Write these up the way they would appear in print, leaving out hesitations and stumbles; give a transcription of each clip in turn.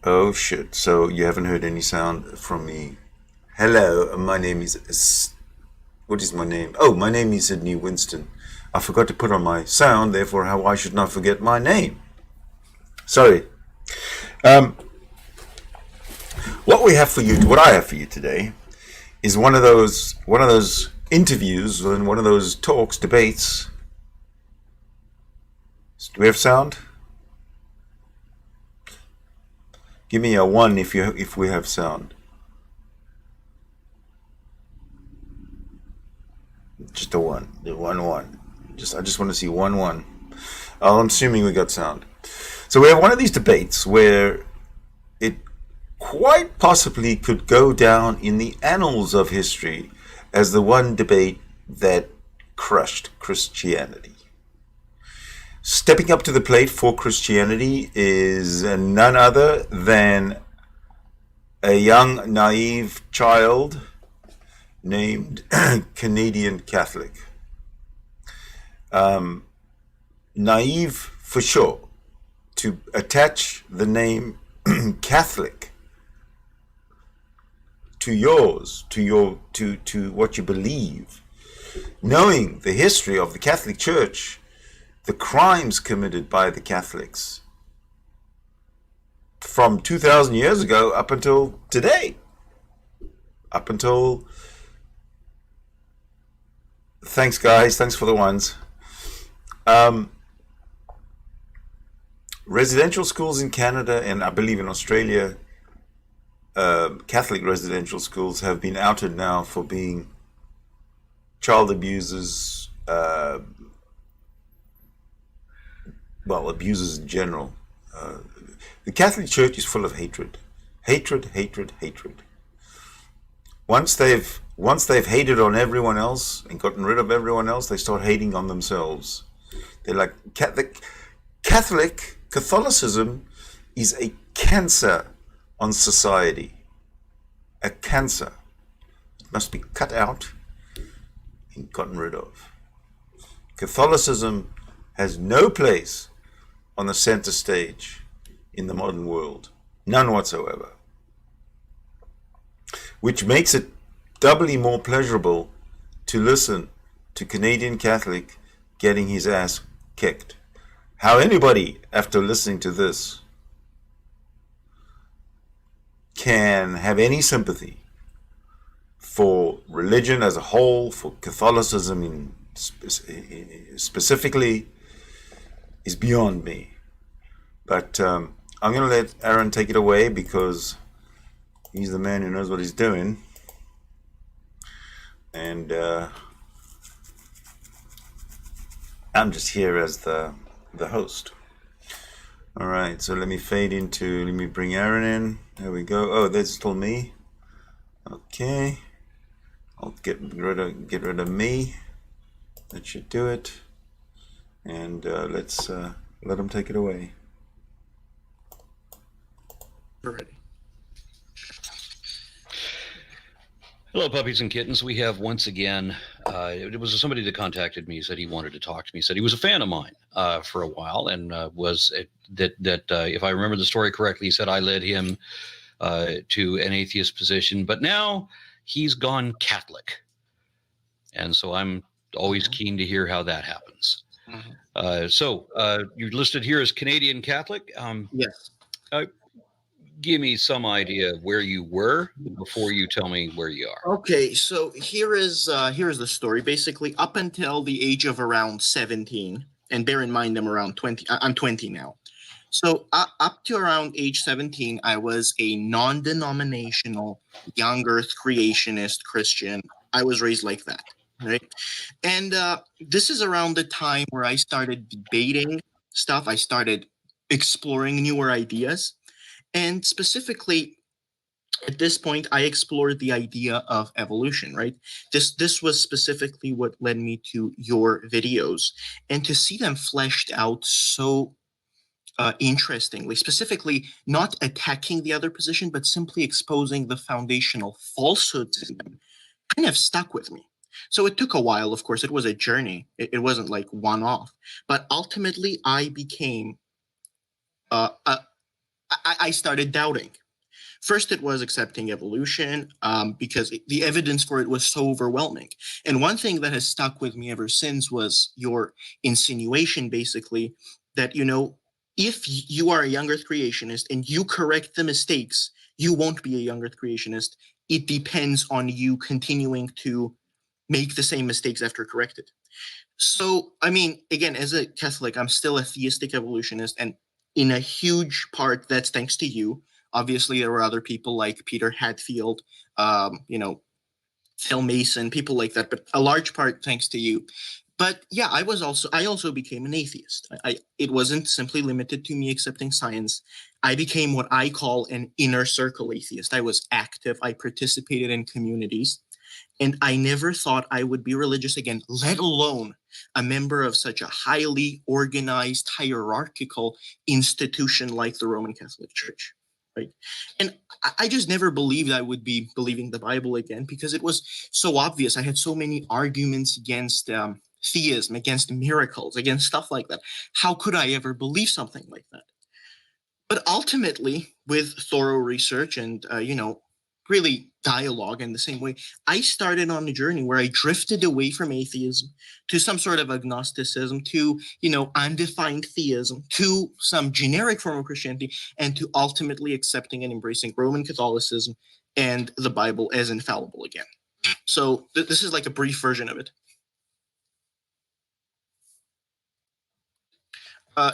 Oh shit. So you haven't heard any sound from me. Hello, my name is. What is my name? Oh, my name is Sydney Winston. I forgot to put on my sound, therefore, how I should not forget my name. Sorry. Um, what we have for you, what I have for you today, is one of those interviews and one of those talks, debates. Do we have sound? Give me a one if we have sound. Just a one. The one. I just want to see one. Oh, I'm assuming we got sound. So we have one of these debates where it quite possibly could go down in the annals of history as the one debate that crushed Christianity. Stepping up to the plate for Christianity is none other than a young, naive child named Canadian Catholic. Naive for sure. To attach the name Catholic to yours, to what you believe, knowing the history of the Catholic Church, the crimes committed by the Catholics from 2,000 years ago up until today, up until, thanks guys, thanks for the ones. Residential schools in Canada and I believe in Australia, Catholic residential schools have been outed now for being child abusers, abusers in general. The Catholic Church is full of hatred. Hatred. Once they've hated on everyone else and gotten rid of everyone else, they start hating on themselves. They're like Catholicism is a cancer on society. A cancer. It must be cut out and gotten rid of. Catholicism has no place on the center stage in the modern world. None whatsoever. Which makes it doubly more pleasurable to listen to Canadian Catholic getting his ass kicked. How anybody, after listening to this, can have any sympathy for religion as a whole, for Catholicism specifically, is beyond me. But I'm going to let Aron take it away because he's the man who knows what he's doing. And I'm just here as the host. All right, so let me bring Aron in. There we go. Oh, that's still me. Okay. I'll get rid of me. That should do it. And let's let him take it away. We're ready. Hello, puppies and kittens. We have once again, it was somebody that contacted me, said he wanted to talk to me, said he was a fan of mine for a while, and if I remember the story correctly, he said I led him to an atheist position, but now he's gone Catholic. And so I'm always keen to hear how that happens. So you're listed here as Canadian Catholic. Yes. Give me some idea of where you were before you tell me where you are. Okay, so here is the story. Basically, up until the age of around 17, and bear in mind I'm around 20. I'm 20 now. So up to around age 17, I was a non-denominational, young earth creationist Christian. I was raised like that, right? And this is around the time where I started debating stuff. I started exploring newer ideas. And specifically, at this point, I explored the idea of evolution, right? This was specifically what led me to your videos, and to see them fleshed out so interestingly, specifically not attacking the other position, but simply exposing the foundational falsehoods in them, kind of stuck with me. So it took a while, of course. It was a journey. It wasn't like one off. But ultimately, I became a I started doubting. First, it was accepting evolution because the evidence for it was so overwhelming. And one thing that has stuck with me ever since was your insinuation, basically, that, if you are a young Earth creationist and you correct the mistakes, you won't be a young Earth creationist. It depends on you continuing to make the same mistakes after corrected. So, I mean, again, as a Catholic, I'm still a theistic evolutionist, and in a huge part, that's thanks to you. Obviously, there were other people like Peter Hadfield, Phil Mason, people like that, but a large part thanks to you. But yeah, I also became an atheist. It wasn't simply limited to me accepting science. I became what I call an inner circle atheist. I was active. I participated in communities. And I never thought I would be religious again, let alone a member of such a highly organized, hierarchical institution like the Roman Catholic Church. Right. And I just never believed I would be believing the Bible again because it was so obvious. I had so many arguments against theism, against miracles, against stuff like that. How could I ever believe something like that? But ultimately, with thorough research and, really dialogue in the same way, I started on a journey where I drifted away from atheism to some sort of agnosticism, to, undefined theism, to some generic form of Christianity, and to ultimately accepting and embracing Roman Catholicism and the Bible as infallible again. So this is like a brief version of it.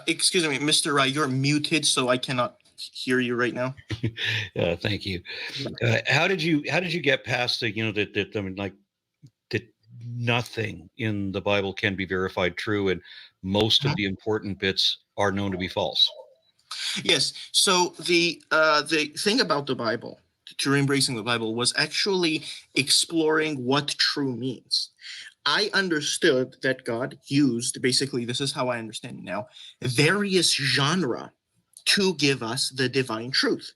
Excuse me, Mr. Ra, you're muted, so I cannot hear you right now. Thank you. How did you get past the that nothing in the Bible can be verified true, and most of the important bits are known to be false? Yes. So the thing about the Bible, to embracing the Bible, was actually exploring what true means. I understood that God used, basically, this is how I understand it now, various genre to give us the divine truth.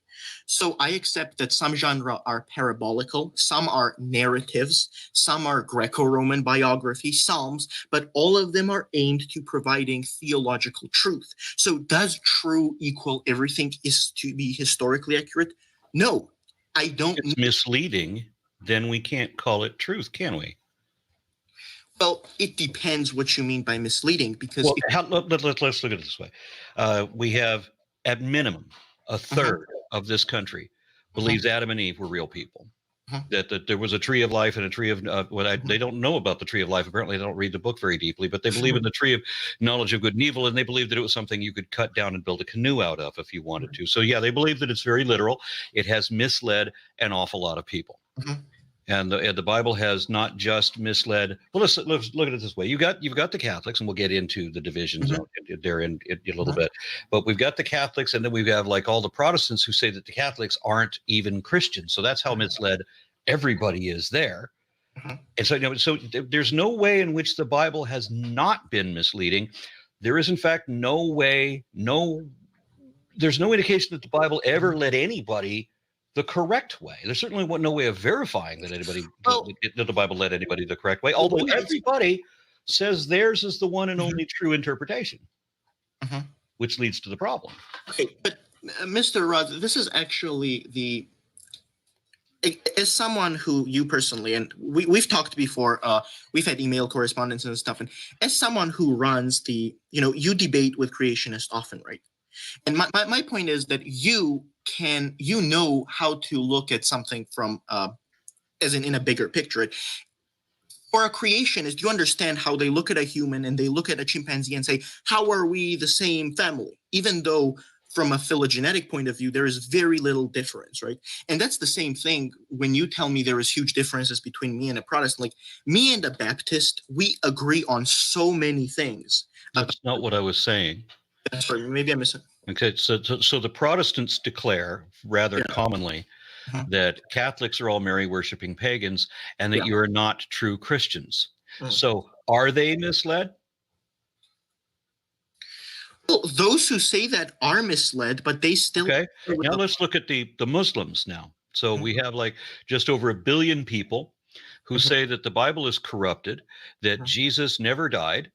So I accept that some genre are parabolical, some are narratives, some are Greco-Roman biography, psalms, but all of them are aimed to providing theological truth. So does true equal everything is to be historically accurate? No, I don't. It's misleading, then we can't call it truth, can we? Well, it depends what you mean by misleading, because let's look at it this way. We have, at minimum, a third of this country believes Adam and Eve were real people. That there was a tree of life and a tree of they don't know about the tree of life. Apparently, they don't read the book very deeply, but they believe in the tree of knowledge of good and evil, and they believe that it was something you could cut down and build a canoe out of if you wanted to. So yeah, they believe that it's very literal. It has misled an awful lot of people. And the Bible has not just misled. Well, let's look at it this way. You've got the Catholics, and we'll get into the divisions there in a little bit. But we've got the Catholics, and then we've got like all the Protestants who say that the Catholics aren't even Christians. So that's how misled everybody is there. And so, so there's no way in which the Bible has not been misleading. There is, in fact, there's no indication that the Bible ever led anybody the correct way. There's certainly no way of verifying that that the Bible led anybody the correct way, although everybody says theirs is the one and only true interpretation, which leads to the problem. Okay, but Mr. Ra, this is actually as someone who you personally, and we've talked before, we've had email correspondence and stuff, and as someone who runs you debate with creationists often, right? And my point is that you know how to look at something from as in a bigger picture. For a creationist, you understand how they look at a human and they look at a chimpanzee and say, how are we the same family? Even though from a phylogenetic point of view, there is very little difference, right? And that's the same thing when you tell me there is huge differences between me and a Protestant. Like me and a Baptist, we agree on so many things. That's not what I was saying. Sorry, maybe I missed it. Okay, so the Protestants declare rather commonly that Catholics are all Mary worshiping pagans and that you are not true Christians. So are they misled? Well, those who say that are misled, but they still. Okay, now let's look at the Muslims now. So we have like just over 1 billion people who say that the Bible is corrupted, that Jesus never died,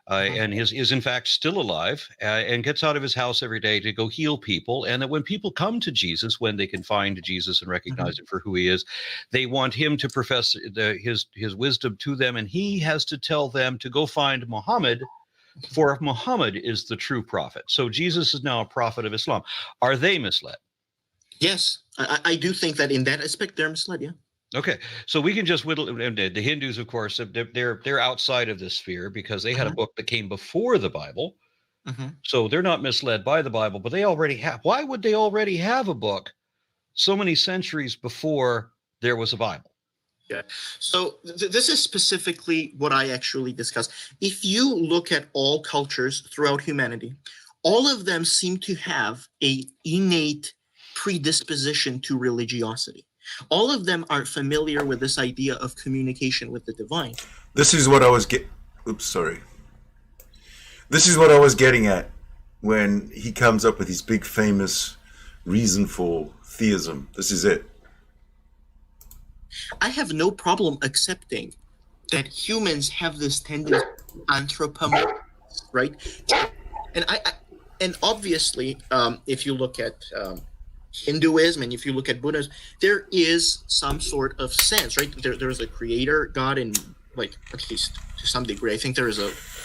and is in fact still alive, and gets out of his house every day to go heal people. And that when people come to Jesus, when they can find Jesus and recognize him for who he is, they want him to profess his wisdom to them, and he has to tell them to go find Muhammad, for Muhammad is the true prophet. So Jesus is now a prophet of Islam. Are they misled? Yes, I do think that in that aspect they're misled. Yeah. Okay, so we can just whittle. And the Hindus, of course, they're outside of this sphere because they had a book that came before the Bible, so they're not misled by the Bible. But they already have. Why would they already have a book so many centuries before there was a Bible? Yeah. So this is specifically what I actually discussed. If you look at all cultures throughout humanity, all of them seem to have a innate predisposition to religiosity. All of them are familiar with this idea of communication with the divine. This is what I was This is what I was getting at when he comes up with his big famous reason for theism. This is it. I have no problem accepting that humans have this tendency to anthropomorphize, right? And obviously, if you look at Hinduism and if you look at Buddhism, there is some sort of sense, right? There's a creator God, and like at least to some degree, I think there is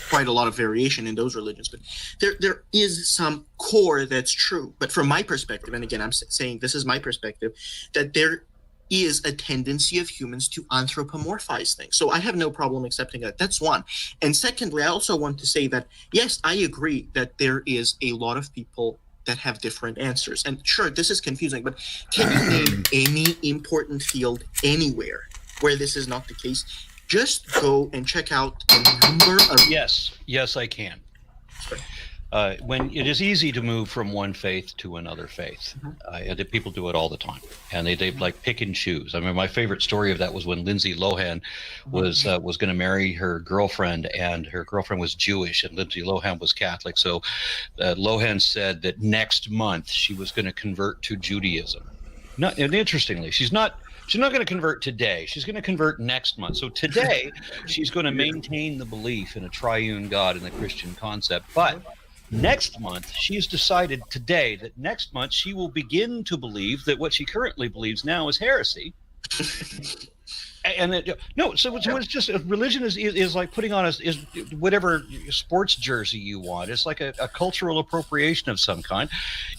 quite a lot of variation in those religions, but there is some core that's true. But from my perspective, and again, I'm saying this is my perspective, that there is a tendency of humans to anthropomorphize things. So I have no problem accepting that. That's one. And secondly, I also want to say that, yes, I agree that there is a lot of people that have different answers. And sure, this is confusing, but can you name any important field anywhere where this is not the case? Just go and check out the number of... Yes, I can. When it is easy to move from one faith to another faith, and people do it all the time, and they like pick and choose. I mean, my favorite story of that was when Lindsay Lohan was going to marry her girlfriend, and her girlfriend was Jewish, and Lindsay Lohan was Catholic. So Lohan said that next month she was going to convert to Judaism. And interestingly, she's not going to convert today. She's going to convert next month. So today, she's going to maintain the belief in a triune God and the Christian concept, but next month, she's decided today that next month she will begin to believe that what she currently believes now is heresy. So it's just religion is like putting on is whatever sports jersey you want. It's like a cultural appropriation of some kind.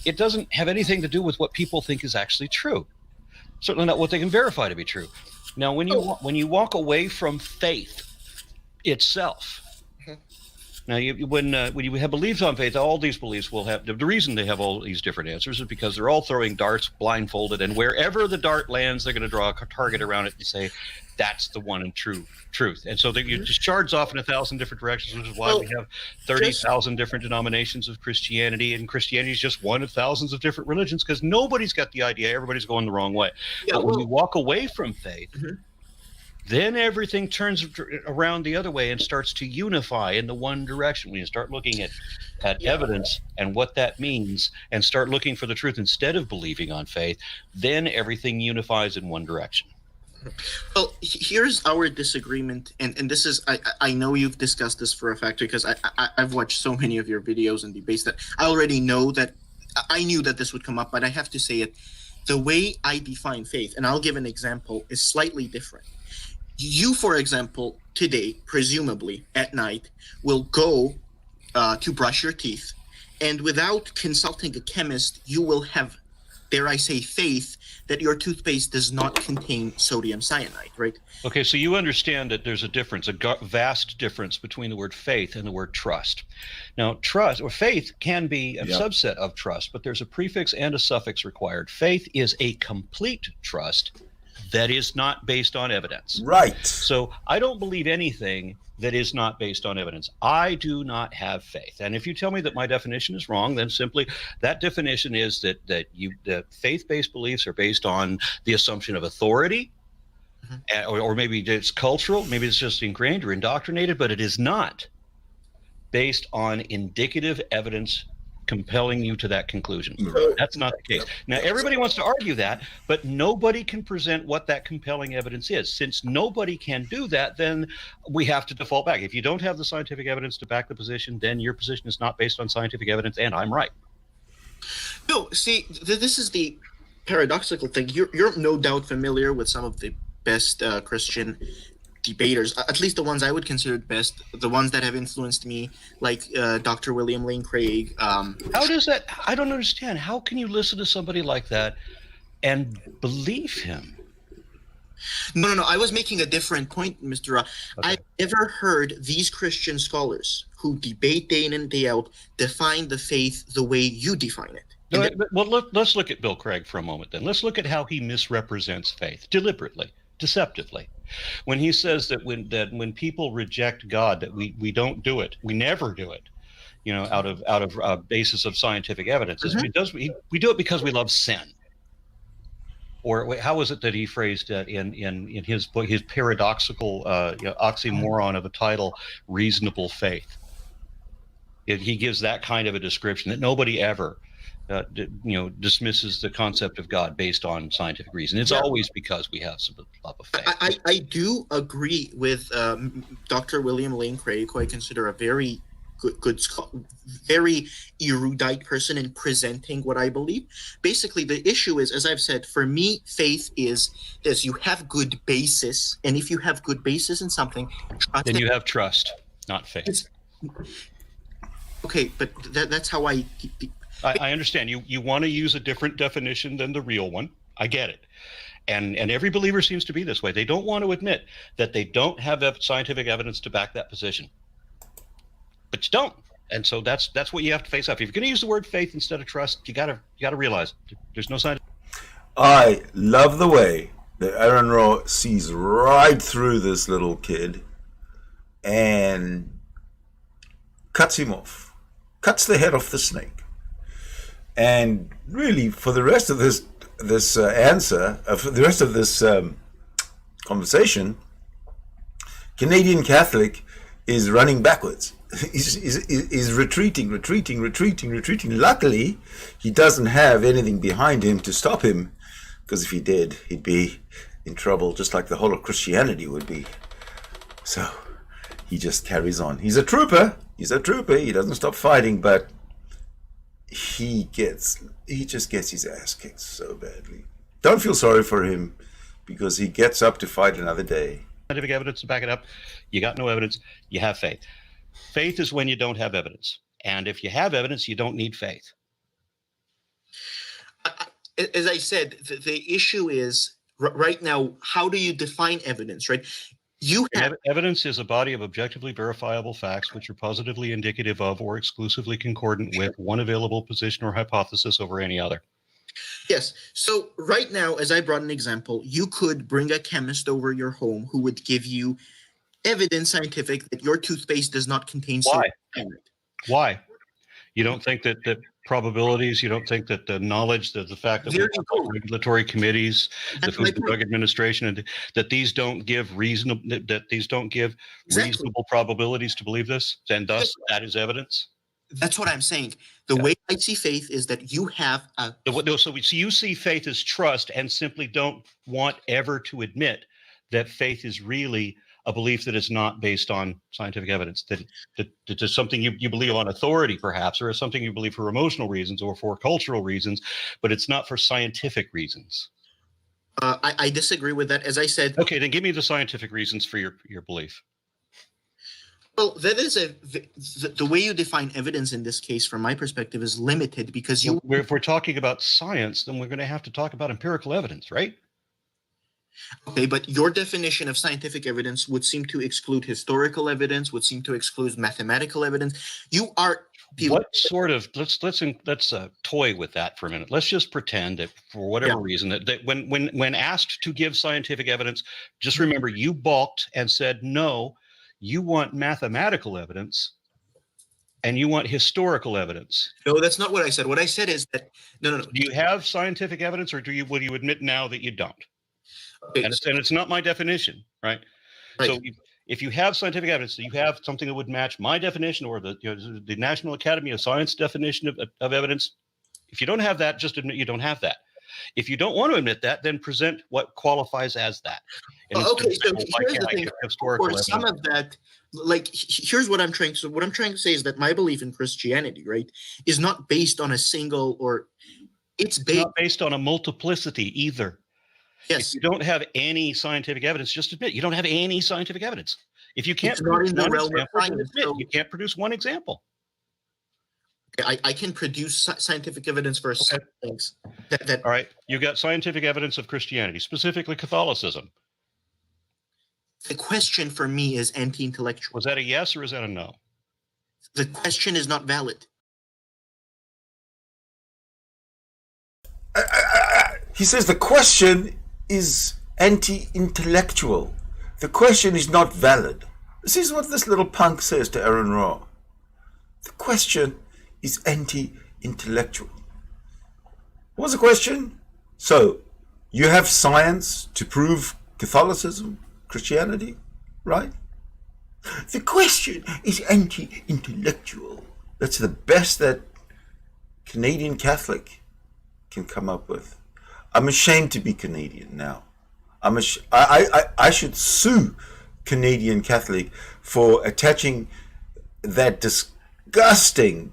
It doesn't have anything to do with what people think is actually true. Certainly not what they can verify to be true. Now, when you walk away from faith itself. Now, when you have beliefs on faith, all these beliefs will have the reason they have all these different answers is because they're all throwing darts blindfolded, and wherever the dart lands, they're going to draw a target around it and say, "That's the one and true truth." And so you discharge off in 1,000 different directions, which is why we have 30,000 different denominations of Christianity, and Christianity is just one of thousands of different religions because nobody's got the idea. Everybody's going the wrong way. Yeah, but when you walk away from faith. Then everything turns around the other way and starts to unify in the one direction. When you start looking at evidence and what that means and start looking for the truth instead of believing on faith, then everything unifies in one direction. Well, here's our disagreement, and this is, I know you've discussed this for a fact because I've watched so many of your videos and debates that I already know that, I knew that this would come up, but I have to say it. The way I define faith, and I'll give an example, is slightly different. You, for example, today, presumably at night, will go to brush your teeth, and without consulting a chemist, you will have, dare I say, faith that your toothpaste does not contain sodium cyanide, right? Okay, so you understand that there's a difference, a vast difference between the word faith and the word trust. Now, trust or faith can be a subset of trust, but there's a prefix and a suffix required. Faith is a complete trust that is not based on evidence. Right. So I don't believe anything that is not based on evidence. I do not have faith. And if you tell me that my definition is wrong, then simply that definition is that faith-based beliefs are based on the assumption of authority, or maybe it's cultural, maybe it's just ingrained or indoctrinated, but it is not based on indicative evidence compelling you to that conclusion. Right. That's not the case. Now, everybody wants to argue that, but nobody can present what that compelling evidence is. Since nobody can do that, then we have to default back. If you don't have the scientific evidence to back the position, then your position is not based on scientific evidence, and I'm right. No, see, this is the paradoxical thing. You're no doubt familiar with some of the best Christian debaters, at least the ones I would consider best, the ones that have influenced me, like Dr. William Lane Craig. How does that? I don't understand. How can you listen to somebody like that and believe him? No. I was making a different point, Mr. Ra. Okay. I've never heard these Christian scholars who debate day in and day out define the faith the way you define it. No, well, let's look at Bill Craig for a moment then. Let's look at how he misrepresents faith deliberately, deceptively. When he says that when people reject God, that we don't do it, we never do it, out of basis of scientific evidence. Mm-hmm. We do it because we love sin. Or how was it that he phrased it in his book, his paradoxical oxymoron of a title, Reasonable Faith? He gives that kind of a description that nobody ever dismisses the concept of God based on scientific reason. It's always because we have some love of faith. I do agree with Dr. William Lane Craig, who I consider a very good very erudite person in presenting what I believe. Basically, the issue is, as I've said, for me, faith is you have good basis, and if you have good basis in something, then you have trust, not faith. Okay, but that's how I understand. You want to use a different definition than the real one. I get it. And every believer seems to be this way. They don't want to admit that they don't have scientific evidence to back that position. But you don't. And so that's what you have to face up. If you're going to use the word faith instead of trust, you gotta realize there's no science. I love the way that Aron Ra sees right through this little kid and cuts him off, cuts the head off the snake. And really, for the rest of this answer, for the rest of this conversation, Canadian Catholic is running backwards. He's retreating. Luckily, he doesn't have anything behind him to stop him, because if he did, he'd be in trouble, just like the whole of Christianity would be. So he just carries on. He's a trooper. He doesn't stop fighting, but he just gets his ass kicked so badly. Don't feel sorry for him, because he gets up to fight another day. Scientific evidence to back it up. You got no evidence. You have faith. Faith is when you don't have evidence. And if you have evidence, you don't need faith. As I said, the issue is right now, how do you define evidence, right? Evidence is a body of objectively verifiable facts which are positively indicative of or exclusively concordant with one available position or hypothesis over any other. Yes. So right now, as I brought an example, you could bring a chemist over your home who would give you evidence scientific that your toothpaste does not contain Why? cyanide. Why? You don't think that probabilities, you don't think that the knowledge, that the fact that we have regulatory committees, the Food and Drug Administration, and that these don't give reasonable probabilities to believe this, and thus that is evidence? That's what I'm saying. The way I see faith is that you have a... So you see faith as trust and simply don't want ever to admit that faith is really a belief that is not based on scientific evidence, that it's something you believe on authority, perhaps, or something you believe for emotional reasons or for cultural reasons, but it's not for scientific reasons. I disagree with that. As I said... Okay, then give me the scientific reasons for your belief. Well, that is the way you define evidence in this case, from my perspective, is limited because if we're talking about science, then we're going to have to talk about empirical evidence, right? Okay, but your definition of scientific evidence would seem to exclude historical evidence, would seem to exclude mathematical evidence. You are... What sort of... Let's toy with that for a minute. Let's just pretend that for whatever reason, that when asked to give scientific evidence, just remember you balked and said, no, you want mathematical evidence and you want historical evidence. No, that's not what I said. What I said is that... No. Do you have scientific evidence, or will you admit now that you don't? Okay, and it's not my definition, right? So if you have scientific evidence, that you have something that would match my definition or the National Academy of Science definition of evidence. If you don't have that, just admit you don't have that. If you don't want to admit that, then present what qualifies as that. And okay, so here's the thing. For some of that, like, here's what I'm trying to. So what I'm trying to say is that my belief in Christianity, right, is not based on a single, or it's not based on a multiplicity either. Yes. If you don't have any scientific evidence, just admit you don't have any scientific evidence. If you can't, it's not in the realm of science, you can't produce one example. I can produce scientific evidence for some things. All right, you got scientific evidence of Christianity, specifically Catholicism. The question for me is anti-intellectual. Was that a yes or is that a no? The question is not valid. He says the question is anti-intellectual. The question is not valid. This is what this little punk says to Aron Ra. The question is anti-intellectual. What was the question? So, you have science to prove Catholicism, Christianity, right? The question is anti-intellectual. That's the best that Canadian Catholic can come up with. I'm ashamed to be Canadian now. I should sue Canadian Catholic for attaching that disgusting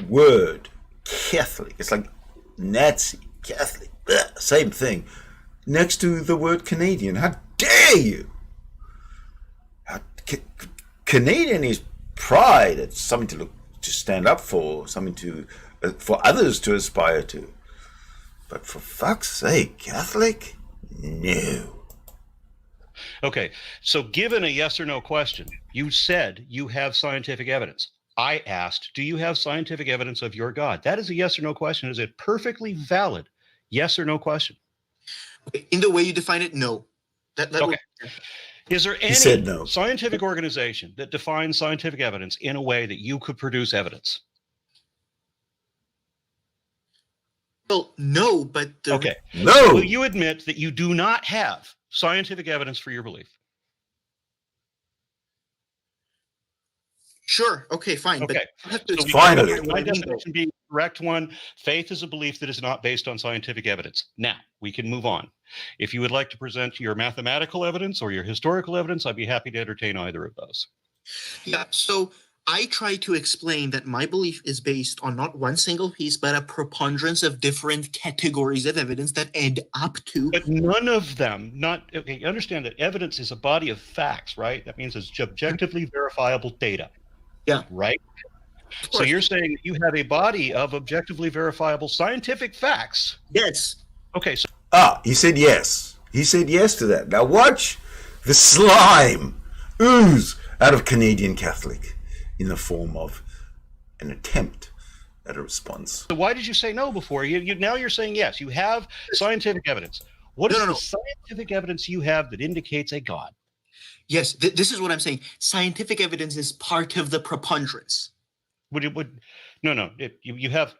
word Catholic. It's like Nazi, Catholic, same thing, next to the word Canadian. How dare you? Canadian is pride. It's something to stand up for, something to for others to aspire to. But for fuck's sake, Catholic? No. Okay, so given a yes or no question, you said you have scientific evidence. I asked, do you have scientific evidence of your God? That is a yes or no question. Is it perfectly valid yes or no question? In the way you define it, no. Okay. Is there any scientific organization that defines scientific evidence in a way that you could produce evidence? Well, no, but... Okay. No! Will you admit that you do not have scientific evidence for your belief? Sure. Okay, fine. Okay. But finally. My definition being correct one, faith is a belief that is not based on scientific evidence. Now, we can move on. If you would like to present your mathematical evidence or your historical evidence, I'd be happy to entertain either of those. Yeah, so I try to explain that my belief is based on not one single piece, but a preponderance of different categories of evidence that add up to... But none of them, okay, you understand that evidence is a body of facts, right? That means it's objectively verifiable data. Yeah. Right? So you're saying you have a body of objectively verifiable scientific facts. Yes. Okay. So he said yes. He said yes to that. Now watch the slime ooze out of Canadian Catholic in the form of an attempt at a response. So why did you say no before? Now you're saying yes. You have scientific evidence. What is the scientific evidence you have that indicates a God? Yes, this is what I'm saying. Scientific evidence is part of the preponderance. You have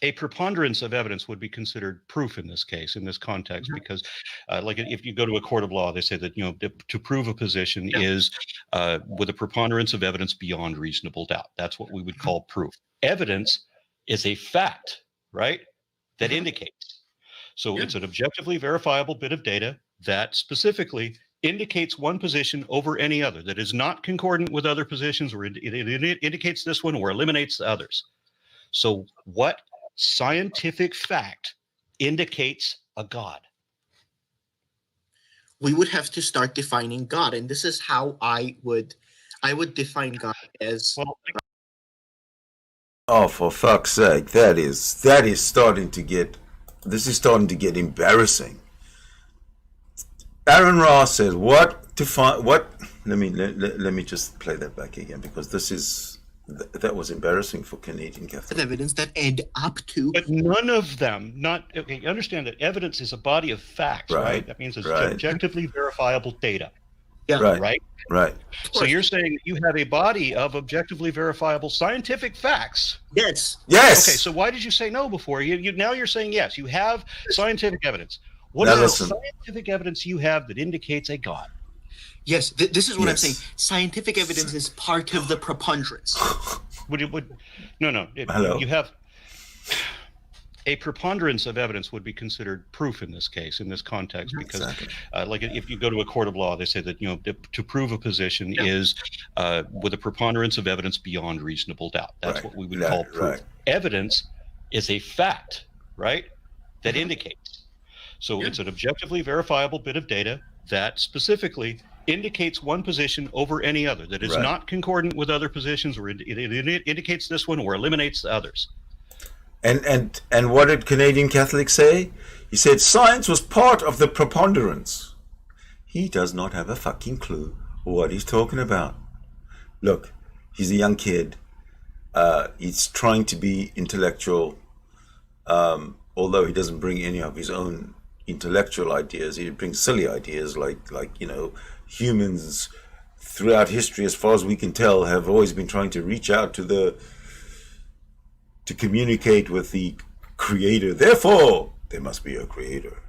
a preponderance of evidence would be considered proof in this case, in this context, because like if you go to a court of law, they say that, to prove a position is with a preponderance of evidence beyond reasonable doubt. That's what we would call proof. Evidence is a fact, right? That indicates. So it's an objectively verifiable bit of data that specifically indicates one position over any other, that is not concordant with other positions, or it indicates this one or eliminates the others. So what scientific fact indicates a God? We would have to start defining God, and this is how I would define God as... Oh, for fuck's sake, this is starting to get embarrassing. Aron Ra says, let me just play that back again, because that was embarrassing for Canadian Catholic. Evidence that add up to... But none of them, you understand that evidence is a body of facts, right? That means it's objectively verifiable data. Yeah. Right. So you're saying you have a body of objectively verifiable scientific facts. Yes. Yes. Okay, so why did you say no before? Now you're saying yes. You have scientific evidence. What Now is listen. scientific evidence you have that indicates a God? Yes, this is what I'm Yes. saying. Scientific evidence is part of the preponderance. No. Hello. You have a preponderance of evidence would be considered proof in this case, in this context, because Exactly. like if you go to a court of law, they say that, to prove a position is with a preponderance of evidence beyond reasonable doubt. That's Right. what we would Right, call proof. right. Evidence is a fact, right? That indicates. So Yeah. it's an objectively verifiable bit of data that specifically indicates one position over any other, that is Right. not concordant with other positions, or it indicates this one or eliminates the others. And what did Canadian Catholics say? He said science was part of the preponderance. He does not have a fucking clue what he's talking about. Look, he's a young kid. He's trying to be intellectual, although he doesn't bring any of his own intellectual ideas. He brings silly ideas like humans throughout history, as far as we can tell, have always been trying to reach out to communicate with the creator. Therefore, there must be a creator.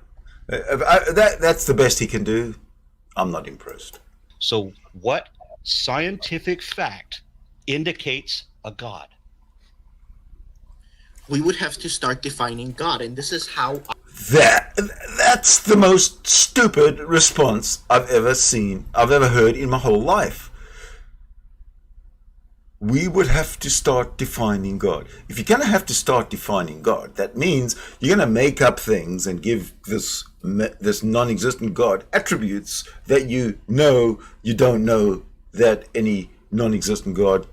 That's the best he can do. I'm not impressed. So what scientific fact indicates a God? We would have to start defining God, and this is how That's the most stupid response I've ever heard in my whole life. We would have to start defining God. If you're going to have to start defining God, that means you're going to make up things and give this non-existent God attributes that you don't know that any non-existent God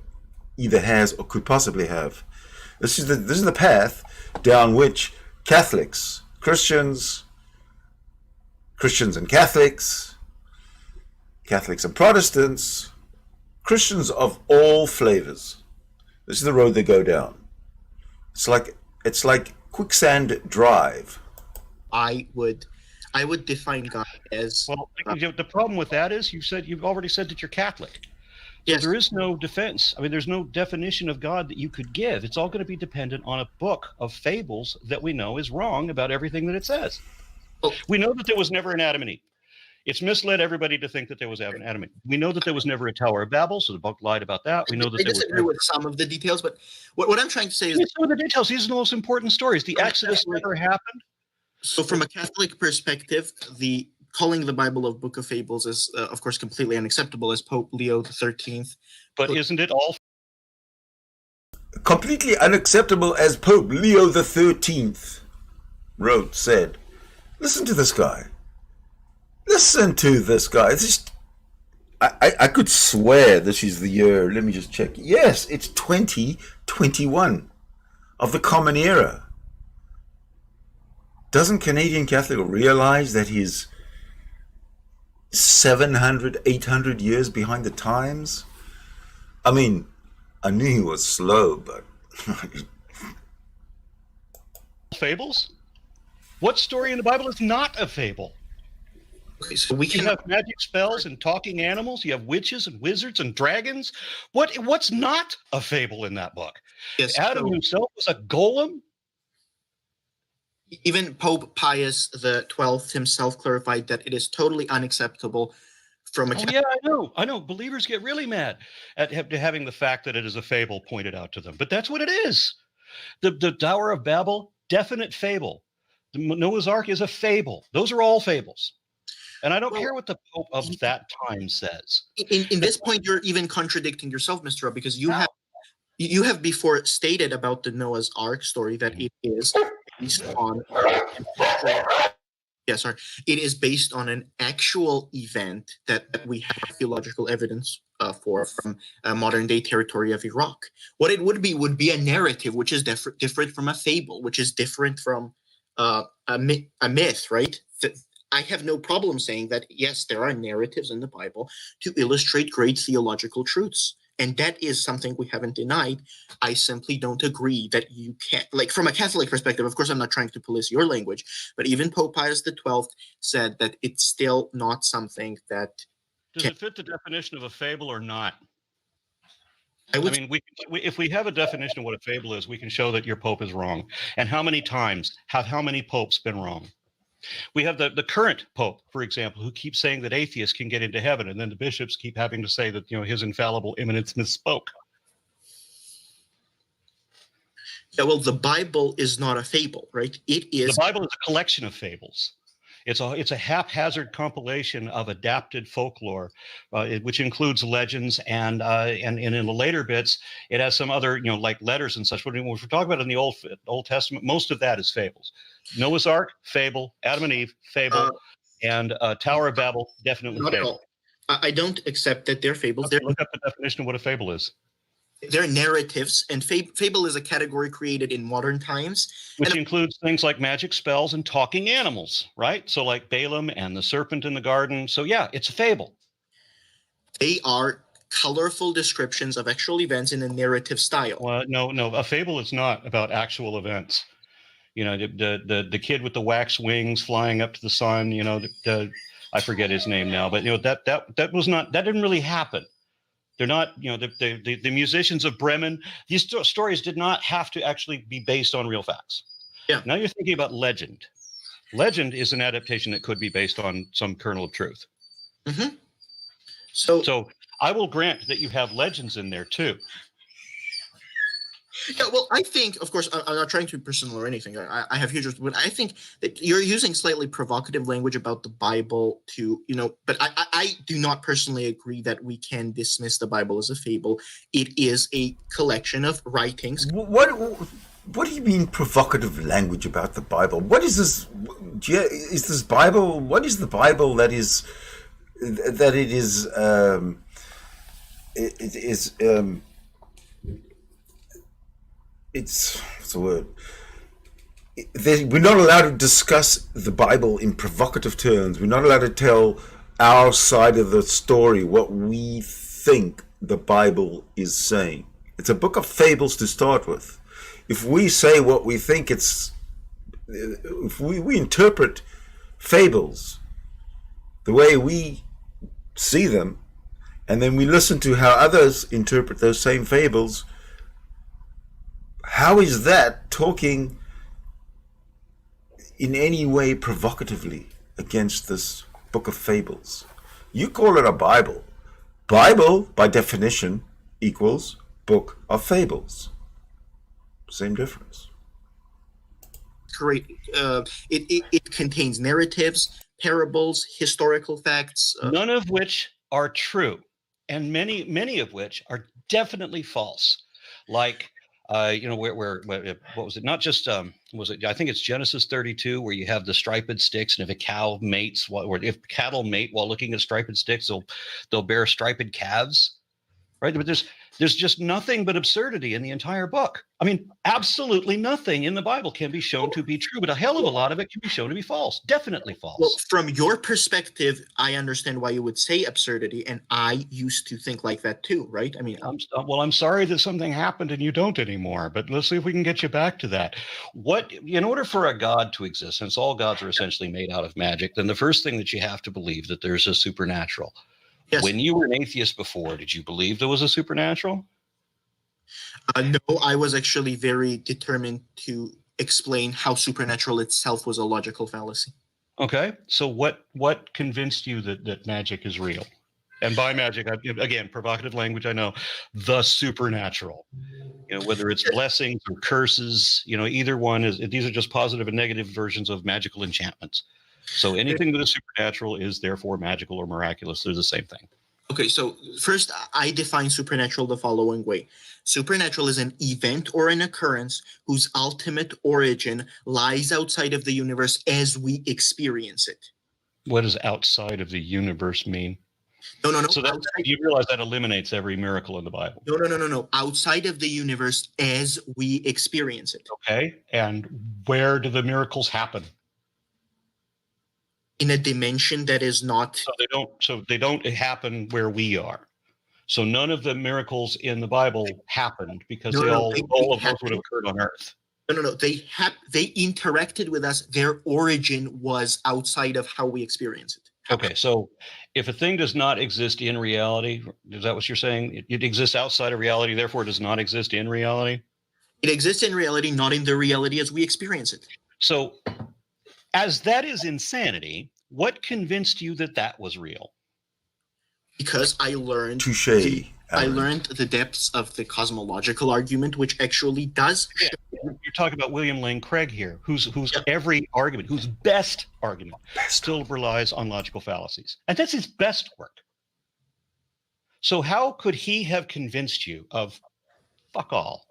either has or could possibly have. This is the path down which Catholics, Christians and Catholics and Protestants, Christians of all flavors, this is the road they go down. It's like quicksand drive. I would define God as Well, the problem with that is you've already said that you're Catholic. yes. There is no defense. I mean, there's no definition of God that you could give. It's all going to be dependent on a book of fables that we know is wrong about everything that it says. Oh. We know that there was never an Adam and Eve. It's misled everybody to think that there was Adam and Eve. We know that there was never a Tower of Babel, so the book lied about that. We know that I disagree with some of the details, but what I'm trying to say is some of the details. These are the most important stories. The Exodus never happened. so from a Catholic perspective, the calling the Bible a book of fables is, of course, completely unacceptable, as Pope Leo XIII. But isn't it all Completely unacceptable, as Pope Leo XIII said. Listen to this guy. I could swear this is the year. Let me just check. Yes, it's 2021 of the Common Era. Doesn't Canadian Catholic realize that he's 700, 800 years behind the times? I mean, I knew he was slow, but fables? What story in the Bible is not a fable? Okay, so we You can have magic spells and talking animals. You have witches and wizards and dragons. What's not a fable in that book? yes, Adam so himself was a golem. even Pope Pius XII himself clarified that it is totally unacceptable from a Oh yeah, I know. Believers get really mad at having the fact that it is a fable pointed out to them, but that's what it is. The Tower of Babel, definite fable. The Noah's Ark is a fable. Those are all fables. And I don't care what the Pope of that time says. in this point you're even contradicting yourself, Mr. Rob, because you have before stated about the Noah's Ark story that it is based on it is based on an actual event that we have theological evidence for from modern day territory of Iraq. What it would be a narrative, which is different from a fable, which is different from a myth, right? I have no problem saying that, yes, there are narratives in the Bible to illustrate great theological truths. And that is something we haven't denied. I simply don't agree that you can't, like from a Catholic perspective, of course, I'm not trying to police your language, but even Pope Pius XII said that it's still not something that... Does it fit the definition of a fable or not? I mean, if we have a definition of what a fable is, we can show that your Pope is wrong. And how many times have how many popes been wrong? We have the current pope, for example, who keeps saying that atheists can get into heaven, and then the bishops keep having to say that his infallible eminence misspoke. Yeah, well, the Bible is not a fable, right? It is. The Bible is a collection of fables. It's a haphazard compilation of adapted folklore, which includes legends and in the later bits, it has some other like letters and such. But when we're talking about in the Old Testament, most of that is fables. Noah's Ark, fable. Adam and Eve, fable. And Tower of Babel, definitely Not fable. at all. I don't accept that they're fables. Okay, look up the definition of what a fable is. They're narratives, and fable is a category created in modern times. Which includes things like magic spells and talking animals, right? So like Balaam and the serpent in the garden. So yeah, it's a fable. They are colorful descriptions of actual events in a narrative style. Well, no, a fable is not about actual events. The kid with the wax wings flying up to the sun, I forget his name now, but that didn't really happen. They're not, the musicians of Bremen, these stories did not have to actually be based on real facts. Yeah. Now you're thinking about legend. Legend is an adaptation that could be based on some kernel of truth. Mm-hmm. So I will grant that you have legends in there too. Yeah, well, I think, of course, I'm not trying to be personal or anything. I have huge, but I think that you're using slightly provocative language about the Bible but I do not personally agree that we can dismiss the Bible as a fable. It is a collection of writings. What do you mean provocative language about the Bible? What is this? Is this Bible? What is the Bible that is? That it is. It is. It's what's the word? We're not allowed to discuss the Bible in provocative terms. We're not allowed to tell our side of the story, what we think the Bible is saying. It's a book of fables to start with. If we say what we think if we interpret fables the way we see them, and then we listen to how others interpret those same fables, how is that talking in any way provocatively against this book of fables? You call it a Bible. Bible, by definition, equals book of fables. Same difference. Great. It contains narratives, parables, historical facts. None of which are true, and many of which are definitely false. Like, what was it? Not just, was it? I think it's Genesis 32, where you have the striped sticks, and if a cow mates, or if cattle mate while looking at striped sticks, they'll bear striped calves, right? But there's just nothing but absurdity in the entire book. I mean, absolutely nothing in the Bible can be shown to be true, but a hell of a lot of it can be shown to be false. Definitely false. Well, from your perspective, I understand why you would say absurdity, and I used to think like that too, right? I mean, I'm sorry that something happened and you don't anymore, but let's see if we can get you back to that. In order for a god to exist, since all gods are essentially made out of magic, then the first thing that you have to believe that there's a supernatural. Yes. When you were an atheist before, did you believe there was a supernatural? No, I was actually very determined to explain how supernatural itself was a logical fallacy. Okay, so what convinced you that magic is real? And by magic, again, provocative language, I know, the supernatural. Whether it's blessings or curses, either one is. These are just positive and negative versions of magical enchantments. So anything that is supernatural is therefore magical or miraculous. They're the same thing. Okay, so first I define supernatural the following way. Supernatural is an event or an occurrence whose ultimate origin lies outside of the universe as we experience it. What does outside of the universe mean? No. So you realize that eliminates every miracle in the Bible. No. Outside of the universe as we experience it. Okay, and where do the miracles happen? In a dimension that is not. So they don't happen where we are. So none of the miracles in the Bible happened because all of those would have occurred on Earth. No. They interacted with us. Their origin was outside of how we experience it. Okay, so if a thing does not exist in reality, is that what you're saying? It exists outside of reality, therefore it does not exist in reality? It exists in reality, not in the reality as we experience it. So As that is insanity, what convinced you that that was real? Because I learned Touche. I learned the depths of the cosmological argument, which actually does. Yeah, you're talking about William Lane Craig here, whose Yep. every argument, whose best argument, still relies on logical fallacies, and that's his best work. So how could he have convinced you of fuck all?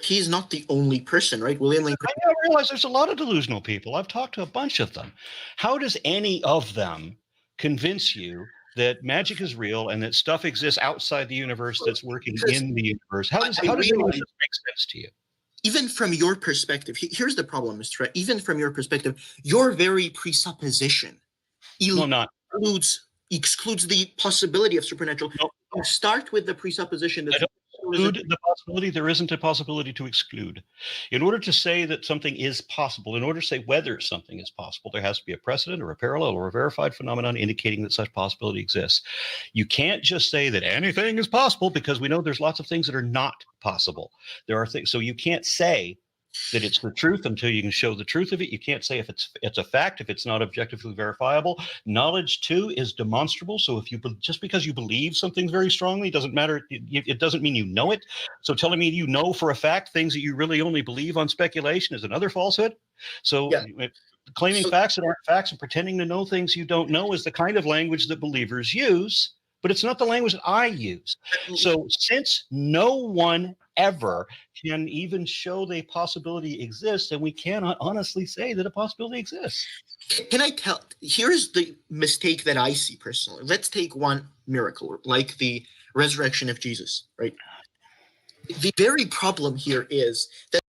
He's not the only person, right? William Lane Craig. I realize there's a lot of delusional people. I've talked to a bunch of them. How does any of them convince you that magic is real and that stuff exists outside the universe that's working in the universe? How does any of this make sense to you? Even from your perspective, here's the problem, Mr. Ra. Even from your perspective, your very presupposition excludes the possibility of supernatural. No. You start with the presupposition that I don't exclude the possibility. There isn't a possibility to exclude. In order to say that something is possible, in order to say whether something is possible, there has to be a precedent or a parallel or a verified phenomenon indicating that such possibility exists. You can't just say that anything is possible, because we know there's lots of things that are not possible. There are things, so you can't say that it's the truth until you can show the truth of it. You can't say if it's a fact if it's not objectively verifiable. Knowledge too is demonstrable. So if you just because you believe something very strongly doesn't matter. It doesn't mean you know it. So telling me you know for a fact things that you really only believe on speculation is another falsehood. So claiming facts that aren't facts and pretending to know things you don't know is the kind of language that believers use, but it's not the language that I use. So since no one ever can even show the possibility exists, and we cannot honestly say that a possibility exists. Can I tell? Here's the mistake that I see personally. Let's take one miracle, like the resurrection of Jesus, right? The very problem here is that.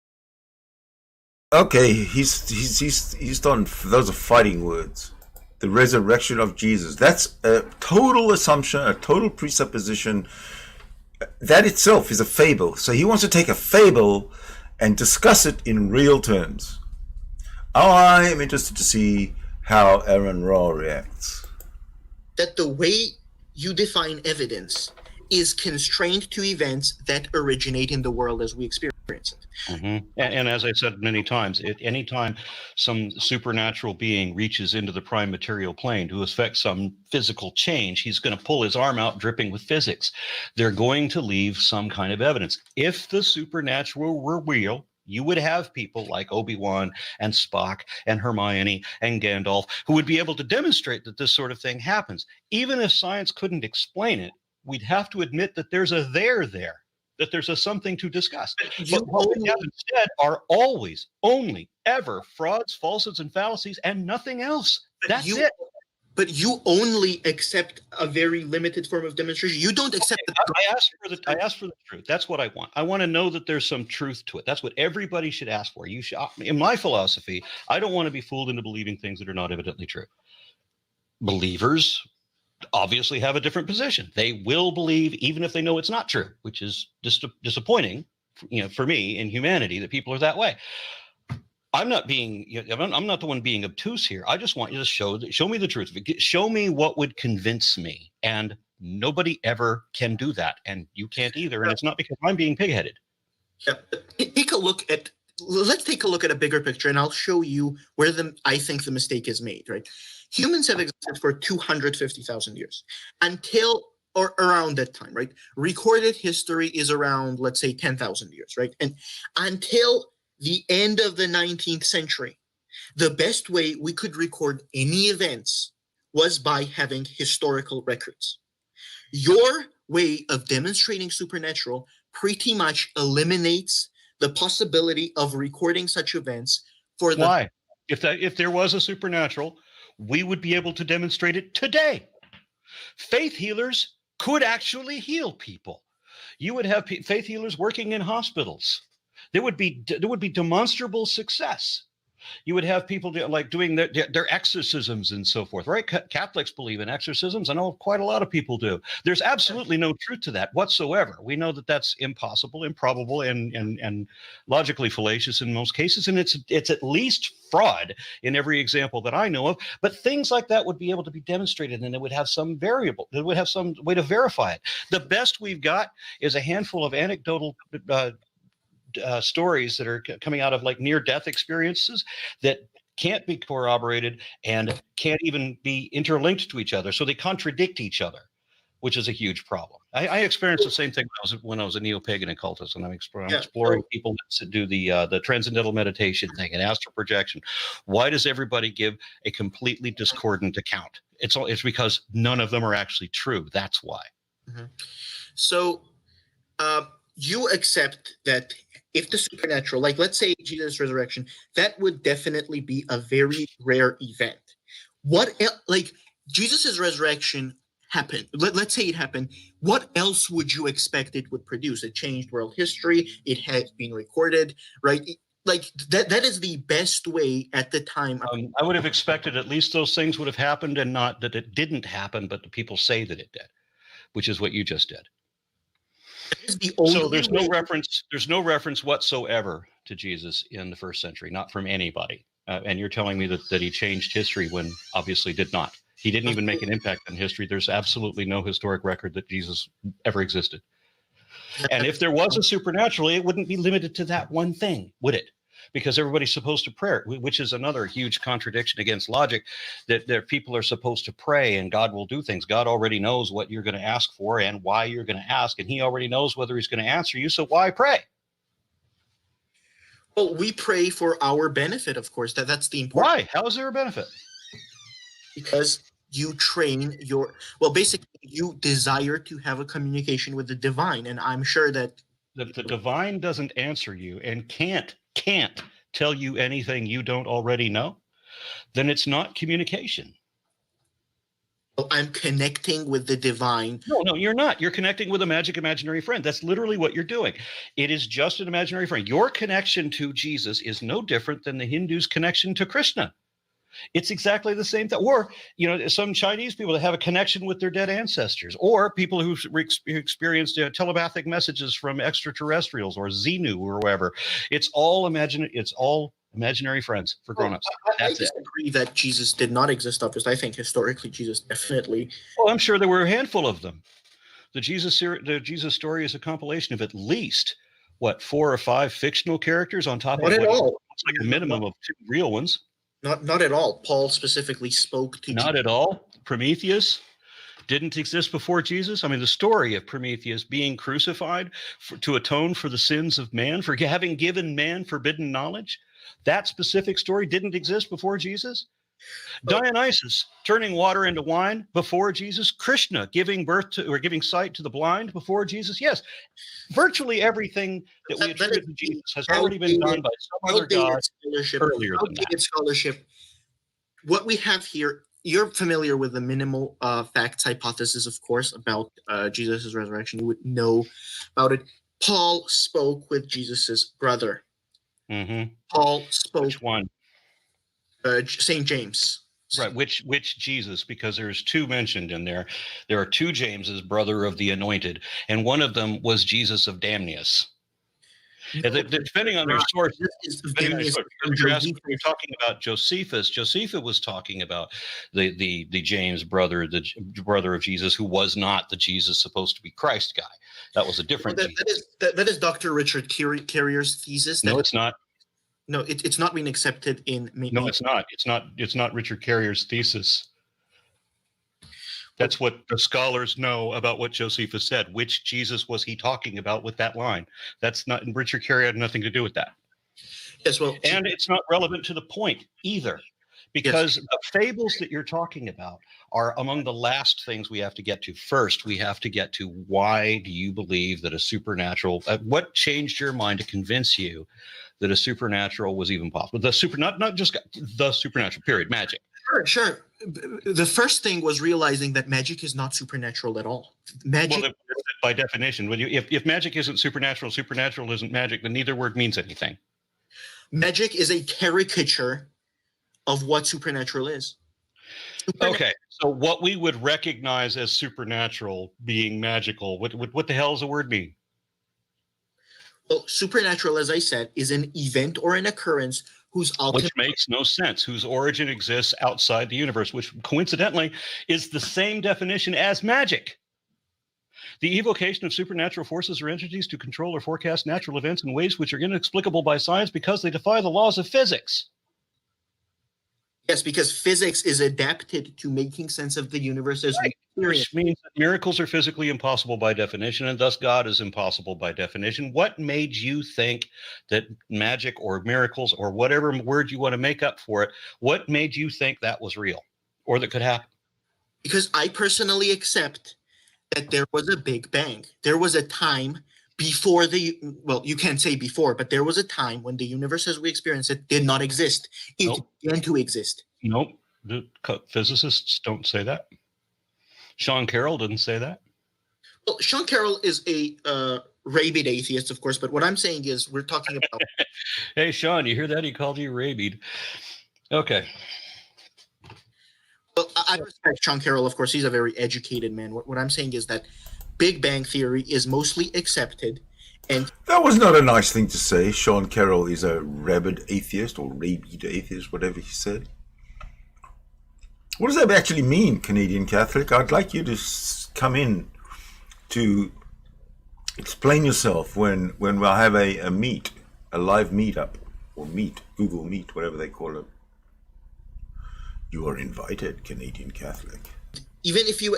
Okay, he's done. Those are fighting words. The resurrection of Jesus. That's a total assumption, a total presupposition. That itself is a fable. So he wants to take a fable and discuss it in real terms. I am interested to see how Aron Ra reacts. That the way you define evidence is constrained to events that originate in the world as we experience it. Mm-hmm. And as I said many times, any time some supernatural being reaches into the prime material plane to effect some physical change, he's going to pull his arm out dripping with physics. They're going to leave some kind of evidence. If the supernatural were real, you would have people like Obi-Wan and Spock and Hermione and Gandalf who would be able to demonstrate that this sort of thing happens. Even if science couldn't explain it, we'd have to admit that there's a there, that there's a something to discuss. But what we have instead are always, only, ever frauds, falsehoods, and fallacies, and nothing else. That's it. But you only accept a very limited form of demonstration. You don't accept. I ask for the truth. That's what I want. I want to know that there's some truth to it. That's what everybody should ask for. You should. In my philosophy, I don't want to be fooled into believing things that are not evidently true. Believers obviously have a different position. They will believe even if they know it's not true, which is disappointing, for me in humanity that people are that way. I'm not the one being obtuse here. I just want you to show me the truth. Show me what would convince me, and nobody ever can do that, and you can't either. And it's not because I'm being pig-headed. Yeah. Let's take a look at a bigger picture, and I'll show you where I think the mistake is made. Right, humans have existed for 250,000 years until or around that time. Right, recorded history is around, let's say, 10,000 years. Right, and until the end of the 19th century, the best way we could record any events was by having historical records. Your way of demonstrating supernatural pretty much eliminates the possibility of recording such events for the. Why? If there was a supernatural, we would be able to demonstrate it today. Faith healers could actually heal people. You would have faith healers working in hospitals. There would be demonstrable success. You would have people doing their exorcisms and so forth, right? Catholics believe in exorcisms. I know quite a lot of people do. There's absolutely no truth to that whatsoever. We know that that's impossible, improbable, and logically fallacious in most cases, and it's at least fraud in every example that I know of. But things like that would be able to be demonstrated, and it would have some variable. It would have some way to verify it. The best we've got is a handful of anecdotal stories that are coming out of like near-death experiences that can't be corroborated and can't even be interlinked to each other. So they contradict each other, which is a huge problem. I experienced the same thing when I was a neo-pagan occultist, and I'm exploring people that do the transcendental meditation thing and astral projection. Why does everybody give a completely discordant account? It's because none of them are actually true. That's why. Mm-hmm. So you accept that if the supernatural, like let's say Jesus' resurrection, that would definitely be a very rare event. Like Jesus' resurrection happened. Let's say it happened. What else would you expect it would produce? It changed world history. It has been recorded, right? Like that is the best way at the time. I would have expected at least those things would have happened, and not that it didn't happen, but the people say that it did, which is what you just did. So there's no reference whatsoever to Jesus in the first century, not from anybody. And you're telling me that he changed history when obviously did not. He didn't even make an impact on history. There's absolutely no historic record that Jesus ever existed. And if there was a supernatural, it wouldn't be limited to that one thing, would it? Because everybody's supposed to pray, which is another huge contradiction against logic, that people are supposed to pray and God will do things. God already knows what you're going to ask for and why you're going to ask, and he already knows whether he's going to answer you, so why pray? Well, we pray for our benefit, of course. That's the important. Why? How is there a benefit? Because you train basically you desire to have a communication with the divine, and I'm sure that the divine doesn't answer you and can't tell you anything you don't already know, then it's not communication. Well, I'm connecting with the divine. No, you're not. You're connecting with a magic imaginary friend. That's literally what you're doing. It is just an imaginary friend. Your connection to Jesus is no different than the Hindu's connection to Krishna. It's exactly the same thing. Or, some Chinese people that have a connection with their dead ancestors, or people who've experienced telepathic messages from extraterrestrials or Xenu or whoever. It's all imaginary friends for grown-ups. I disagree that Jesus did not exist. Obviously, I think historically Jesus definitely. Well, I'm sure there were a handful of them. The Jesus story is a compilation of at least 4 or 5 fictional characters on top of it all. Looks like a minimum of 2 real ones. Not at all. Paul specifically spoke to. Not at all. Prometheus didn't exist before Jesus. I mean, the story of Prometheus being crucified to atone for the sins of man, for having given man forbidden knowledge, that specific story didn't exist before Jesus. Dionysus turning water into wine before Jesus. Krishna giving birth to or giving sight to the blind before Jesus. Yes, virtually everything that we attribute to Jesus has already been done by some other god earlier than that. Scholarship. What we have here, you're familiar with the minimal facts hypothesis, of course, about Jesus' resurrection. You would know about it. Paul spoke with Jesus' brother. Mm-hmm. Paul spoke. Which one? St. James. Right. Which Jesus? Because there's 2 mentioned in there. There are 2 Jameses, brother of the anointed, and one of them was Jesus of Damnius. No, depending on their source, you're talking about Josephus. Josephus was talking about the James brother, the brother of Jesus, who was not the Jesus supposed to be Christ guy. That was a different. That is Dr. Richard Carrier's thesis. No, it's not. No, it's not being accepted in. No, it's not. It's not Richard Carrier's thesis. That's what the scholars know about what Josephus said. Which Jesus was he talking about with that line? That's not. Richard Carrier had nothing to do with that. Yes, well, and it's not relevant to the point either, because the fables that you're talking about are among the last things we have to get to. First, we have to get to why do you believe that a supernatural? What changed your mind to convince you that a supernatural was even possible? Not just the supernatural. Period. Magic. Sure. The first thing was realizing that magic is not supernatural at all. Magic, well, by definition, if magic isn't supernatural, supernatural isn't magic, then neither word means anything. Magic is a caricature of what supernatural is. Okay, so what we would recognize as supernatural being magical, what the hell does the word mean? Well, supernatural, as I said, is an event or an occurrence whose which makes no sense, whose origin exists outside the universe, which coincidentally is the same definition as magic. The evocation of supernatural forces or entities to control or forecast natural events in ways which are inexplicable by science because they defy the laws of physics. Yes, because physics is adapted to making sense of the universe as we experience. Which means that miracles are physically impossible by definition, and thus God is impossible by definition. What made you think that magic or miracles or whatever word you want to make up for it, what made you think that was real or that could happen? Because I personally accept that there was a Big Bang. There was a time before you can't say before, but there was a time when the universe as we experience it did not exist. It began to exist. Nope. The physicists don't say that. Sean Carroll didn't say that. Well, Sean Carroll is a rabid atheist, of course, but what I'm saying is we're talking about... Hey, Sean, you hear that? He called you rabid. Okay. Well, I respect Sean Carroll, of course. He's a very educated man. What I'm saying is that Big Bang Theory is mostly accepted. And that was not a nice thing to say. Sean Carroll is a rabid atheist or rabid atheist, whatever he said. What does that actually mean, Canadian Catholic? I'd like you to come in to explain yourself when we'll have a live meetup, or Google Meet, whatever they call it. You are invited, Canadian Catholic. Even if you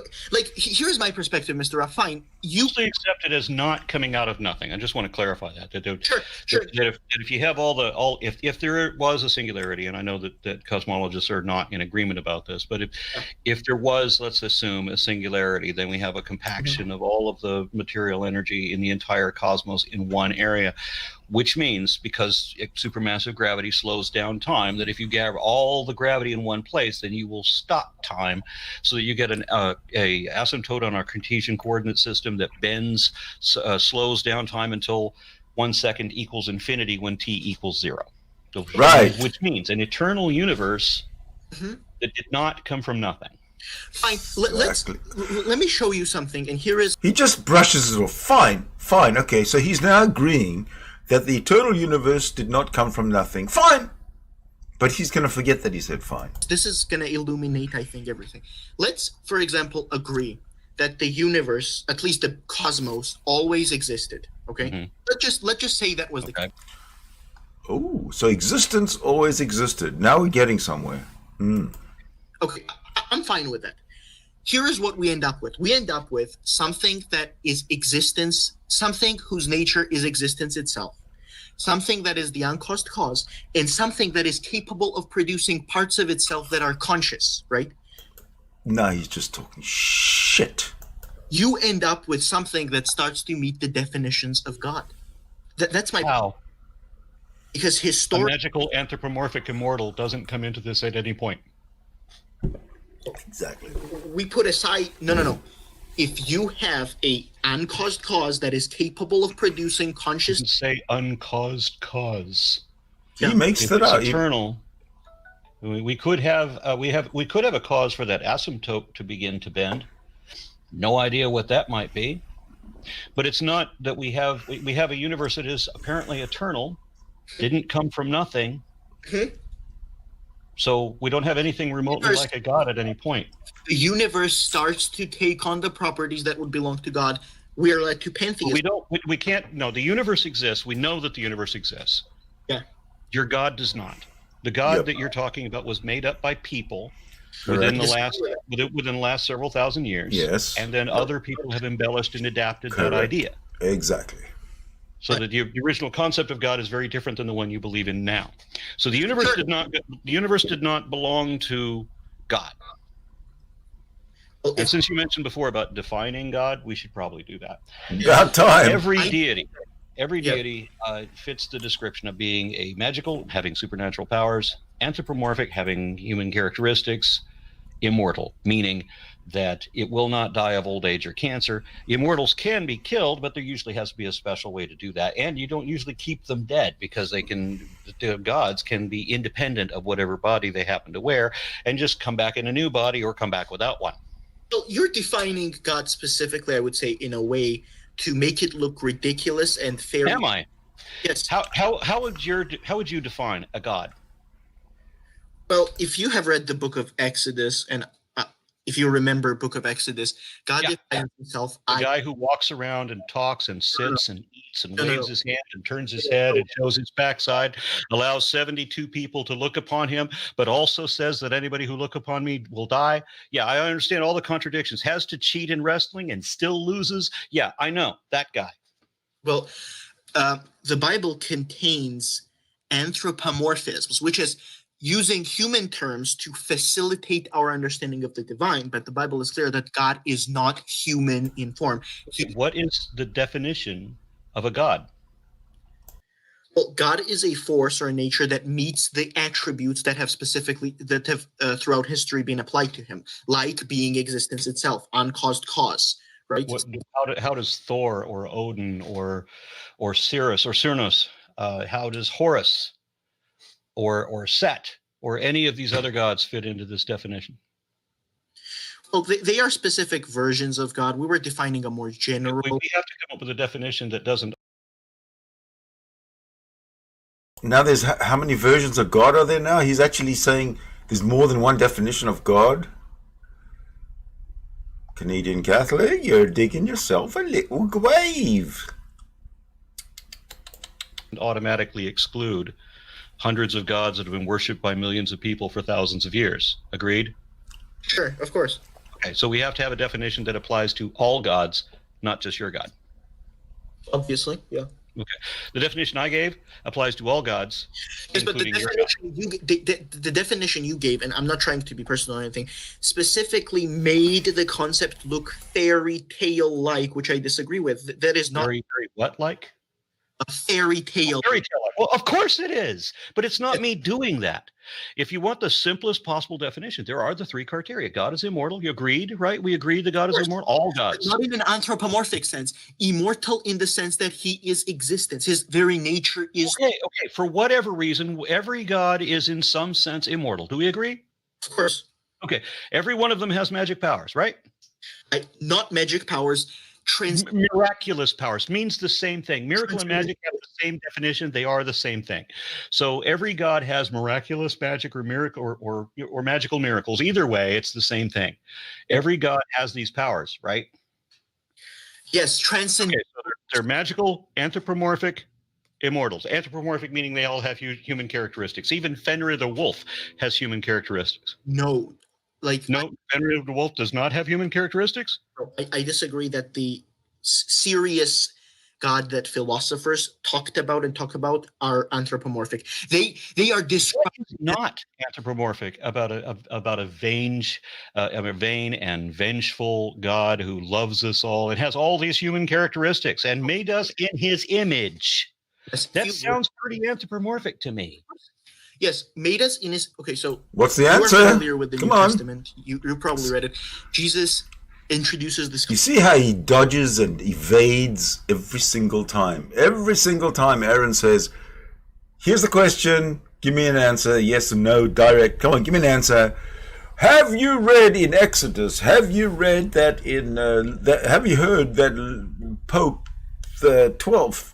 here's my perspective, Mr. Ra. Fine, you accept it as not coming out of nothing. I just want to clarify that. Sure. That if you have if there was a singularity, and I know that cosmologists are not in agreement about this, but if there was, let's assume, a singularity, then we have a compaction of all of the material energy in the entire cosmos in one area. Which means, because supermassive gravity slows down time, that if you gather all the gravity in one place, then you will stop time, so that you get a asymptote on our Cartesian coordinate system that bends, slows down time until 1 second equals infinity when t equals 0. So, right. Which means an eternal universe that did not come from nothing. Fine. Let me show you something. And here is... He just brushes it off. Fine. Okay, so he's now agreeing that the eternal universe did not come from nothing. Fine. But he's going to forget that he said fine. This is going to illuminate, I think, everything. Let's, for example, agree that the universe, at least the cosmos, always existed. Okay? Mm-hmm. Let's just say that was the case. Oh, so existence always existed. Now we're getting somewhere. Okay, I'm fine with that. Here is what we end up with. We end up with something that is existence, something whose nature is existence itself, something that is the uncaused cause, and something that is capable of producing parts of itself that are conscious, right? No, he's just talking shit. You end up with something that starts to meet the definitions of God. That's my... How? Because a magical, anthropomorphic, immortal doesn't come into this at any point. Exactly. We put aside... No. If you have a uncaused cause that is capable of producing conscious... Say uncaused cause. He makes that out. Eternal. We could have a cause for that asymptote to begin to bend. No idea what that might be. But it's not that we have a universe that is apparently eternal, didn't come from nothing. So we don't have anything remotely like a God at any point. The universe starts to take on the properties that would belong to God. We are led to pantheism. We can't. No, the universe exists. We know that the universe exists. Yeah. Your God does not. The God that you're talking about was made up by people within the last several thousand years. Yes. And then other people have embellished and adapted that idea. Exactly. So that the original concept of God is very different than the one you believe in now. So the universe did not belong to God. And since you mentioned before about defining God, we should probably do that. About time. Every deity fits the description of being a magical, having supernatural powers, anthropomorphic, having human characteristics, immortal, meaning that it will not die of old age or cancer. Immortals can be killed, but there usually has to be a special way to do that. And you don't usually keep them dead because the gods can be independent of whatever body they happen to wear and just come back in a new body or come back without one. So you're defining God specifically, I would say, in a way to make it look ridiculous and fair. Am I? Yes. How would you define a God? Well, if you have read the book of Exodus, and if you remember Book of Exodus, God Yeah. defines himself. The guy who walks around and talks and sits and eats and No, no, waves no. his hand and turns his head and shows his backside, allows 72 people to look upon him, but also says that anybody who look upon me will die. Yeah, I understand all the contradictions. Has to cheat in wrestling and still loses. Yeah, I know that guy. Well, the Bible contains anthropomorphisms, which is using human terms to facilitate our understanding of the divine. But the Bible is clear that God is not human in form. What is the definition of a god? Well, God is a force or a nature that meets the attributes that have throughout history been applied to him, like being existence itself, uncaused cause, right? How does Thor or Odin or Cirrus or Cernus, how does Horus or Set or any of these other gods fit into this definition? Well, they are specific versions of God. We were defining a more general. We have to come up with a definition that doesn't. Now there's how many versions of God are there now? He's actually saying there's more than one definition of God. Canadian Catholic, you're digging yourself a little grave. Automatically exclude hundreds of gods that have been worshipped by millions of people for thousands of years. Agreed? Sure, of course. Okay, so we have to have a definition that applies to all gods, not just your God. Obviously, yeah. Okay. The definition I gave applies to all gods, yes, but including your God. the definition you gave, and I'm not trying to be personal or anything, specifically made the concept look fairy tale-like, which I disagree with. That is not Very, very what-like? a fairy tale. Fairy tale. Well, of course it is, but it's not me doing that. If you want the simplest possible definition, there are the three criteria. God is immortal. You agreed, right? We agreed that God is immortal. All gods. Not in an anthropomorphic sense. Immortal in the sense that he is existence. His very nature is. Okay. For whatever reason, every god is in some sense immortal. Do we agree? Of course. Okay. Every one of them has magic powers, right? Not magic powers. Miraculous powers means the same thing. Miracle and magic have the same definition. They are the same thing. So every god has miraculous magic or miracle or magical miracles. Either way, it's the same thing. Every god has these powers, right? Yes, transcend. Okay, so they're magical, anthropomorphic, immortals. Anthropomorphic meaning they all have human characteristics. Even Fenrir the wolf has human characteristics. No. Fenrir the wolf does not have human characteristics? I disagree that the serious God that philosophers talk about are anthropomorphic. They are described not anthropomorphic about a vain and vengeful God who loves us all and has all these human characteristics and made us in his image. That sounds pretty anthropomorphic to me. Yes, made us in his. Okay, so what's the you answer? are familiar with the Come New on. Testament. You probably read it. Jesus introduces this. You see how he dodges and evades every single time. Every single time Aaron says, here's the question, give me an answer, yes or no, direct. Come on, give me an answer. Have you read in Exodus? Have you read that in? Have you heard that Pope the 12th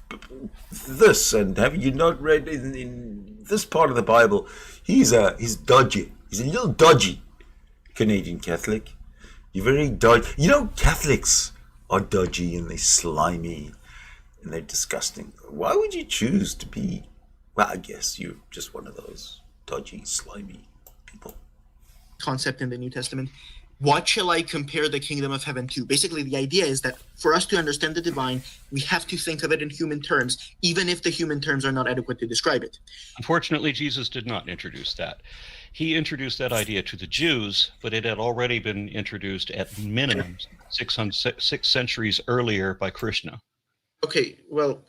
this? And have you not read in this part of the Bible? He's dodgy. He's a little dodgy. Canadian Catholic. You're very dodgy. You know, Catholics are dodgy and they're slimy and they're disgusting. Why would you choose to be? Well, I guess you're just one of those dodgy, slimy people. Concept in the New Testament. What shall I compare the kingdom of heaven to? Basically, the idea is that for us to understand the divine, we have to think of it in human terms, even if the human terms are not adequate to describe it. Unfortunately, Jesus did not introduce that. He introduced that idea to the Jews, but it had already been introduced at minimum 6 centuries earlier by Krishna. Okay, well,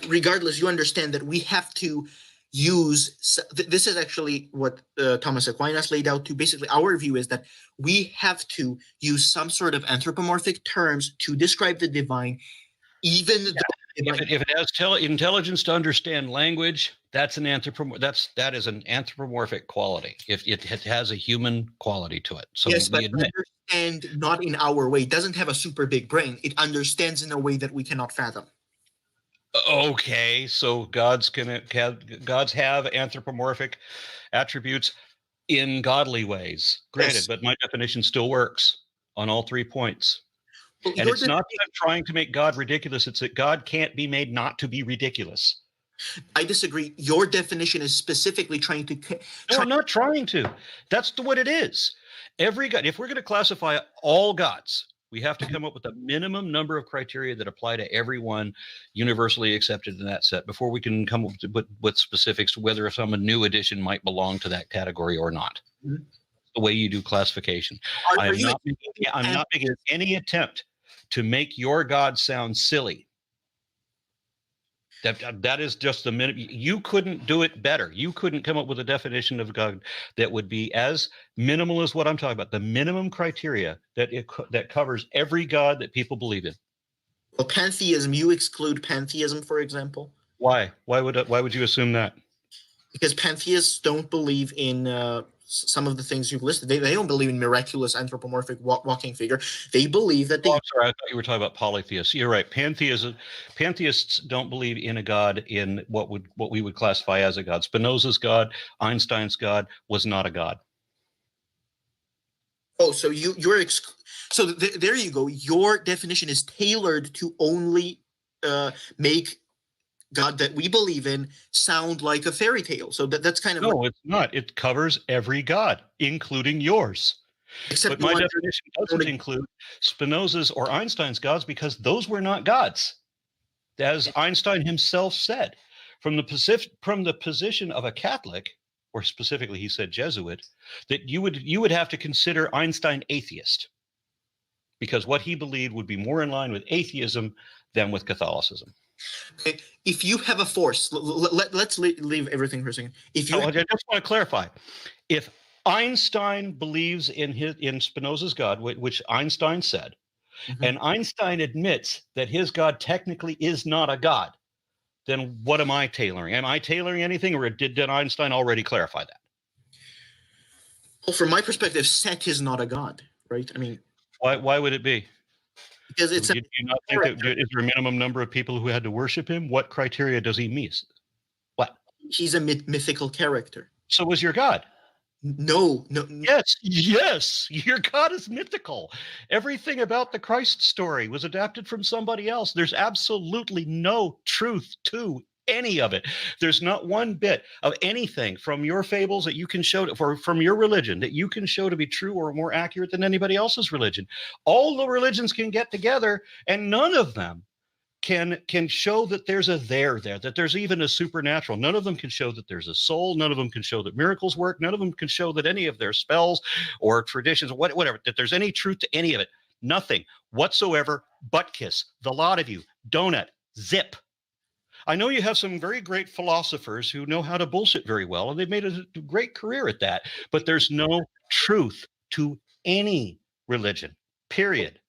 regardless, you understand that we have to use, this is actually what Thomas Aquinas laid out to. Basically, our view is that we have to use some sort of anthropomorphic terms to describe the divine, even though if it has intelligence to understand language, that is an anthropomorphic quality. If it has a human quality to it. So yes, but admit. understand not in our way. It doesn't have a super big brain. It understands in a way that we cannot fathom. Okay, so gods have anthropomorphic attributes. in godly ways. Granted, Yes. but my definition still works on all 3 points. Well, And your it's not that I'm trying to make God ridiculous. It's that God can't be made not to be ridiculous. I disagree. Your definition is specifically trying to. No, I'm not trying to. That's what it is. Every God, if we're going to classify all gods, we have to come up with a minimum number of criteria that apply to everyone universally accepted in that set before we can come up with specifics to whether some new addition might belong to that category or not. Mhm. The way you do classification. I'm not making any attempt to make your God sound silly. That is just the minute. You couldn't do it better. You couldn't come up with a definition of God that would be as minimal as what I'm talking about. The minimum criteria that covers every God that people believe in. Well, pantheism. You exclude pantheism, for example. Why? Why would you assume that? Because pantheists don't believe in some of the things you've listed. They don't believe in miraculous anthropomorphic walking figure. They believe that I'm sorry, I thought you were talking about polytheists. You're right. Pantheists don't believe in a God in what we would classify as a God. Spinoza's God, Einstein's God was not a God. Oh, so there you go. Your definition is tailored to only make God that we believe in sound like a fairy tale. So that's kind of no, it's not. It covers every God, including yours. Except but my definition doesn't include Spinoza's or Einstein's gods because those were not gods, as Einstein himself said. From the position of a Catholic, or specifically he said Jesuit, that you would have to consider Einstein atheist, because what he believed would be more in line with atheism than with Catholicism. Okay. If you have a force, let's leave everything for a second. I just want to clarify. If Einstein believes in Spinoza's God, which Einstein said, and Einstein admits that his God technically is not a God, then what am I tailoring? Am I tailoring anything, or did Einstein already clarify that? Well, from my perspective, Set is not a God, right? I mean, why would it be? Because it's do you not think is there a minimum number of people who had to worship him? What criteria does he meet? What? He's a mythical character. So was your God? No. Yes. Your God is mythical. Everything about the Christ story was adapted from somebody else. There's absolutely no truth to any of it. There's not one bit of anything from your fables that you can show from your religion that you can show to be true or more accurate than anybody else's religion. All the religions can get together, and none of them can show that there's a there, that there's even a supernatural. None of them can show that there's a soul. None of them can show that miracles work. None of them can show that any of their spells or traditions, whatever, that there's any truth to any of it. Nothing whatsoever. Butt kiss. The lot of you. Donut. Zip. I know you have some very great philosophers who know how to bullshit very well, and they've made a great career at that. But there's no truth to any religion, period.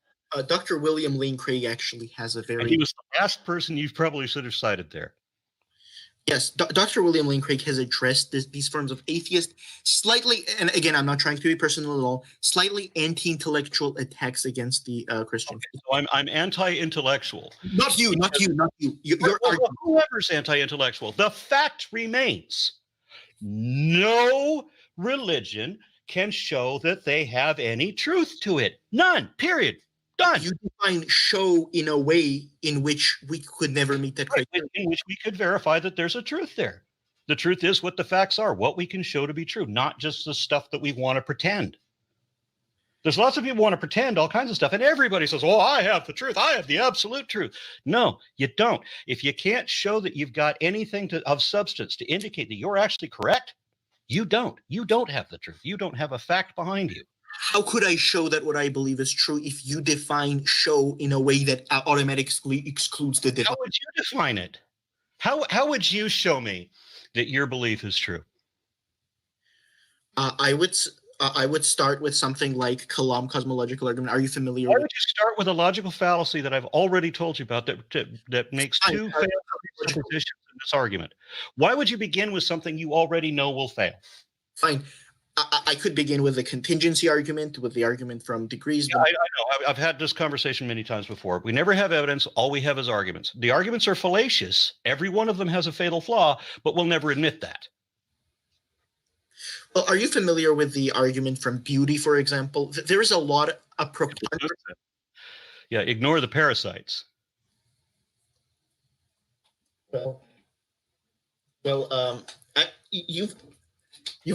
Dr. William Lane Craig actually has a very... And he was the last person you probably should have cited there. Yes, Dr. William Lane Craig has addressed these forms of atheist, slightly, and again, I'm not trying to be personal at all, slightly anti-intellectual attacks against the Christians. Okay, so I'm anti-intellectual. Not you. Whoever's anti-intellectual. The fact remains, no religion can show that they have any truth to it. None, period. Done. You define show in a way in which we could never meet that criteria. In which we could verify that there's a truth there. The truth is what the facts are, what we can show to be true, not just the stuff that we want to pretend. There's lots of people who want to pretend all kinds of stuff, and everybody says, oh, I have the truth. I have the absolute truth. No, you don't. If you can't show that you've got anything of substance to indicate that you're actually correct, you don't. You don't have the truth. You don't have a fact behind you. How could I show that what I believe is true if you define show in a way that automatically excludes the divine? How would you define it? How would you show me that your belief is true? I would start with something like Kalam cosmological argument. Are you familiar Why with would you start with a logical fallacy that I've already told you about that makes two suppositions in this argument? Why would you begin with something you already know will fail? Fine. I could begin with the contingency argument, with the argument from degrees. Yeah, I know. I've had this conversation many times before. We never have evidence. All we have is arguments. The arguments are fallacious. Every one of them has a fatal flaw, but we'll never admit that. Well, are you familiar with the argument from beauty, for example? There is a lot of Yeah, ignore the parasites. Well, you've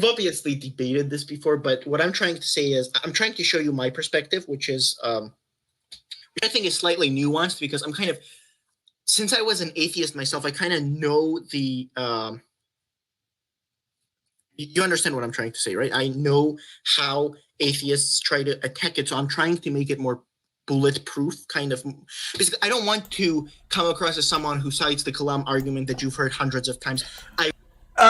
obviously debated this before, but what I'm trying to say is I'm trying to show you my perspective, which I think is slightly nuanced because I'm kind of, since I was an atheist myself, I kind of know the you understand what I'm trying to say, right? I know how atheists try to attack it, so I'm trying to make it more bulletproof, kind of. Basically, I don't want to come across as someone who cites the Kalam argument that you've heard hundreds of times.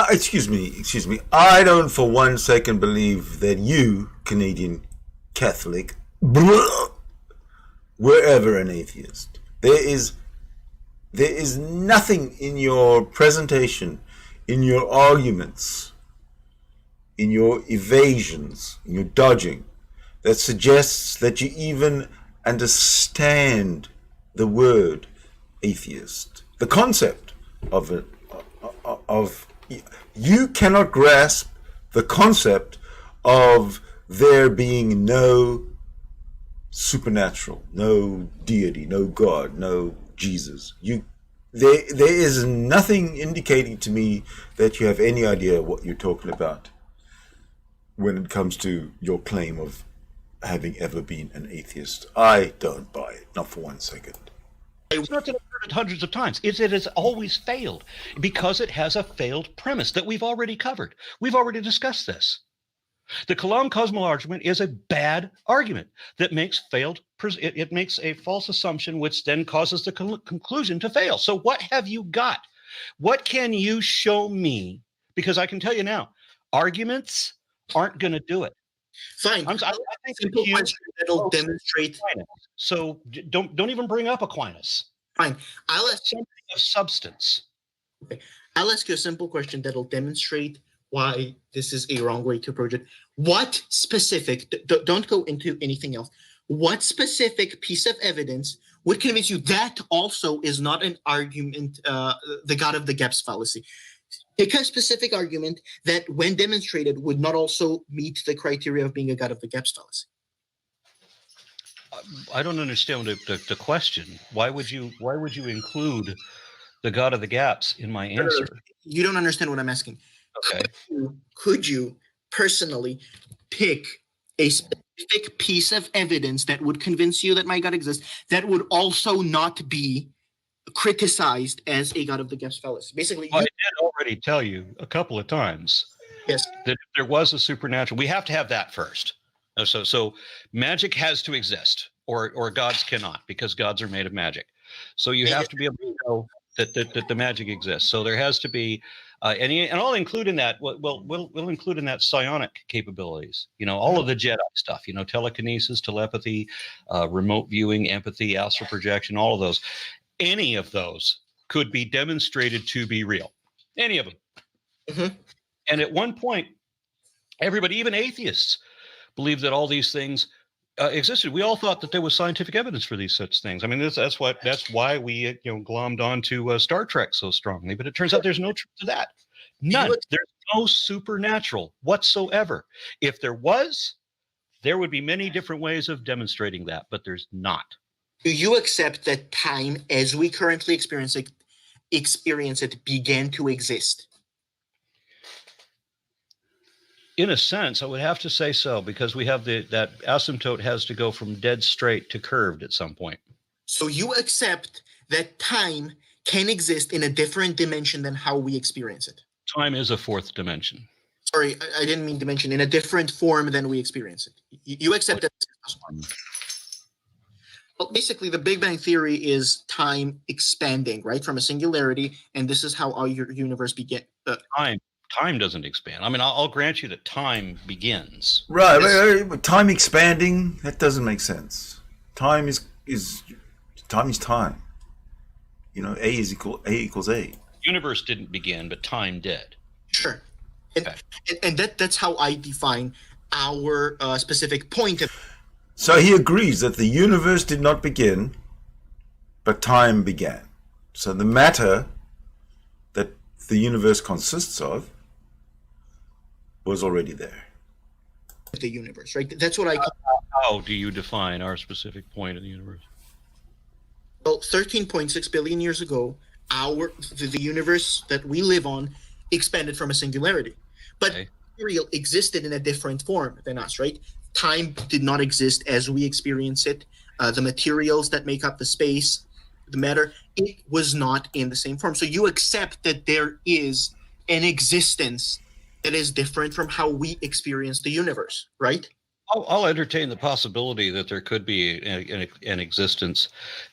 Excuse me. I don't for 1 second believe that you, Canadian Catholic, were ever an atheist. There is nothing in your presentation, in your arguments, in your evasions, in your dodging, that suggests that you even understand the word atheist, the concept of it, you cannot grasp the concept of there being no supernatural, no deity, no God, no Jesus. There is nothing indicating to me that you have any idea what you're talking about when it comes to your claim of having ever been an atheist. I don't buy it, not for 1 second. It's not that I've heard it hundreds of times. It has always failed because it has a failed premise that we've already covered. We've already discussed this. The Kalam Cosmo argument is a bad argument that makes it makes a false assumption, which then causes the conclusion to fail. So what have you got? What can you show me? Because I can tell you now, arguments aren't going to do it. Fine. I think simple question that'll demonstrate. Aquinas. So don't even bring up Aquinas. Fine. I'll ask something of substance. Okay. I'll ask you a simple question that'll demonstrate why this is a wrong way to approach it. What specific, don't go into anything else. What specific piece of evidence would convince you that also is not an argument, the God of the gaps fallacy? Pick a specific argument that, when demonstrated, would not also meet the criteria of being a God of the gaps fallacy. I don't understand the question. Why would you include the God of the gaps in my answer? You don't understand what I'm asking. Okay. Could you personally pick a specific piece of evidence that would convince you that my God exists that would also not be criticized as a God of the gaps fallacy? Basically, I did already tell you a couple of times, yes, that if there was a supernatural, we have to have that first. So magic has to exist, or gods cannot, because gods are made of magic. So you have to be able to know that the magic exists. So there has to be, and I'll include in that. We'll include in that psionic capabilities. All of the Jedi stuff. Telekinesis, telepathy, remote viewing, empathy, astral projection. All of those. Any of those could be demonstrated to be real. Any of them. Mm-hmm. And at one point, everybody, even atheists, believed that all these things existed. We all thought that there was scientific evidence for these such things. I mean, that's why we glommed onto Star Trek so strongly. But it turns out there's no truth to that. None. There's no supernatural whatsoever. If there was, there would be many different ways of demonstrating that, but there's not. Do you accept that time, as we currently experience it, began to exist? In a sense, I would have to say so, because we have that asymptote has to go from dead straight to curved at some point. So you accept that time can exist in a different dimension than how we experience it? Time is a fourth dimension. Sorry, I didn't mean dimension. In a different form than we experience it. You accept that? Well, basically, the Big Bang Theory is time expanding, right, from a singularity, and this is how our universe began. Time doesn't expand. I mean, I'll grant you that time begins. Right, but time expanding, that doesn't make sense. Time is time. A equals A. Universe didn't begin, but time did. Sure. And that's how I define our specific point of. So he agrees that the universe did not begin, but time began. So the matter that the universe consists of was already there. The universe, right? That's what I call. How do you define our specific point in the universe? Well, 13.6 billion years ago, the universe that we live on expanded from a singularity. But Okay. material existed in a different form than us, right? Time did not exist as we experience it. The materials that make up the space, the matter, it was not in the same form. So you accept that there is an existence that is different from how we experience the universe, right? I'll entertain the possibility that there could be an existence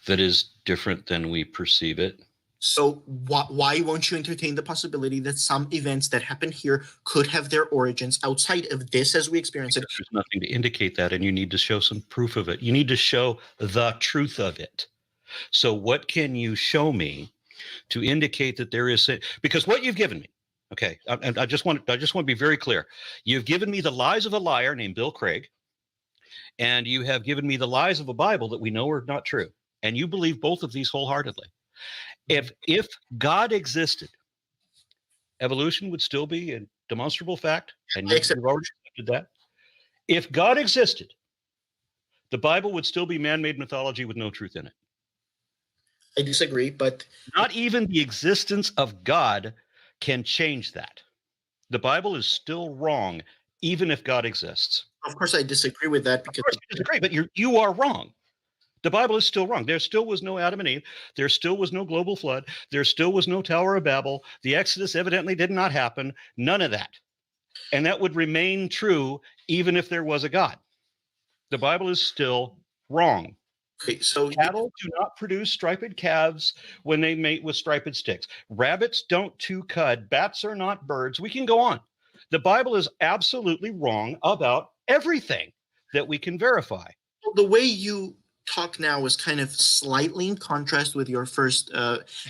that is different than we perceive it. So why won't you entertain the possibility that some events that happen here could have their origins outside of this as we experience it? There's nothing to indicate that, and you need to show some proof of it. You need to show the truth of it. So what can you show me to indicate that there is because what you've given me, okay, and I just want to be very clear. You've given me the lies of a liar named Bill Craig, and you have given me the lies of a Bible that we know are not true, and you believe both of these wholeheartedly. If God existed, evolution would still be a demonstrable fact, and you've already accepted that. If God existed, the Bible would still be man-made mythology with no truth in it. I disagree, but not even the existence of God can change that. The Bible is still wrong, even if God exists. Of course, I disagree with that because of course, I disagree, but you are wrong. The Bible is still wrong. There still was no Adam and Eve. There still was no global flood. There still was no Tower of Babel. The Exodus evidently did not happen. None of that. And that would remain true even if there was a God. The Bible is still wrong. Okay, so cattle do not produce striped calves when they mate with striped sticks. Rabbits don't chew cud. Bats are not birds. We can go on. The Bible is absolutely wrong about everything that we can verify. The way you talk now is kind of slightly in contrast with your first,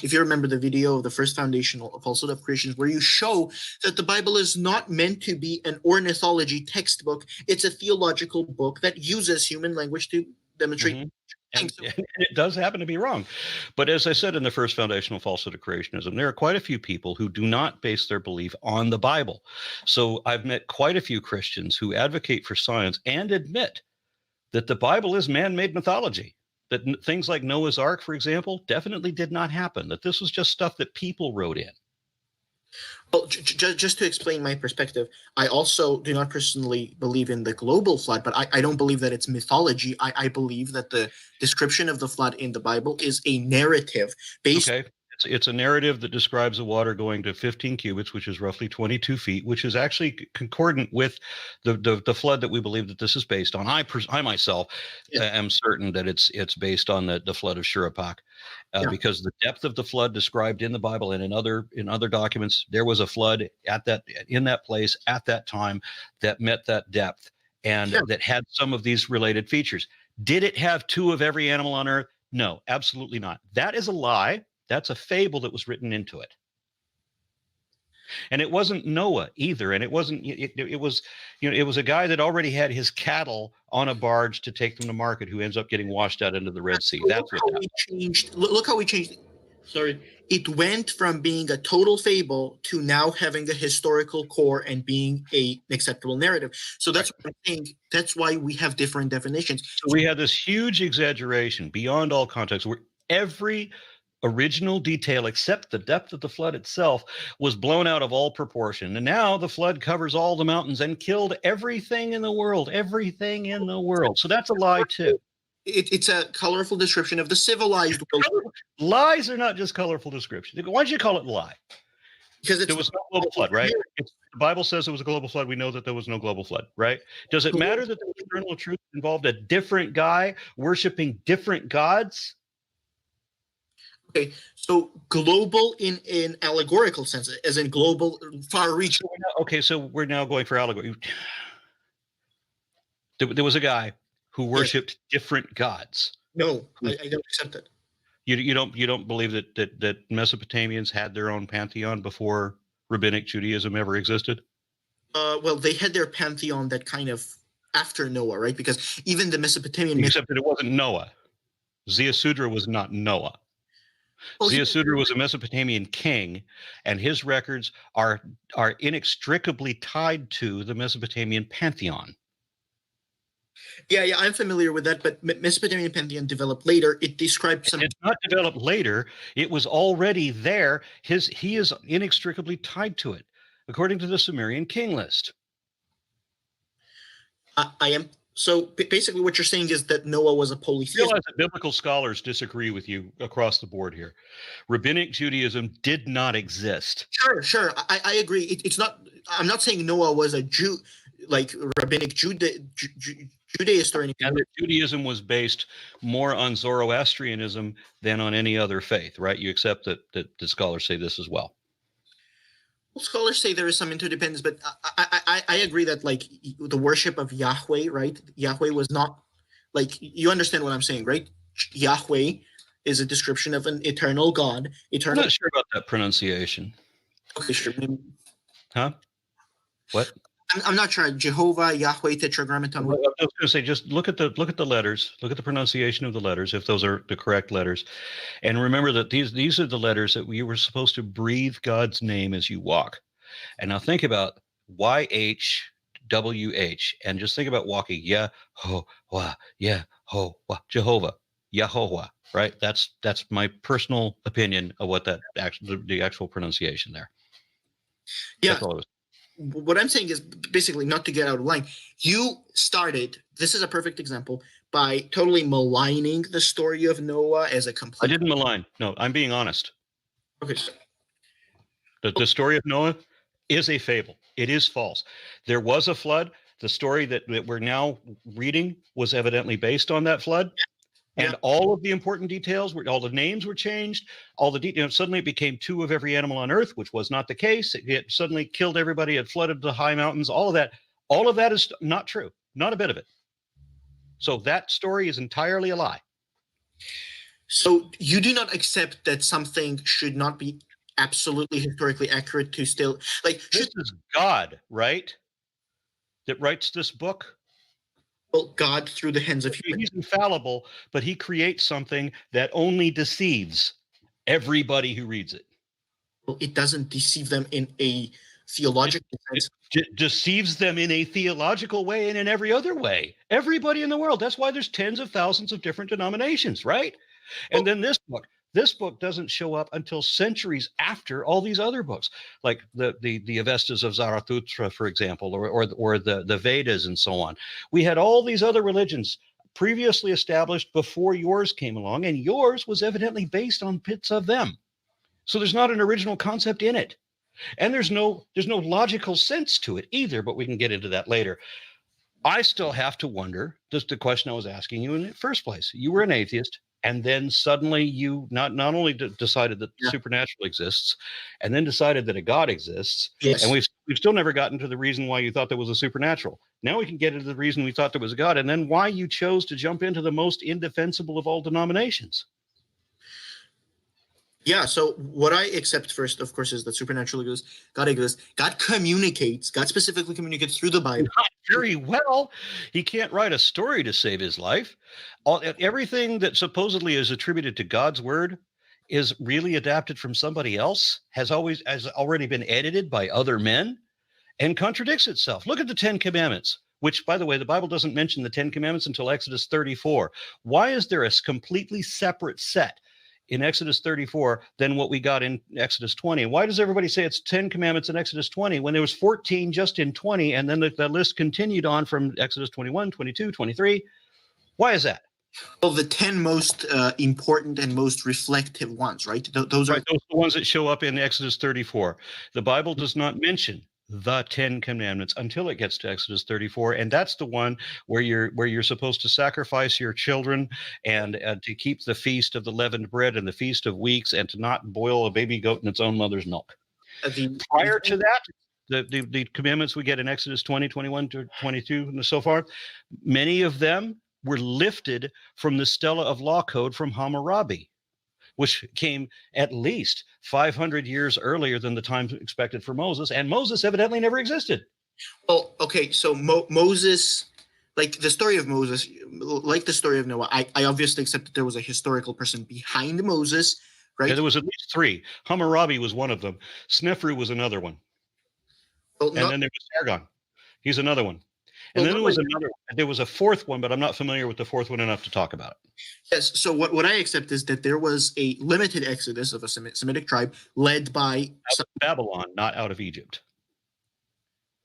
if you remember the video of the first foundational falsehood of creations, where you show that the Bible is not meant to be an ornithology textbook. It's a theological book that uses human language to demonstrate. Mm-hmm. And it does happen to be wrong. But as I said in the first foundational falsehood of creationism, there are quite a few people who do not base their belief on the Bible. So I've met quite a few Christians who advocate for science and admit that the Bible is man-made mythology, that things like Noah's Ark, for example, definitely did not happen, that this was just stuff that people wrote in. Well, just to explain my perspective, I also do not personally believe in the global flood, but I don't believe that it's mythology. I believe that the description of the flood in the Bible is a narrative based. Okay. It's a narrative that describes the water going to 15 cubits, which is roughly 22 feet, which is actually concordant with the flood that we believe that this is based on. I myself am certain that it's based on the flood of Shuruppak, because the depth of the flood described in the Bible and in other documents, there was a flood in that place at that time that met that depth and that had some of these related features. Did it have two of every animal on earth? No, absolutely not. That is a lie. That's a fable that was written into it. And it wasn't Noah either. And it wasn't, it was a guy that already had his cattle on a barge to take them to market who ends up getting washed out into the Red Sea. That's what happened. Look how we changed. Sorry. It went from being a total fable to now having a historical core and being an acceptable narrative. So that's what I'm saying. That's why we have different definitions. So we had this huge exaggeration beyond all context where every original detail except the depth of the flood itself was blown out of all proportion, and now the flood covers all the mountains and killed everything in the world. So that's a lie too. It's a colorful description of the civilized world. Lies are not just colorful descriptions. Why did you call it a lie? Because there was no global flood, right? The Bible says there was a global flood. We know that there was no global flood, right? Does it matter that the eternal truth involved a different guy worshiping different gods? Okay, so global in allegorical sense, as in global, far-reaching. So we're now going for allegory. There was a guy who worshipped different gods. No, I don't accept that. You don't believe that Mesopotamians had their own pantheon before rabbinic Judaism ever existed? Well, they had their pantheon that kind of after Noah, right? Because even the Mesopotamian, except that it wasn't Noah. Ziusudra was not Noah. Well, Ziusudra was a Mesopotamian king, and his records are inextricably tied to the Mesopotamian pantheon. yeah, I'm familiar with that, but Mesopotamian pantheon developed later. It describes some. It's not developed later. It was already there. He is inextricably tied to it, according to the Sumerian king list. I am. So basically, what you're saying is that Noah was a polytheist. Realize that biblical scholars disagree with you across the board here. Rabbinic Judaism did not exist. Sure. I agree. It's not. I'm not saying Noah was a Jew, like rabbinic Judaist or anything. And that Judaism was based more on Zoroastrianism than on any other faith, right? You accept that the scholars say this as well. Well, scholars say there is some interdependence, but I agree that like the worship of Yahweh, right? Yahweh was not like, you understand what I'm saying, right? Yahweh is a description of an eternal God. I'm not sure about that pronunciation. Okay, sure. Maybe. Huh? What? I'm not sure. Jehovah, Yahweh, Tetragrammaton. I was going to say, just look at the letters, look at the pronunciation of the letters, if those are the correct letters, and remember that these are the letters that we were supposed to breathe God's name as you walk. And now think about YHWH, and just think about walking Yehovah, Jehovah, Yahovah. Right? That's my personal opinion of what that the actual pronunciation there. Yeah. That's all it was. What I'm saying is basically, not to get out of line, you started, this is a perfect example, by totally maligning the story of Noah as a complete. I didn't malign. No, I'm being honest. Okay. So, the story of Noah is a fable. It is false. There was a flood. The story that we're now reading was evidently based on that flood. And all of the important details, all the names were changed. All the details, suddenly it became 2 of every animal on earth, which was not the case. It suddenly killed everybody. It flooded the high mountains. All of that is not true. Not a bit of it. So that story is entirely a lie. So you do not accept that something should not be absolutely historically accurate to still like. This is God, right? That writes this book. God through the hands of humans. He's infallible, but he creates something that only deceives everybody who reads it. Well, it doesn't deceive them in a theological sense. It deceives them in a theological way and in every other way. Everybody in the world. That's why there's tens of thousands of different denominations, right? And then this book doesn't show up until centuries after all these other books, like the Avestas of Zarathustra, for example, or the Vedas and so on. We had all these other religions previously established before yours came along, and yours was evidently based on bits of them. So there's not an original concept in it, and there's no logical sense to it either. But we can get into that later. I still have to wonder, just the question I was asking you in the first place. You were an atheist. And then suddenly you not only decided that supernatural exists, and then decided that a God exists. Yes. And we've still never gotten to the reason why you thought there was a supernatural. Now we can get into the reason we thought there was a God, and then why you chose to jump into the most indefensible of all denominations. Yeah, so what I accept first, of course, is that supernatural exists. God exists. God communicates. God specifically communicates through the Bible. Not very well. He can't write a story to save his life. Everything that supposedly is attributed to God's word is really adapted from somebody else, has already been edited by other men, and contradicts itself. Look at the 10 Commandments, which, by the way, the Bible doesn't mention the 10 Commandments until Exodus 34. Why is there a completely separate set in Exodus 34 than what we got in Exodus 20? And why does everybody say it's 10 commandments in Exodus 20 when there was 14 just in 20, and then the list continued on from Exodus 21, 22, 23? Why is that? Well, the 10 most important and most reflective ones, right? Those are the ones that show up in Exodus 34. The Bible does not mention the 10 commandments until it gets to Exodus 34, and that's the one where you're supposed to sacrifice your children and to keep the feast of the leavened bread and the feast of weeks, and to not boil a baby goat in its own mother's milk. Prior to that, the commandments we get in Exodus 20, 21 to 22 and so far, many of them were lifted from the Stela of Law Code from Hammurabi, which came at least 500 years earlier than the time expected for Moses, and Moses evidently never existed. Well, okay, so Moses, like the story of Moses, like the story of Noah, I obviously accept that there was a historical person behind Moses right? Yeah, there was at least 3. Hammurabi was one of them. Snefru was another one. Well, And then there was Sargon. He's another one. And then there was there was a 4th one, but I'm not familiar with the 4th one enough to talk about it. yes. So what I accept is that there was a limited exodus of a Semitic tribe led by Out of Babylon, not out of Egypt.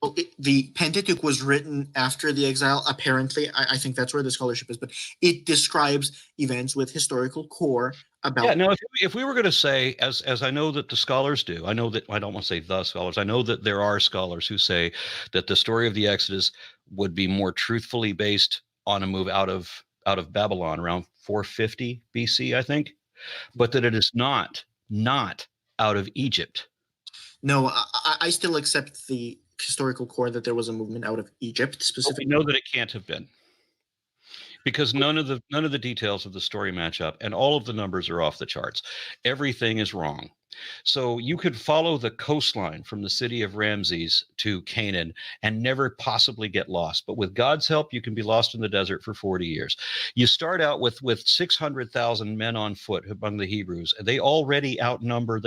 well, the Pentateuch was written after the exile. Apparently, I think that's where the scholarship is, but it describes events with historical core about. Yeah, no, if we were going to say, as I know that the scholars do, I know that I don't want to say the scholars, I know that there are scholars who say that the story of the Exodus would be more truthfully based on a move out of Babylon around 450 BC, I think, but that it is not out of Egypt. No, I still accept the historical core that there was a movement out of Egypt specifically. We know that it can't have been, because none of the details of the story match up, and all of the numbers are off the charts. Everything is wrong. So you could follow the coastline from the city of Ramses to Canaan and never possibly get lost. But with God's help, you can be lost in the desert for 40 years. You start out with 600,000 men on foot among the Hebrews. They already outnumber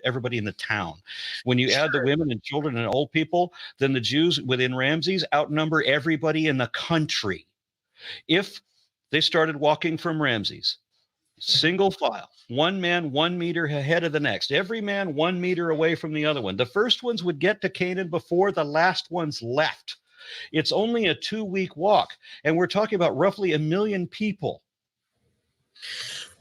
everybody in the town. When you add the women and children and old people, then the Jews within Ramses outnumber everybody in the country. If they started walking from Ramses, single file, one man 1 meter ahead of the next, every man 1 meter away from the other one, the first ones would get to Canaan before the last ones left. It's only a 2-week walk, and we're talking about roughly 1 million people.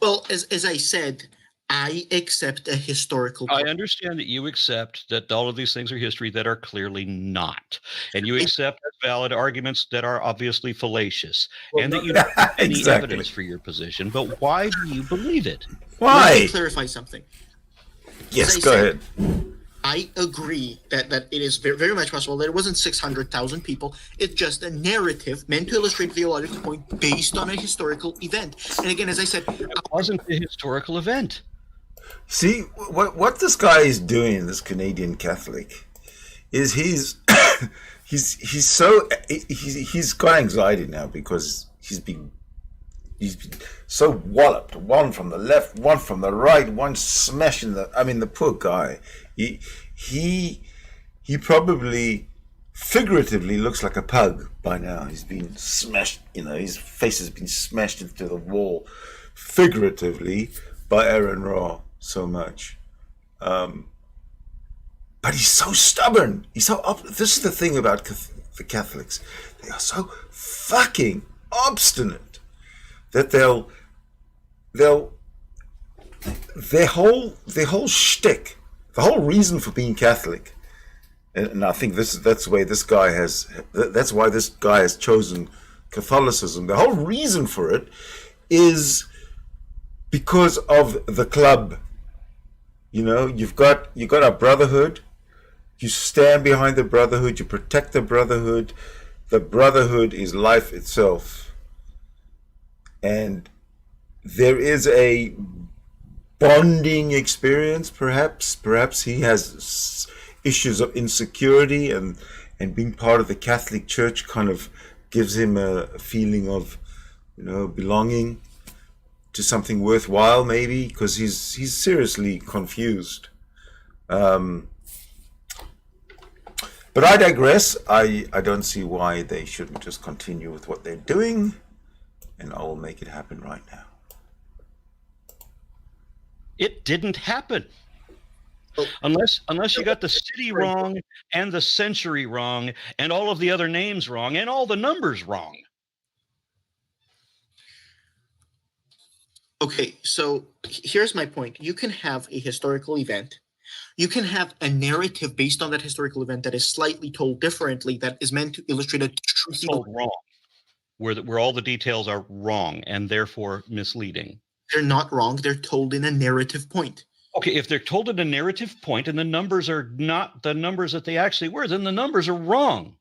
Well, as I said, I accept a historical core. I understand that you accept that all of these things are history that are clearly not, and you accept valid arguments that are obviously fallacious, and that you don't have any evidence for your position. But why do you believe it? Why? Let me clarify something. Yes, go ahead. I agree that it is very, very much possible that it wasn't 600,000 people. It's just a narrative meant to illustrate a theological point based on a historical event. And again, as I said, it wasn't a historical event. See, what this guy is doing, this Canadian Catholic, is he's got anxiety now because he's been so walloped, one from the left, one from the right, one smashing the poor guy. He probably figuratively looks like a pug by now. He's been smashed, his face has been smashed into the wall figuratively by Aron Ra so much. But he's so stubborn. He's so this is the thing about the Catholics. They are so fucking obstinate that their whole shtick, the whole reason for being Catholic, and I think that's why this guy has chosen Catholicism. The whole reason for it is because of the club. You've got a brotherhood. You stand behind the brotherhood. You protect the brotherhood. The brotherhood is life itself. And there is a bonding experience, perhaps. Perhaps he has issues of insecurity, and being part of the Catholic Church kind of gives him a feeling of, belonging to something worthwhile, maybe, because he's seriously confused. But I digress. I don't see why they shouldn't just continue with what they're doing, and I will make it happen right now. It didn't happen. Unless you got the city wrong and the century wrong and all of the other names wrong and all the numbers wrong. Okay, so here's my point. You can have a historical event. You can have a narrative based on that historical event that is slightly told differently, that is meant to illustrate a truth. Told wrong, where all the details are wrong and therefore misleading. They're not wrong. They're told in a narrative point. Okay, if they're told in a narrative point and the numbers are not the numbers that they actually were, then the numbers are wrong.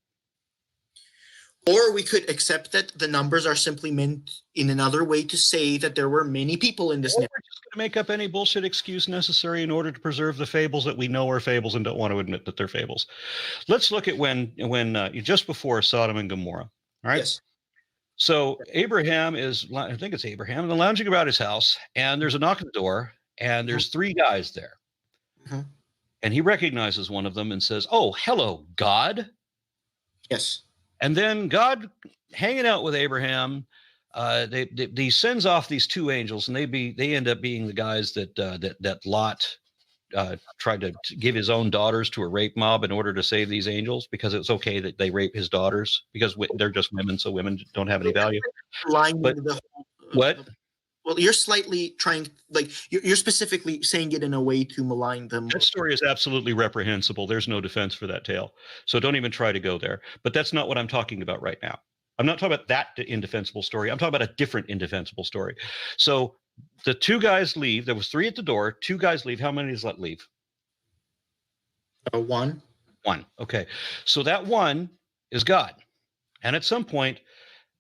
Or we could accept that the numbers are simply meant in another way to say that there were many people in this narrative. We're just going to make up any bullshit excuse necessary in order to preserve the fables that we know are fables and don't want to admit that they're fables. Let's look at when just before Sodom and Gomorrah. All right. Yes. So Abraham is lounging about his house, and there's a knock at the door, and there's three guys there. Mhm. And he recognizes one of them and says, "Oh, hello, God." Yes. And then God, hanging out with Abraham, he sends off these two angels, and they end up being the guys that Lot tried to give his own daughters to a rape mob in order to save these angels, because it's okay that they rape his daughters because they're just women, so women don't have any value. Lying But the what? Well, you're slightly trying, like you're specifically saying it in a way to malign them. That story is absolutely reprehensible. There's no defense for that tale. So don't even try to go there. But that's not what I'm talking about right now. I'm not talking about that indefensible story. I'm talking about a different indefensible story. So the two guys leave. There was three at the door. Two guys leave. How many does that leave? One. One. Okay. So that one is God. And at some point,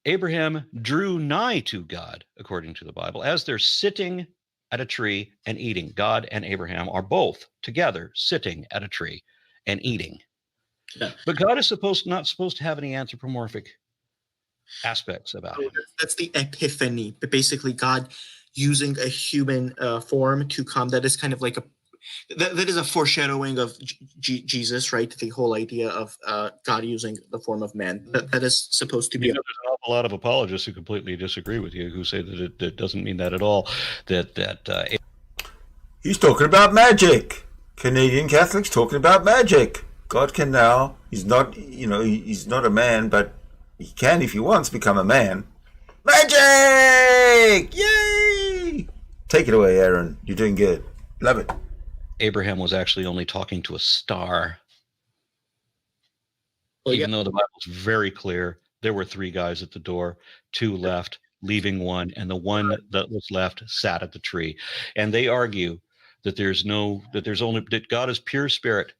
Abraham drew nigh to God, according to the Bible, as they're sitting at a tree and eating. God and Abraham are both together sitting at a tree and eating. Yeah. But God is not supposed to have any anthropomorphic aspects about him. That's the epiphany, but basically God using a human form to come. That is kind of like that is a foreshadowing of Jesus, right? The whole idea of God using the form of man. That is supposed to be. There's an awful lot of apologists who completely disagree with you, who say that it doesn't mean that at all. He's talking about magic. Canadian Catholics talking about magic. God can now. He's not. He's not a man, but he can, if he wants, become a man. Magic! Yay! Take it away, Aaron. You're doing good. Love it. Abraham was actually only talking to a star. Well, Even though the Bible's very clear, there were three guys at the door, two left, leaving one, and the one that was left sat at the tree. And they argue that that God is pure spirit,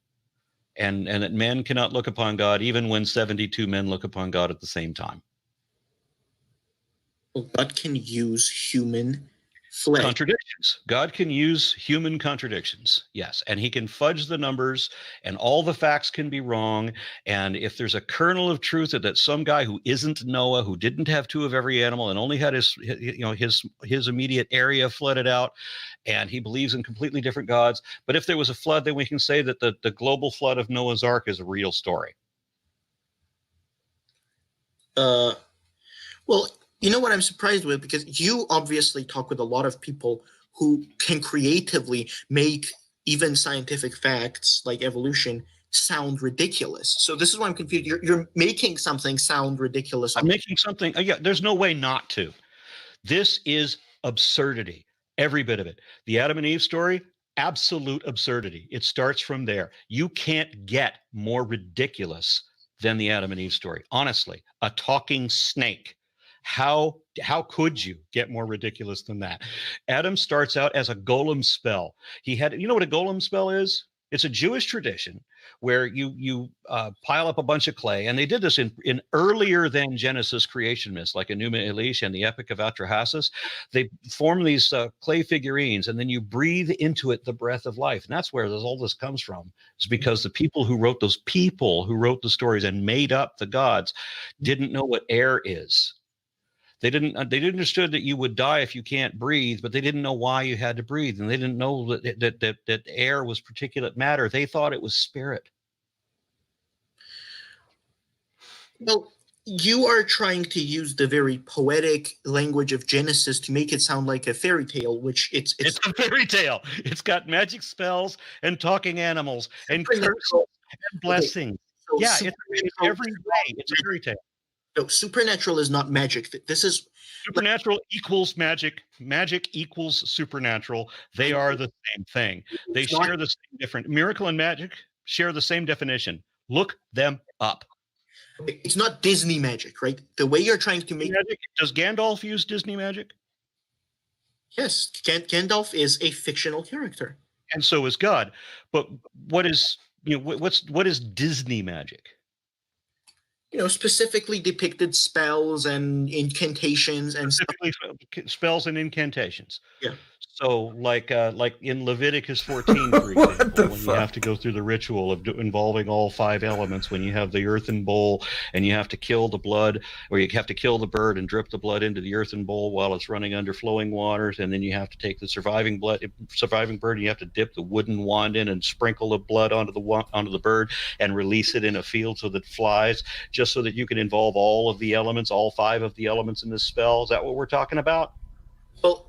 and that men cannot look upon God, even when 72 men look upon God at the same time. Well, God can use human flesh. Contradictions. God can use human contradictions, yes, and he can fudge the numbers, and all the facts can be wrong. And if there's a kernel of truth that some guy who isn't Noah, who didn't have two of every animal and only had his immediate area flooded out, and he believes in completely different gods, but if there was a flood, then we can say that the global flood of Noah's Ark is a real story. Well, you know what I'm surprised with? Because you obviously talk with a lot of people who can creatively make even scientific facts like evolution sound ridiculous. So this is why I'm confused. You're making something sound ridiculous. I'm making something. Yeah, there's no way not to. This is absurdity. Every bit of it. The Adam and Eve story, absolute absurdity. It starts from there. You can't get more ridiculous than the Adam and Eve story. Honestly, a talking snake. How could you get more ridiculous than that? Adam starts out as a golem spell. You know what a golem spell is? It's a Jewish tradition where you pile up a bunch of clay, and they did this in earlier than Genesis creation myths, like Enuma Elish and the Epic of Atrahasis. They form these clay figurines, and then you breathe into it the breath of life, and that's where all this comes from. It's because the people who wrote the stories and made up the gods didn't know what air is. They understood that you would die if you can't breathe, but they didn't know why you had to breathe, and they didn't know that air was particulate matter. They thought it was spirit. Well, you are trying to use the very poetic language of Genesis to make it sound like a fairy tale, which it's a fairy tale. It's got magic spells and talking animals and curses and blessings. Okay. So yeah, it's every way. It's a fairy tale. No, supernatural is not magic. This is supernatural equals magic. Magic equals supernatural. They are the same thing. They share the same different. Miracle and magic share the same definition. Look them up. It's not Disney magic, right? The way you're trying to make magic. Does Gandalf use Disney magic? Yes, Gandalf is a fictional character, and so is God. But what is Disney magic? specifically depicted spells and incantations and stuff. Specifically spells and incantations. Yeah. So, like in Leviticus 14, for What example, the when you fuck? have to go through the ritual of involving all 5 elements, when you have the earthen bowl and you have to kill the blood, or you have to kill the bird and drip the blood into the earthen bowl while it's running under flowing waters, and then you have to take the surviving bird, and you have to dip the wooden wand in and sprinkle the blood onto the bird and release it in a field so that it flies, just so that you can involve all of the elements, all 5 of the elements in this spell. Is that what we're talking about? Well,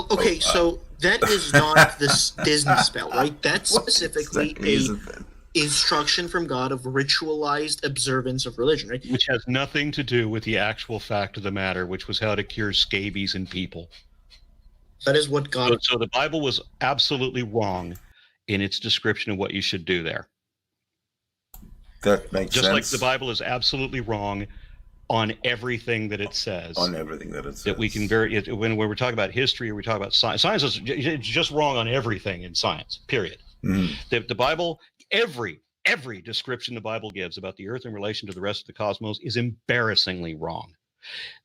okay, so that is not this Disney spell, right? That's specifically exactly is it then? instruction from God of ritualized observance of religion, right? Which has nothing to do with the actual fact of the matter, which was how to cure scabies in people. That is what God. So the Bible was absolutely wrong in its description of what you should do there. That makes Just sense. like the Bible is absolutely wrong on everything that it says. On everything that it says. That we can when we're talking about history or we talk about science, science is it's just wrong on everything in science, period. The Bible, every description the Bible gives about the earth in relation to the rest of the cosmos is embarrassingly wrong.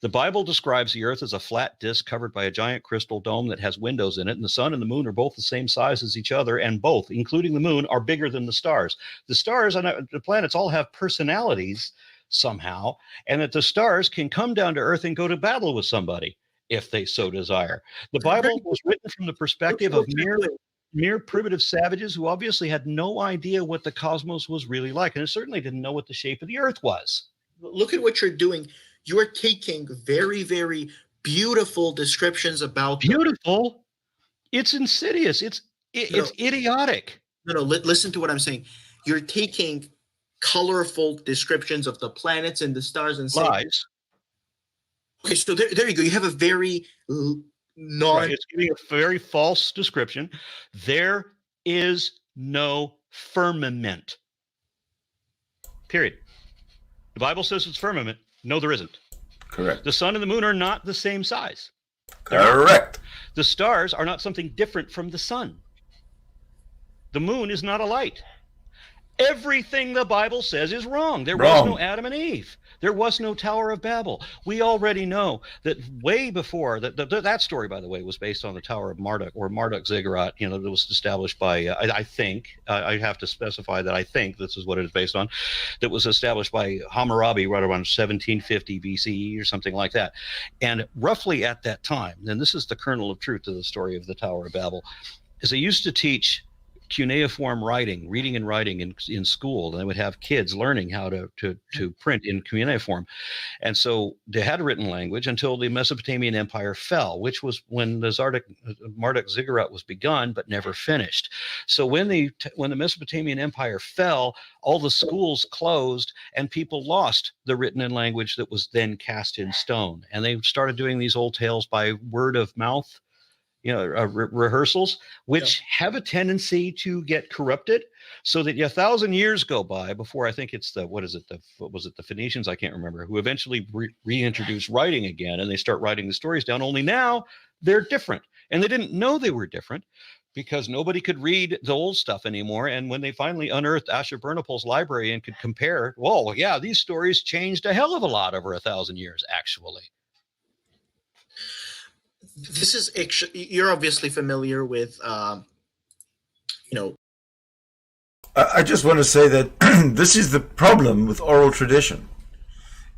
The Bible describes the earth as a flat disk covered by a giant crystal dome that has windows in it, and the sun and the moon are both the same size as each other, and both, including the moon, are bigger than the stars. The stars and the planets all have personalities somehow, and that the stars can come down to earth and go to battle with somebody if they so desire. The Bible was written from the perspective of mere primitive savages who obviously had no idea what the cosmos was really like, and certainly didn't know what the shape of the earth was. Look at what you're doing. You're taking very, very beautiful descriptions about beautiful. It's insidious. It's idiotic. No, listen to what I'm saying. You're taking colorful descriptions of the planets and the stars and saying, lies. Okay, so there you go. You have a very It's giving a very false description. There is no firmament. Period. The Bible says it's firmament. No, there isn't. Correct. The sun and the moon are not the same size. Correct. The stars are not something different from the sun. The moon is not a light. Everything the Bible says is wrong. There was no Adam and Eve. There was no Tower of Babel. We already know that way before that story, by the way, was based on the Tower of Marduk or Marduk Ziggurat. That was established by I think I have to specify that I think this is what it is based on. That was established by Hammurabi right around 1750 BCE or something like that. And roughly at that time, and this is the kernel of truth to the story of the Tower of Babel, is they used to teach cuneiform writing, reading and writing in school. And they would have kids learning how to print in cuneiform. And so they had a written language until the Mesopotamian Empire fell, which was when the Marduk Ziggurat was begun, but never finished. So when the Mesopotamian Empire fell, all the schools closed and people lost the written and language that was then cast in stone. And they started doing these old tales by word of mouth, rehearsals, which have a tendency to get corrupted, so that 1,000 years go by before I think it's the Phoenicians, I can't remember, who eventually reintroduce writing again, and they start writing the stories down. Only now they're different, and they didn't know they were different because nobody could read the old stuff anymore. And when they finally unearthed Ashurbanipal's library and could compare, well, yeah, these stories changed a hell of a lot over 1,000 years, actually. This is actually, you're obviously familiar with, I just want to say that this is the problem with oral tradition,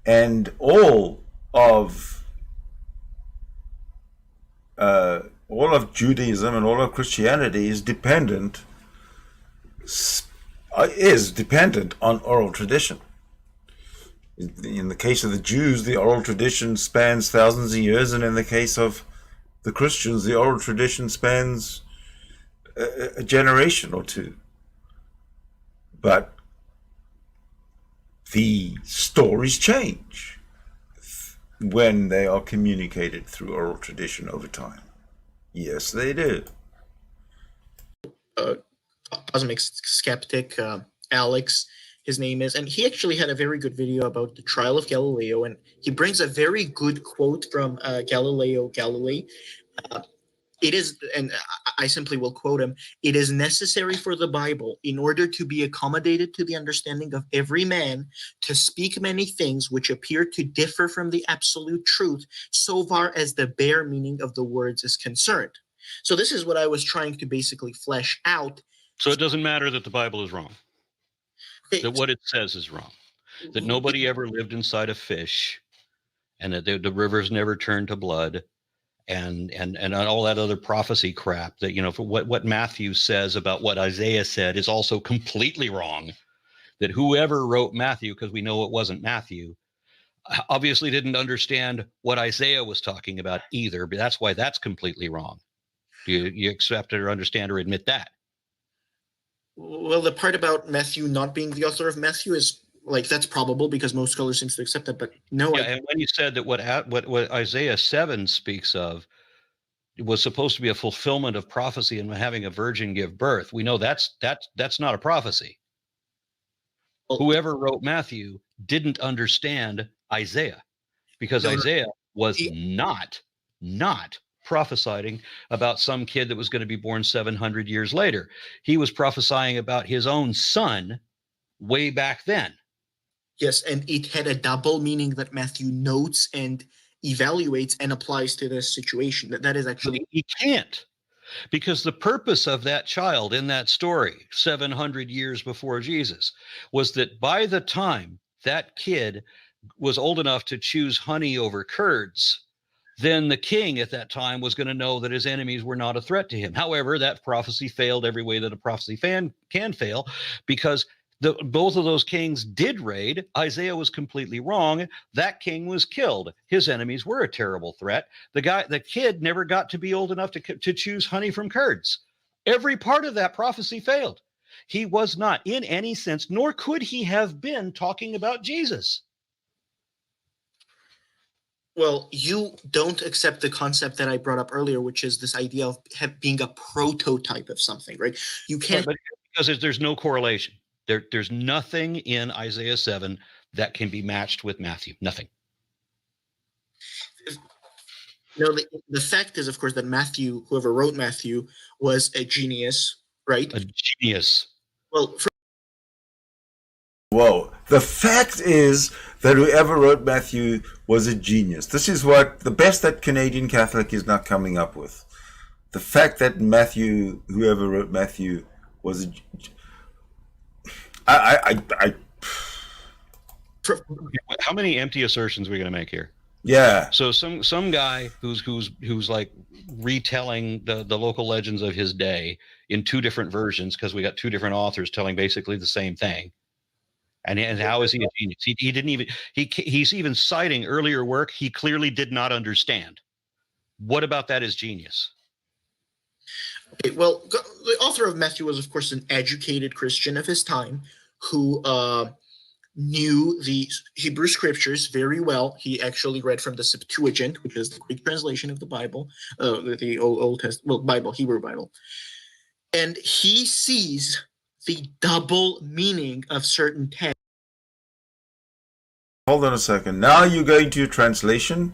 and all of Judaism and all of Christianity is dependent on oral tradition. In the case of the Jews, the oral tradition spans thousands of years, and in the case of the Christians, the oral tradition spans a generation or two. But the stories change when they are communicated through oral tradition over time. Yes, they do. Cosmic skeptic, Alex, his name is, and he actually had a very good video about the trial of Galileo, and he brings a very good quote from Galileo Galilei. it is, and I simply will quote him, it is necessary for the Bible, in order to be accommodated to the understanding of every man, to speak many things which appear to differ from the absolute truth, so far as the bare meaning of the words is concerned. So this is what I was trying to basically flesh out. So it doesn't matter that the Bible is wrong, that what it says is wrong, that nobody ever lived inside a fish, and that the rivers never turned to blood, and all that other prophecy crap that, for what Matthew says about what Isaiah said is also completely wrong. That whoever wrote Matthew, because we know it wasn't Matthew, obviously didn't understand what Isaiah was talking about either. But that's why that's completely wrong. Do you accept it or understand or admit that? Well, the part about Matthew not being the author of Matthew is like, that's probable because most scholars seem to accept that, but no. Yeah, and when you said that what Isaiah 7 speaks of was supposed to be a fulfillment of prophecy and having a virgin give birth, we know that's not a prophecy. Well, whoever wrote Matthew didn't understand Isaiah, because Isaiah was not prophesying about some kid that was going to be born 700 years later. He was prophesying about his own son way back then. Yes, and it had a double meaning that Matthew notes and evaluates and applies to this situation. That is actually... He can't, because the purpose of that child in that story, 700 years before Jesus, was that by the time that kid was old enough to choose honey over curds, then the king at that time was going to know that his enemies were not a threat to him. However, that prophecy failed every way that a prophecy can fail, because both of those kings did raid. Isaiah was completely wrong. That king was killed. His enemies were a terrible threat. The kid never got to be old enough to choose honey from curds. Every part of that prophecy failed. He was not in any sense, nor could he have been, talking about Jesus. Well, you don't accept the concept that I brought up earlier, which is this idea of being a prototype of something, right? You can't... But because there's no correlation. There's nothing in Isaiah 7 that can be matched with Matthew. Nothing. No, the fact is, of course, that Matthew, whoever wrote Matthew, was a genius, right? A genius. Well, whoa. The fact is that whoever wrote Matthew was a genius. This is what the best that Canadian Catholic is not coming up with. The fact that whoever wrote Matthew was a... How many empty assertions are we going to make here? Yeah. So some guy who's like retelling the local legends of his day in two different versions, because we got two different authors telling basically the same thing. And how is he a genius? He didn't even he's even citing earlier work he clearly did not understand. What about that is genius? Okay, well, the author of Matthew was, of course, an educated Christian of his time who knew the Hebrew scriptures very well. He actually read from the Septuagint, which is the Greek translation of the Bible, the Old Testament, Bible, Hebrew Bible. And he sees the double meaning of certain texts. Hold on a second. Now you're going to translation.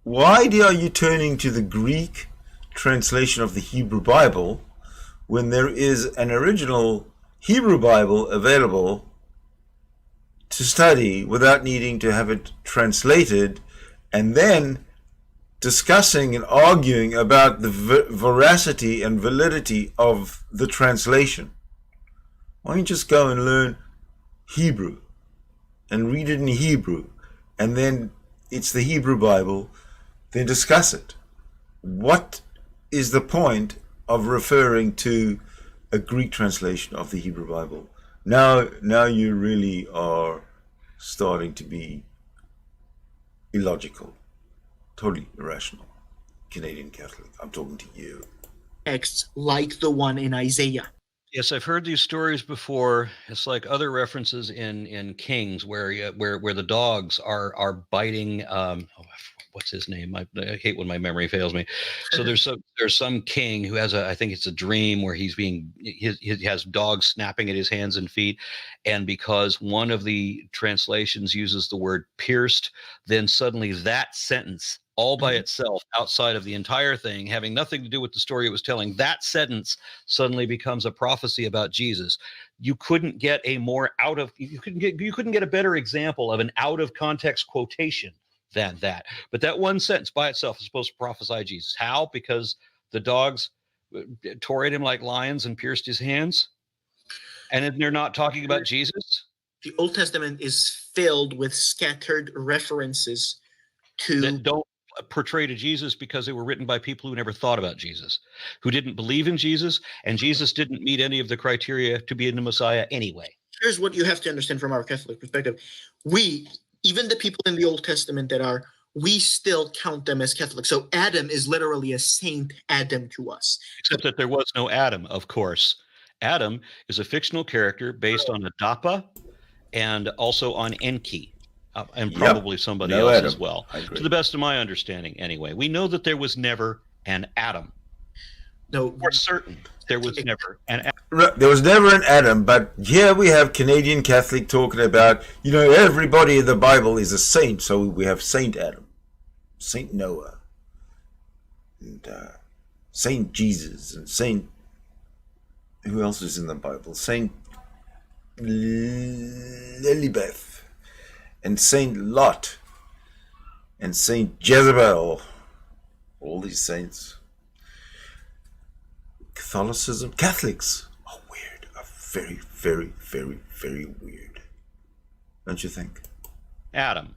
Why are you turning to the Greek translation of the Hebrew Bible when there is an original Hebrew Bible available to study without needing to have it translated, and then discussing and arguing about the veracity and validity of the translation? Why don't you just go and learn Hebrew and read it in Hebrew, and then it's the Hebrew Bible, then discuss it? What is the point of referring to a Greek translation of the Hebrew Bible? Now you really are starting to be illogical, totally irrational. Canadian Catholic, I'm talking to you. Texts like the one in Isaiah. Yes, I've heard these stories before. It's like other references in Kings where the dogs are biting. what's his name? I hate when my memory fails me. So there's some king who has I think it's a dream where he has dogs snapping at his hands and feet, and because one of the translations uses the word pierced, then suddenly that sentence all by itself, outside of the entire thing, having nothing to do with the story it was telling, that sentence suddenly becomes a prophecy about Jesus. You couldn't get a better example of an out of context quotation than that. But that one sentence by itself is supposed to prophesy Jesus. How? Because the dogs tore at him like lions and pierced his hands, and they're not talking about Jesus. The Old Testament is filled with scattered references to that don't portray to Jesus because they were written by people who never thought about Jesus, who didn't believe in Jesus, and Jesus didn't meet any of the criteria to be the Messiah anyway. Here's what you have to understand from our Catholic perspective. Even the people in the Old Testament we still count them as Catholic. So Adam is literally a Saint Adam to us. Except that there was no Adam, of course. Adam is a fictional character based on Adapa and also on Enki. And probably somebody else Adam as well. To the best of my understanding, anyway. We know that there was never an Adam. No, we're certain there was never an Adam. There was never an Adam, but here we have Canadian Catholic talking about, everybody in the Bible is a saint, so we have Saint Adam, Saint Noah, and Saint Jesus, and Saint... Who else is in the Bible? Saint Lilibeth. And Saint Lot, and Saint Jezebel, all these saints. Catholics are weird, are very, very, very, very weird. Don't you think? Adam.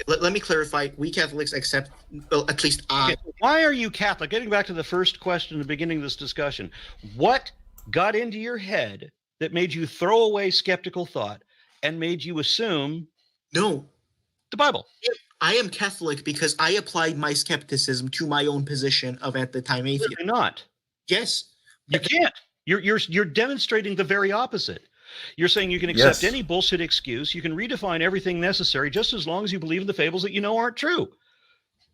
Let me clarify. We Catholics accept, well, at least I. Okay, why are you Catholic? Getting back to the first question at the beginning of this discussion, what got into your head that made you throw away skeptical thought and made you assume No. the Bible? I am Catholic because I applied my skepticism to my own position of at the time atheist. You're not. Yes. You can't. You're demonstrating the very opposite. You're saying you can accept any bullshit excuse. You can redefine everything necessary just as long as you believe in the fables that you know aren't true.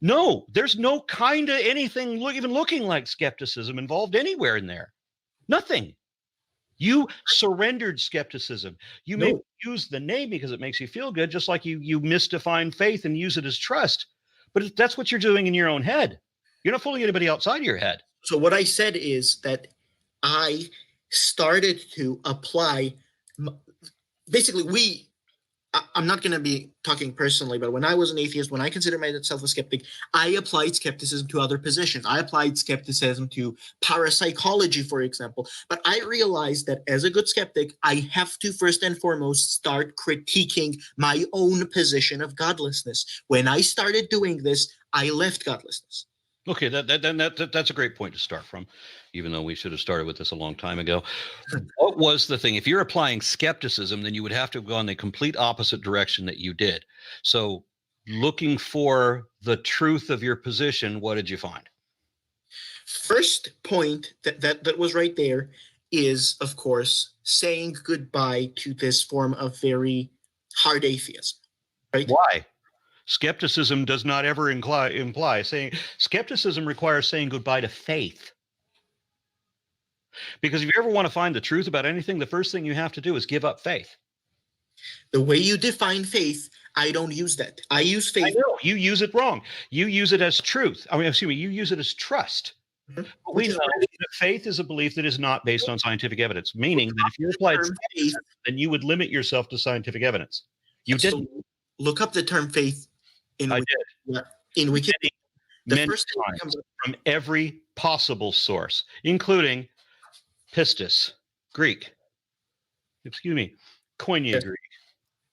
No, there's no kind of anything even looking like skepticism involved anywhere in there. Nothing. You surrendered skepticism. You may use the name because it makes you feel good, just like you misdefine faith and use it as trust. But that's what you're doing in your own head. You're not fooling anybody outside of your head. So what I said is that I started to apply, basically I'm not going to be talking personally, but when I was an atheist, when I considered myself a skeptic, I applied skepticism to other positions. I applied skepticism to parapsychology, for example. But I realized that as a good skeptic, I have to first and foremost start critiquing my own position of godlessness. When I started doing this, I left godlessness. Okay, that's a great point to start from, even though we should have started with this a long time ago. What was the thing? If you're applying skepticism, then you would have to go in the complete opposite direction that you did. So looking for the truth of your position, what did you find? First point that was right there is, of course, saying goodbye to this form of very hard atheism. Right? Why? Skepticism does not ever imply saying skepticism requires saying goodbye to faith. Because if you ever want to find the truth about anything, the first thing you have to do is give up faith. The way you define faith, I don't use that. I use faith. I know, you use it wrong. You use it as truth. You use it as trust. Mm-hmm. But we know that faith is a belief that is not based on scientific evidence, meaning that if you applied faith, then you would limit yourself to scientific evidence. You didn't. Look up the term faith in Wikipedia. The first thing that comes up from every possible source, including pistis, Greek, Koine Greek,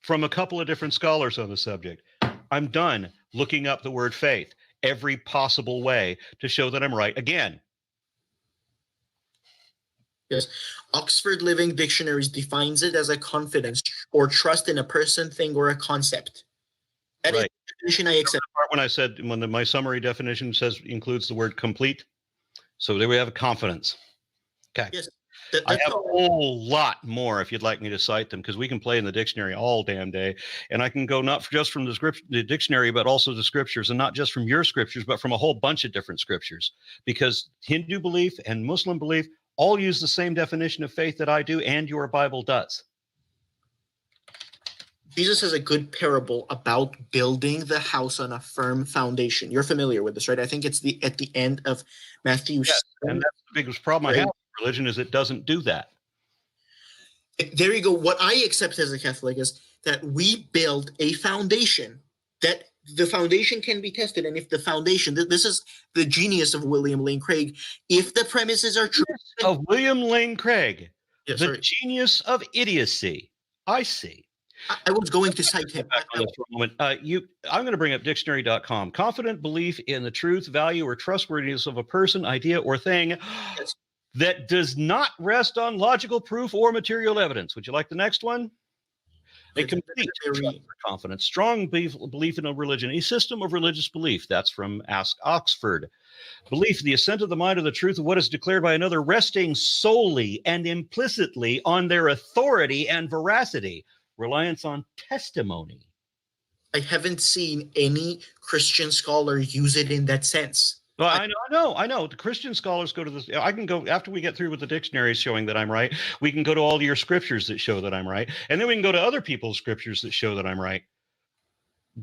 from a couple of different scholars on the subject. I'm done looking up the word faith every possible way to show that I'm right again. Yes. Oxford Living Dictionaries defines it as a confidence or trust in a person, thing, or a concept. That is the definition I accept. When I said, my summary definition includes the word complete. So there we have confidence. Okay. Yes. That, I that's have a all. whole lot more if you'd like me to cite them, because we can play in the dictionary all damn day. And I can go not just from the dictionary, but also the scriptures, and not just from your scriptures, but from a whole bunch of different scriptures. Because Hindu belief and Muslim belief all use the same definition of faith that I do, and your Bible does. Jesus has a good parable about building the house on a firm foundation. You're familiar with this, right? I think it's at the end of Matthew. Yes, and that's the biggest problem I have with religion, is it doesn't do that. There you go. What I accept as a Catholic is that we build a foundation, that the foundation can be tested. And if the foundation, this is the genius of William Lane Craig, if the premises are true. Of William Lane Craig, Yeah, the sorry. genius of idiocy. I see. I was going to cite him. Back on that for a moment. I'm going to bring up dictionary.com. Confident belief in the truth, value, or trustworthiness of a person, idea, or thing Yes. that does not rest on logical proof or material evidence. Would you like the next one? A complete trust or confidence, strong belief in a religion, a system of religious belief. That's from Ask Oxford. Belief, the assent of the mind of the truth of what is declared by another, resting solely and implicitly on their authority and veracity. Reliance on testimony. I haven't seen any Christian scholar use it in that sense. Well, I know. The Christian scholars go to this. I can go after we get through with the dictionaries showing that I'm right. We can go to all your scriptures that show that I'm right, and then we can go to other people's scriptures that show that I'm right.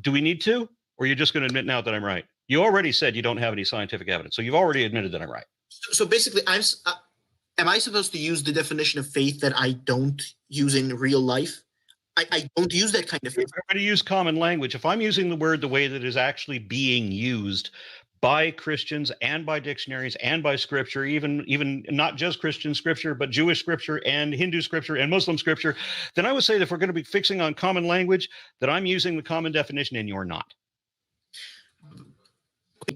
Do we need to, or are you just going to admit now that I'm right? You already said you don't have any scientific evidence, so you've already admitted that I'm right. So basically, am I supposed to use the definition of faith that I don't use in real life? I don't use that kind of faith. I'm going to use common language. If I'm using the word the way that is actually being used by Christians and by dictionaries and by scripture, even not just Christian scripture, but Jewish scripture and Hindu scripture and Muslim scripture, then I would say that if we're going to be fixing on common language, that I'm using the common definition and you're not.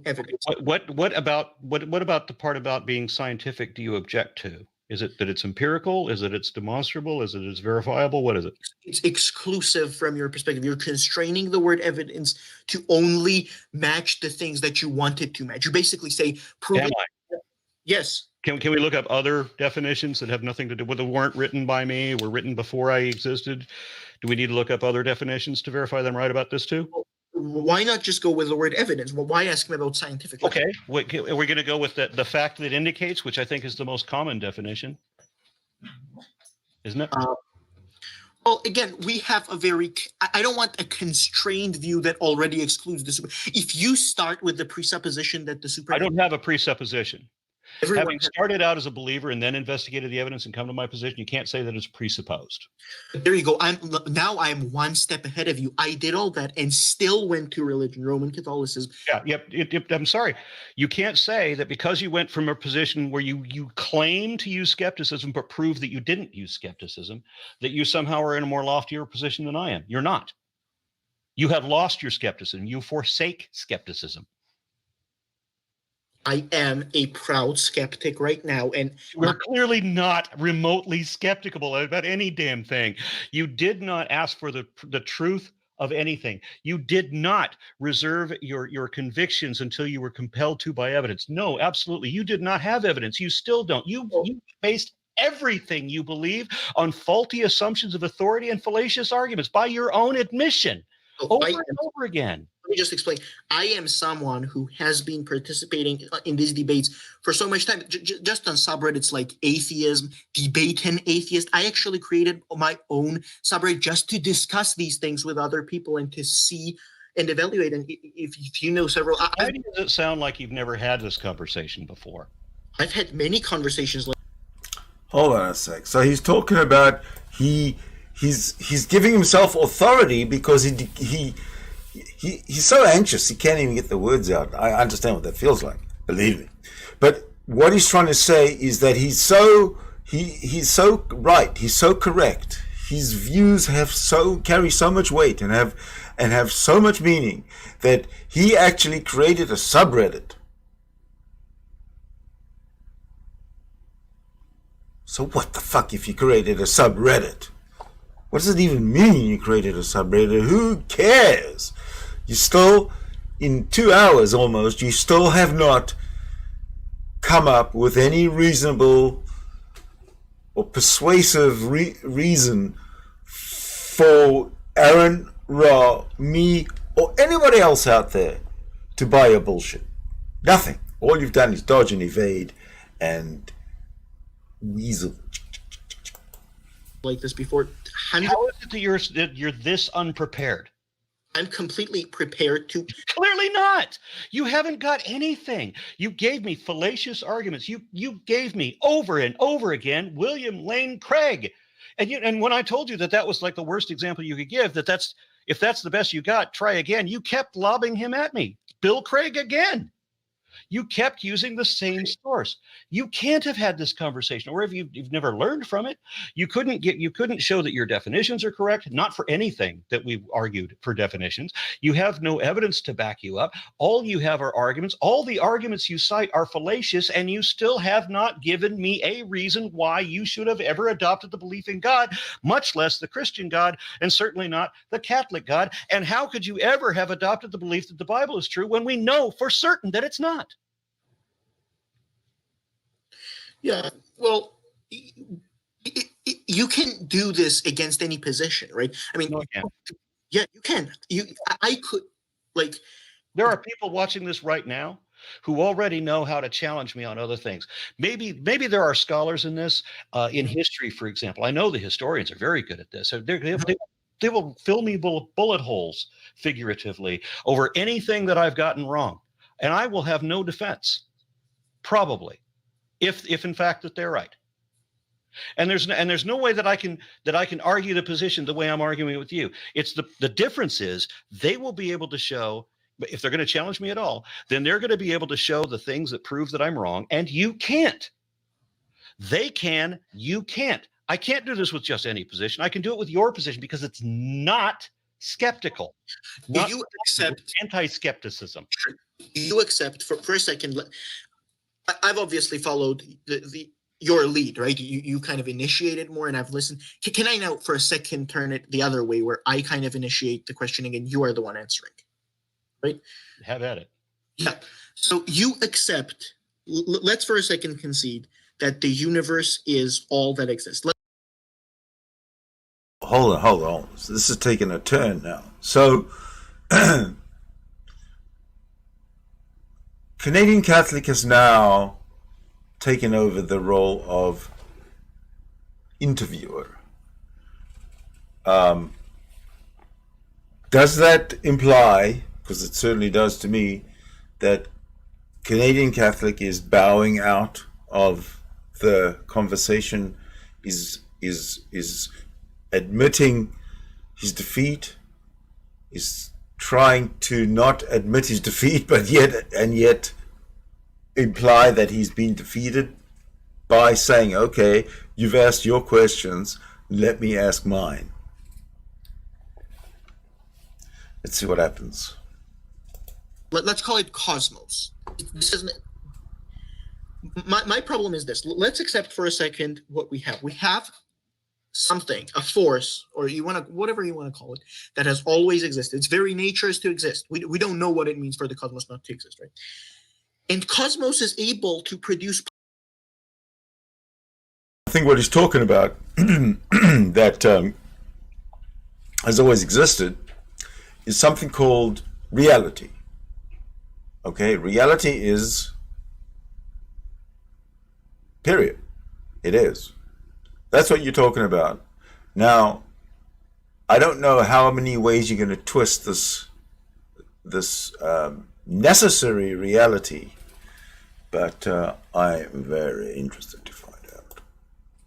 Evidence. What about the part about being scientific do you object to? Is it that it's empirical? Is it it's demonstrable? Is it it's verifiable? What is it? It's exclusive from your perspective. You're constraining the word evidence to only match the things that you want it to match. You basically say, prove Am it. I? Yes. Can we look up other definitions that have nothing to do with, that weren't written by me, were written before I existed? Do we need to look up other definitions to verify them right about this too? Why not just go with the word evidence? Well, why ask me about scientific? Okay, we're going to go with the fact that indicates, which I think is the most common definition, isn't it? Well, again, we have a very, I don't want a constrained view that already excludes the super. If you start with the presupposition that the super. I don't have a presupposition. Everyone Having started out as a believer and then investigated the evidence and come to my position, you can't say that it's presupposed. There you go. I'm one step ahead of you. I did all that and still went to religion, Roman Catholicism. Yeah, I'm sorry. You can't say that because you went from a position where you claim to use skepticism but prove that you didn't use skepticism, that you somehow are in a more loftier position than I am. You're not. You have lost your skepticism. You forsake skepticism. I am a proud skeptic right now, and we're clearly not remotely skeptical about any damn thing. You did not ask for the truth of anything. You did not reserve your convictions until you were compelled to by evidence. No, absolutely. You did not have evidence. You still don't. You based everything you believe on faulty assumptions of authority and fallacious arguments by your own admission over and over again. Let me just explain. I am someone who has been participating in these debates for so much time. Just on subreddits like atheism, debate an atheist. I actually created my own subreddit just to discuss these things with other people and to see and evaluate. And if you know several, why does it sound like you've never had this conversation before? I've had many conversations. Hold on a sec. So he's talking about he's giving himself authority because he's so anxious he can't even get the words out. I understand what that feels like, believe me. But what he's trying to say is that he's so right, he's so correct. His views carry so much weight and have so much meaning that he actually created a subreddit. So what the fuck if you created a subreddit? What does it even mean you created a subreddit? Who cares? You still, in 2 hours almost, you still have not come up with any reasonable or persuasive reason for Aron Ra, me, or anybody else out there to buy your bullshit. Nothing. All you've done is dodge and evade and weasel. Like this before. How is it that you're this unprepared? I'm completely prepared to. Clearly not. You haven't got anything. You gave me fallacious arguments. You gave me over and over again William Lane Craig, and when I told you that was like the worst example you could give, if that's the best you got, try again. You kept lobbing him at me. Bill Craig again. You kept using the same source. You can't have had this conversation, or if you've never learned from it, you couldn't show that your definitions are correct, not for anything that we've argued for definitions. You have no evidence to back you up. All you have are arguments. All the arguments you cite are fallacious, and you still have not given me a reason why you should have ever adopted the belief in God, much less the Christian God, and certainly not the Catholic God. And how could you ever have adopted the belief that the Bible is true when we know for certain that it's not? Yeah, well, you can do this against any position, right? I mean, No, I can't. Yeah, you can. I could, like. There are people watching this right now who already know how to challenge me on other things. Maybe there are scholars in this, in history, for example. I know the historians are very good at this. So they will fill me bullet holes, figuratively, over anything that I've gotten wrong, and I will have no defense, probably. If in fact that they're right, and there's no way that I can argue the position the way I'm arguing it with you. It's the difference is they will be able to show, if they're going to challenge me at all, then they're going to be able to show the things that prove that I'm wrong, and you can't. They can, you can't. I can't do this with just any position. I can do it with your position because it's not skeptical. Do you accept anti-skepticism? You accept for a second. I've obviously followed your lead, right? You kind of initiated more, and I've listened. Can I now, for a second, turn it the other way, where I kind of initiate the questioning and you are the one answering, right? Have at it. Yeah. So you accept. Let's for a second concede that the universe is all that exists. Hold on. This is taking a turn now. So. Canadian Catholic has now taken over the role of interviewer. Does that imply, because it certainly does to me, that Canadian Catholic is bowing out of the conversation, is admitting his defeat, is trying to not admit his defeat, but yet imply that he's been defeated by saying, okay, you've asked your questions, let me ask mine. Let's see what happens. Let's call it cosmos. This isn't. My problem is this. Let's accept for a second what we have. We have something, a force, or whatever you want to call it, that has always existed. Its very nature is to exist. We don't know what it means for the cosmos not to exist, right? And cosmos is able to produce. I think what he's talking about that has always existed is something called reality. Okay, reality is, period. It is. That's what you're talking about. Now, I don't know how many ways you're going to twist this necessary reality, but I'm very interested to find out.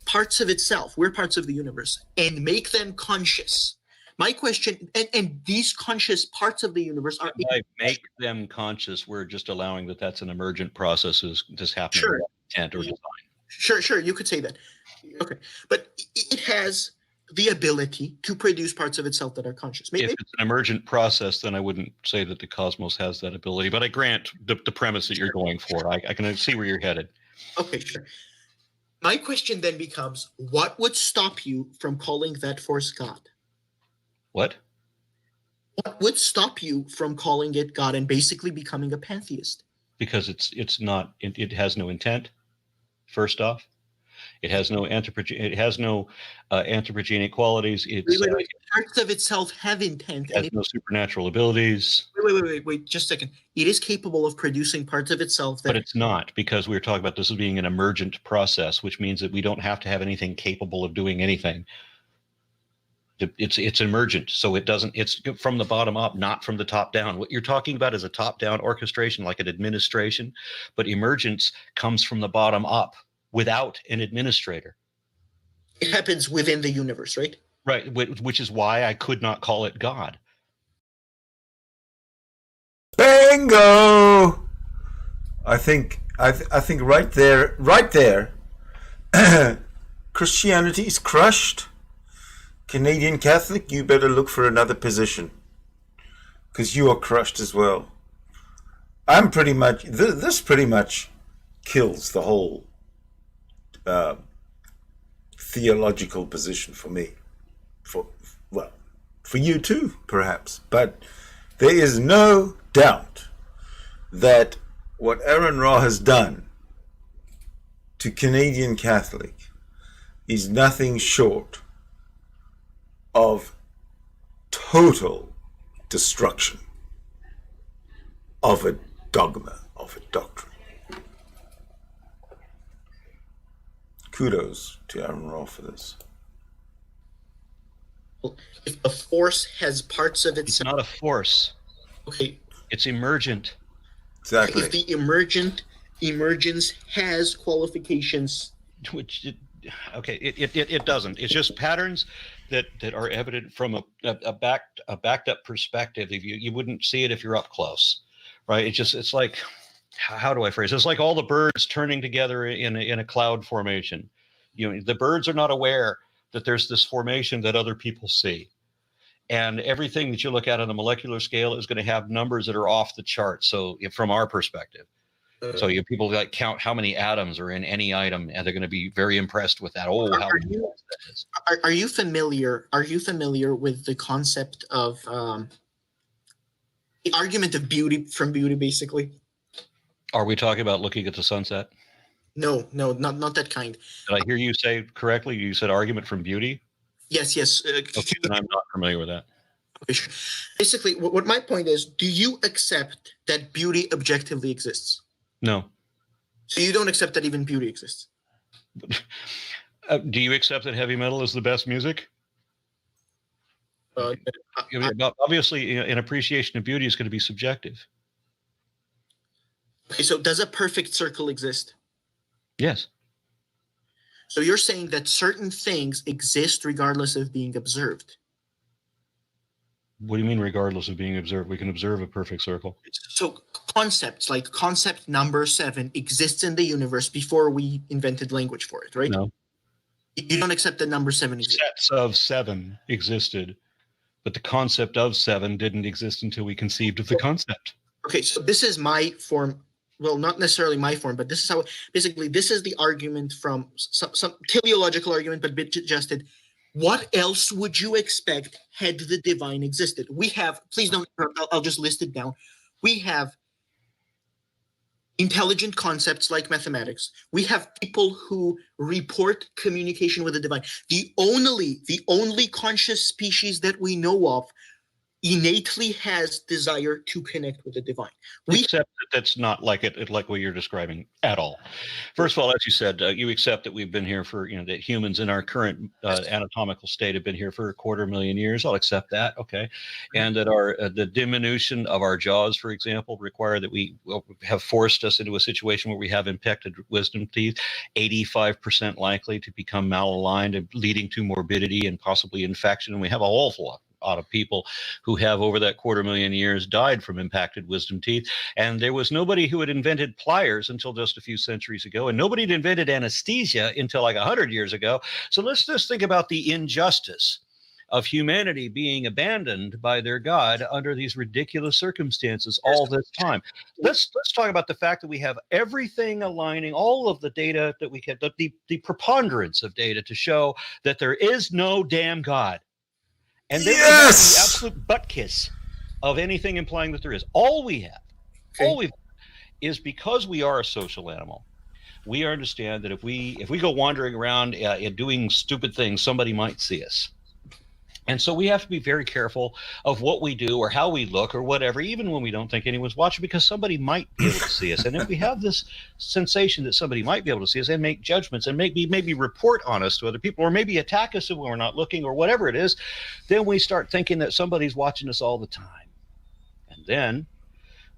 Parts of itself, we're parts of the universe, and make them conscious. My question, and these conscious parts of the universe are. By make them conscious, we're just allowing that's an emergent process that's happening. Sure. Intent or design. Sure, you could say that. Okay, but it has the ability to produce parts of itself that are conscious. If it's an emergent process, then I wouldn't say that the cosmos has that ability. But I grant the premise that you're going for. I can see where you're headed. Okay, sure. My question then becomes, what would stop you from calling that force God? What? What would stop you from calling it God and basically becoming a pantheist? Because it's not. It has no intent. First off, It has no anthropogenic qualities. Wait. Parts of itself have intent. It has no supernatural abilities. Wait, just a second. It is capable of producing parts of itself that... But it's not, because we were talking about this as being an emergent process, which means that we don't have to have anything capable of doing anything. It's emergent, so it's from the bottom up, not from the top down. What you're talking about is a top-down orchestration, like an administration, but emergence comes from the bottom up without an administrator. It happens within the universe, right? Right, which is why I could not call it God. Bingo! I think right there, Christianity is crushed. Canadian Catholic, you better look for another position, because you are crushed as well. I'm pretty much, this pretty much kills the whole theological position for me. For you too, perhaps. But there is no doubt that what Aron Ra has done to Canadian Catholic is nothing short of total destruction of a dogma, of a doctrine. Kudos to Aron Ra for this. If a force has parts of itself... It's not a force. Okay. It's emergent. Exactly. If the emergence has qualifications... It doesn't. It's just patterns that are evident from a backed up perspective. If you wouldn't see it if you're up close, right? It's like, how do I phrase it? It's like all the birds turning together in a cloud formation. The birds are not aware that there's this formation that other people see, and everything that you look at on a molecular scale is going to have numbers that are off the chart. So from our perspective. So people like count how many atoms are in any item, and they're going to be very impressed with that. Are you familiar with the concept of the argument of beauty from beauty, basically? Are we talking about looking at the sunset? No, not that kind. Did I hear you say correctly? You said argument from beauty? Yes. Okay, then I'm not familiar with that. Okay, sure. Basically, what my point is, do you accept that beauty objectively exists? No. So you don't accept that even beauty exists? Do you accept that heavy metal is the best music? Obviously, an appreciation of beauty is going to be subjective. Okay, so does a perfect circle exist? Yes. So you're saying that certain things exist regardless of being observed? What do you mean regardless of being observed? We can observe a perfect circle. So concepts like concept number 7 exists in the universe before we invented language for it, right? No. You don't accept that number 7 exists? Sets of 7 existed, but the concept of 7 didn't exist until we conceived of the concept. Okay, so this is my form. Well, not necessarily my form, but this is how, basically, this is the argument from some teleological argument, but bit adjusted. What else would you expect had the divine existed? We have, please don't, I'll just list it down. We have intelligent concepts like mathematics. We have people who report communication with the divine. The only conscious species that we know of innately has desire to connect with the divine. Except that that's not like like what you're describing at all. First of all, as you said, you accept that we've been here for, that humans in our current anatomical state have been here for 250,000 years. I'll accept that. Okay. And that the diminution of our jaws, for example, require that we have forced us into a situation where we have impacted wisdom teeth, 85% likely to become malaligned and leading to morbidity and possibly infection. And we have a whole lot of people who have over that 250,000 years died from impacted wisdom teeth. And there was nobody who had invented pliers until just a few centuries ago. And nobody had invented anesthesia until like 100 years ago. So let's just think about the injustice of humanity being abandoned by their God under these ridiculous circumstances all this time. Let's talk about the fact that we have everything aligning, all of the data that we get, the preponderance of data to show that there is no damn God. And there is the absolute butt kiss of anything implying that there is. All we have is, because we are a social animal, we understand that if we go wandering around and doing stupid things, somebody might see us. And so we have to be very careful of what we do or how we look or whatever, even when we don't think anyone's watching, because somebody might be able to see us. And if we have this sensation that somebody might be able to see us and make judgments and maybe report on us to other people, or maybe attack us when we're not looking or whatever it is, then we start thinking that somebody's watching us all the time. And then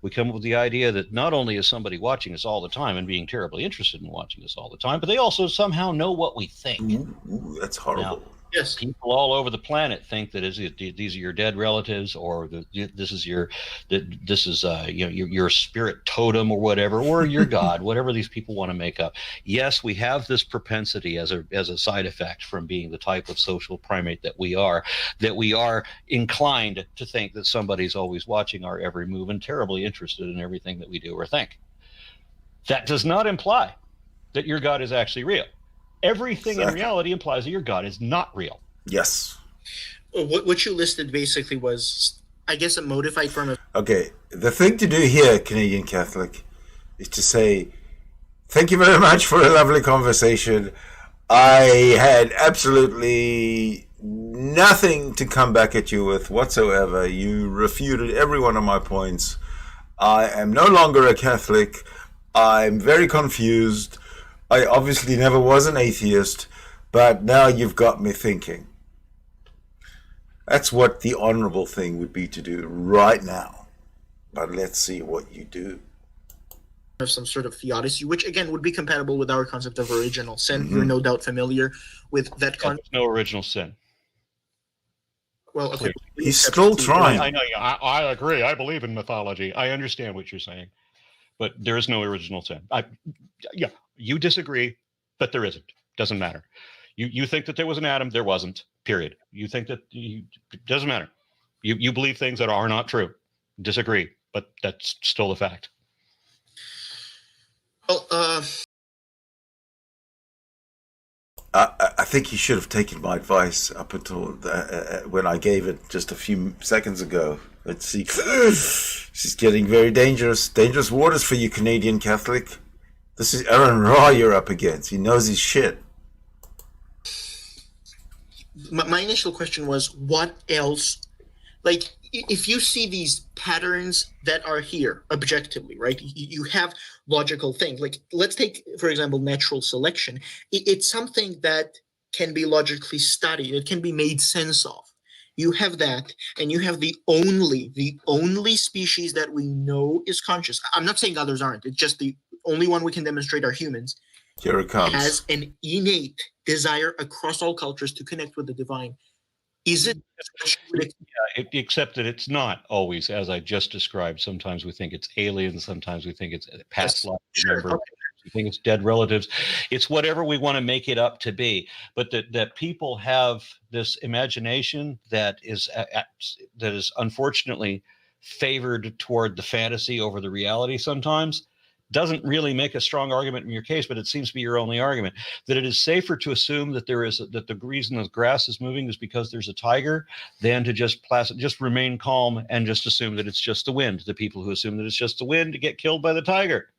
we come up with the idea that not only is somebody watching us all the time and being terribly interested in watching us all the time, but they also somehow know what we think. Ooh, that's horrible. Now, Yes. people all over the planet think that these are your dead relatives, or this is your spirit totem or whatever, or your God, whatever these people want to make up. Yes, we have this propensity as a side effect from being the type of social primate that we are inclined to think that somebody's always watching our every move and terribly interested in everything that we do or think. That does not imply that your God is actually real. Everything in reality implies that your God is not real. Yes. What you listed basically was, I guess, a modified form of... Okay, the thing to do here, Canadian Catholic, is to say, thank you very much for a lovely conversation. I had absolutely nothing to come back at you with whatsoever. You refuted every one of my points. I am no longer a Catholic. I'm very confused. I obviously never was an atheist, but now you've got me thinking. That's what the honorable thing would be to do right now. But let's see what you do. Some sort of theodicy, which again would be compatible with our concept of original sin. You're no doubt familiar with that concept. There's no original sin. Well, okay. He's still trying. I know. I agree. I believe in mythology. I understand what you're saying, but there is no original sin. You disagree, but there isn't. Doesn't matter. You think that there was an Adam, there wasn't. Period. You think that doesn't matter. You believe things that are not true. Disagree, but that's still a fact. Well, I think he should have taken my advice up until when I gave it just a few seconds ago. Let's see. She's getting very dangerous. Dangerous waters for you, Canadian Catholic. This is Aron Ra you're up against. He knows his shit. my initial question was, what else? Like, if you see these patterns that are here objectively, right? You have logical things. Like, let's take, for example, natural selection. It's something that can be logically studied. It can be made sense of. You have that, and you have the only species that we know is conscious. I'm not saying others aren't. It's just the only one we can demonstrate are humans. Here it comes. Has an innate desire across all cultures to connect with the divine. Is it? Yeah, except that it's not always as I just described. Sometimes we think it's aliens. Sometimes we think it's past life members. We think it's dead relatives. It's whatever we want to make it up to be. But that people have this imagination that is unfortunately favored toward the fantasy over the reality sometimes. Doesn't really make a strong argument in your case, but it seems to be your only argument, that it is safer to assume that that the reason the grass is moving is because there's a tiger than to just remain calm and just assume that it's just the wind. The people who assume that it's just the wind to get killed by the tiger,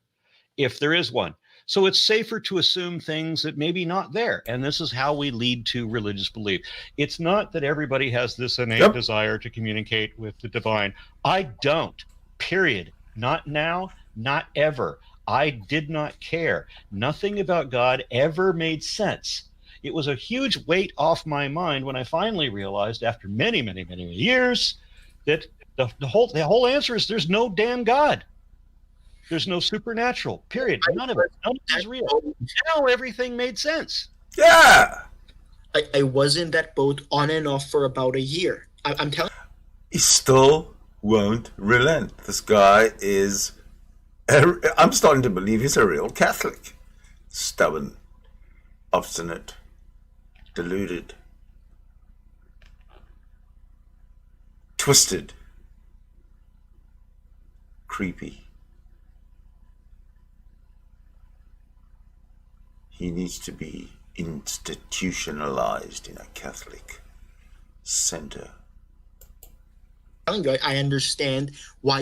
if there is one. So it's safer to assume things that maybe not there. And this is how we lead to religious belief. It's not that everybody has this innate desire to communicate with the divine. I don't, period. Not now. Not ever. I did not care. Nothing about God ever made sense. It was a huge weight off my mind when I finally realized, after many, many, many years, that the whole answer is there's no damn God. There's no supernatural. Period. None of it. None of it is real. Now everything made sense. Yeah. I was in that boat on and off for about a year. I'm telling you. He still won't relent. This guy is... I'm starting to believe he's a real Catholic. Stubborn, obstinate, deluded, twisted, creepy. He needs to be institutionalized in a Catholic center. I understand why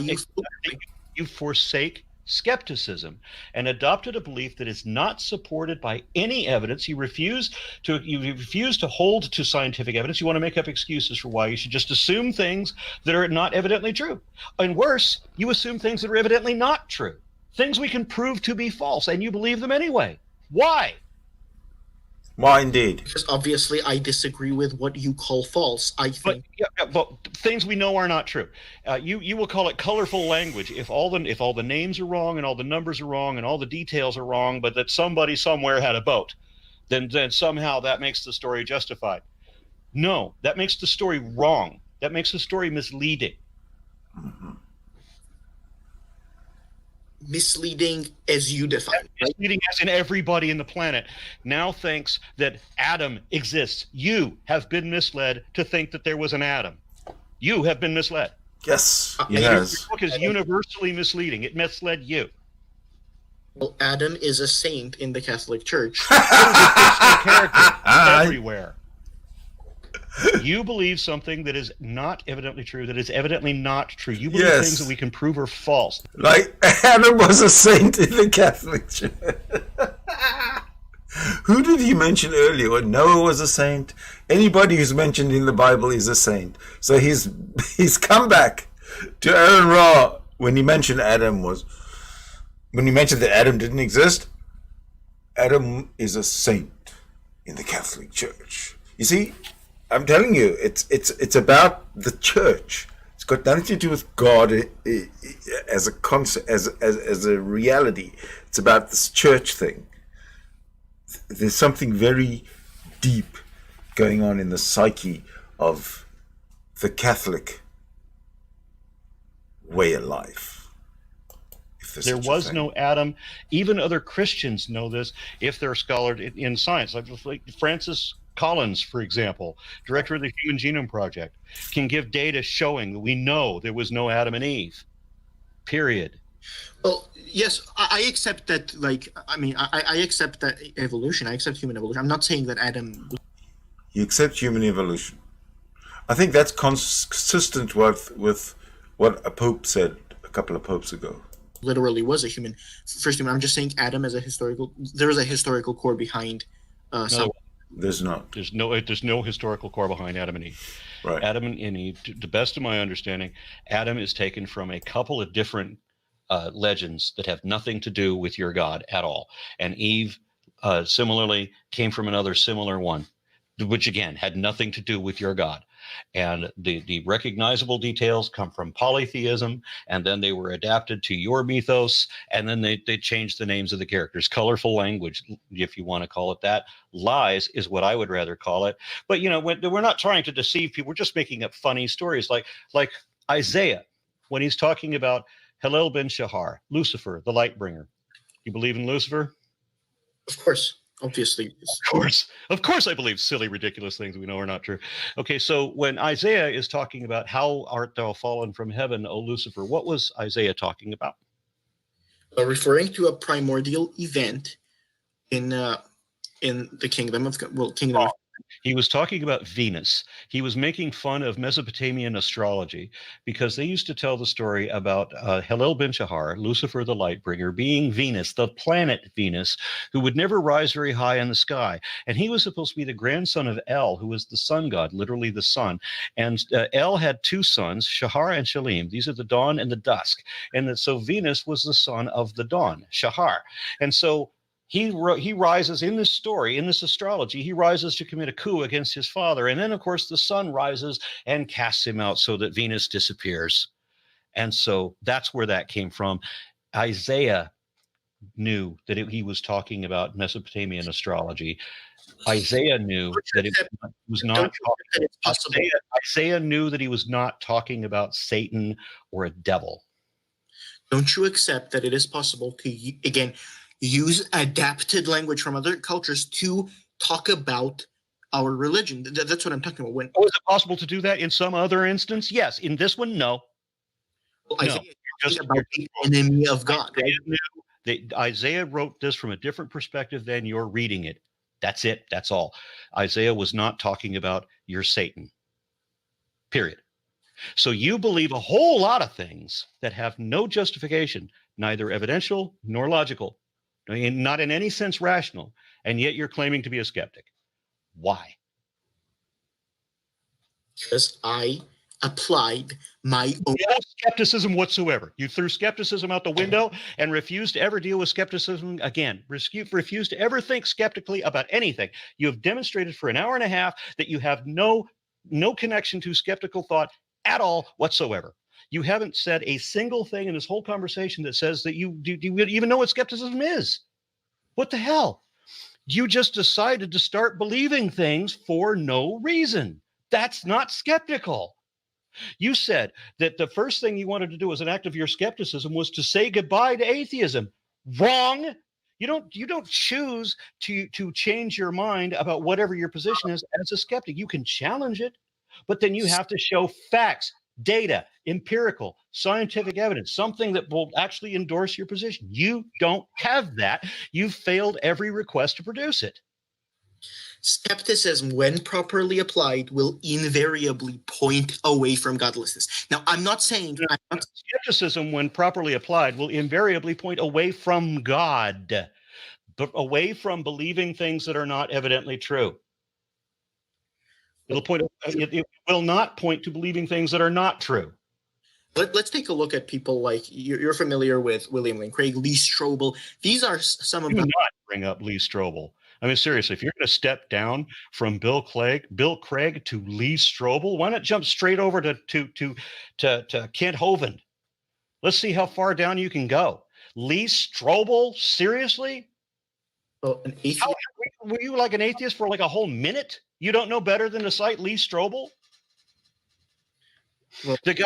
you forsake skepticism and adopted a belief that is not supported by any evidence. You refuse to hold to scientific evidence. You want to make up excuses for why you should just assume things that are not evidently true. And worse, you assume things that are evidently not true, things we can prove to be false, and you believe them anyway. Why? Why indeed? Because obviously I disagree with what you call false. I think, but things we know are not true. You will call it colorful language if all the names are wrong and all the numbers are wrong and all the details are wrong, but that somebody somewhere had a boat, then somehow that makes the story justified. No, that makes the story wrong. That makes the story misleading. Mm-hmm. Misleading as you define it. Misleading as in everybody in the planet now thinks that Adam exists. You have been misled to think that there was an Adam. You have been misled. Yes, he Your has. book is universally misleading. It misled you. Well, Adam is a saint in the Catholic Church. Character everywhere. You believe something that is not evidently true, that is evidently not true. You believe Yes. things that we can prove are false. Like Adam was a saint in the Catholic Church. Who did he mention earlier? Well, Noah was a saint. Anybody who's mentioned in the Bible is a saint. So he's come back to Aron Ra when he mentioned that Adam didn't exist. Adam is a saint in the Catholic Church. You see, I'm telling you, it's about the church. It's got nothing to do with God as a concept, as a reality. It's about this church thing. There's something very deep going on in the psyche of the Catholic way of life. There was no Adam. Even other Christians know this if they're scholar in science. Like Francis Collins, for example, director of the Human Genome Project, can give data showing that we know there was no Adam and Eve. Period. Well, yes, I accept that. I accept that evolution. I accept human evolution. I'm not saying that Adam. You accept human evolution. I think that's consistent with what a pope said a couple of popes ago. Literally was a human, first human. I'm just saying Adam as a historical. There is a historical core behind. No, there's not. There's no historical core behind Adam and Eve. Right. Adam and Eve, to the best of my understanding, Adam is taken from a couple of different legends that have nothing to do with your God at all, and Eve similarly came from another similar one, which again had nothing to do with your God. And the recognizable details come from polytheism, and then they were adapted to your mythos, and then they changed the names of the characters. Colorful language, if you want to call it that. Lies is what I would rather call it. But we're not trying to deceive people. We're just making up funny stories, like Isaiah when he's talking about Hillel ben Shahar, Lucifer, the light bringer. You believe in Lucifer? Of course. Obviously. Of course I believe silly, ridiculous things we know are not true. Okay, so when Isaiah is talking about how art thou fallen from heaven, O Lucifer, what was Isaiah talking about? Referring to a primordial event in the kingdom of God. He was talking about Venus. He was making fun of Mesopotamian astrology because they used to tell the story about Hillel ben Shahar, Lucifer the light bringer, being Venus, the planet Venus, who would never rise very high in the sky. And he was supposed to be the grandson of El, who was the sun god, literally the sun. And El had two sons, Shahar and Shalim. These are the dawn and the dusk. And so Venus was the son of the dawn, Shahar. And so he rises in this story, in this astrology, he rises to commit a coup against his father. And then, of course, the sun rises and casts him out so that Venus disappears. And so that's where that came from. Isaiah knew that he was talking about Mesopotamian astrology. Isaiah knew that it was not Isaiah knew that he was not talking about Satan or a devil. Don't you accept that it is possible to, again, use adapted language from other cultures to talk about our religion? That's what I'm talking about. Is it possible to do that in some other instance? Yes. In this one, no. Well, Isaiah is about the enemy of God. Isaiah wrote this from a different perspective than you're reading it. That's it. That's all. Isaiah was not talking about your Satan. Period. So you believe a whole lot of things that have no justification, neither evidential nor logical, not in any sense rational, and yet you're claiming to be a skeptic. Why? Because I applied my own. No skepticism whatsoever. You threw skepticism out the window and refused to ever deal with skepticism again. Refused to ever think skeptically about anything. You have demonstrated for an hour and a half that you have no connection to skeptical thought at all whatsoever. You haven't said a single thing in this whole conversation that says that you even know what skepticism is. What the hell? You just decided to start believing things for no reason. That's not skeptical. You said that the first thing you wanted to do as an act of your skepticism was to say goodbye to atheism. Wrong. You don't choose to change your mind about whatever your position is as a skeptic. You can challenge it, but then you have to show facts, data, empirical, scientific evidence, something that will actually endorse your position. You don't have that. You've failed every request to produce it. Skepticism, when properly applied, will invariably point away from godlessness. Now, I'm not saying skepticism, when properly applied, will invariably point away from God, but away from believing things that are not evidently true. It will not point to believing things that are not true. Let's take a look at people like you're familiar with William Lane Craig, Lee Strobel. These are some of the. Do not bring up Lee Strobel. I mean, seriously, if you're going to step down from Bill Craig to Lee Strobel, why not jump straight over to Kent Hovind? Let's see how far down you can go. Lee Strobel, seriously? Well, an atheist. Were you like an atheist for like a whole minute? You don't know better than to cite Lee Strobel? Well, the guy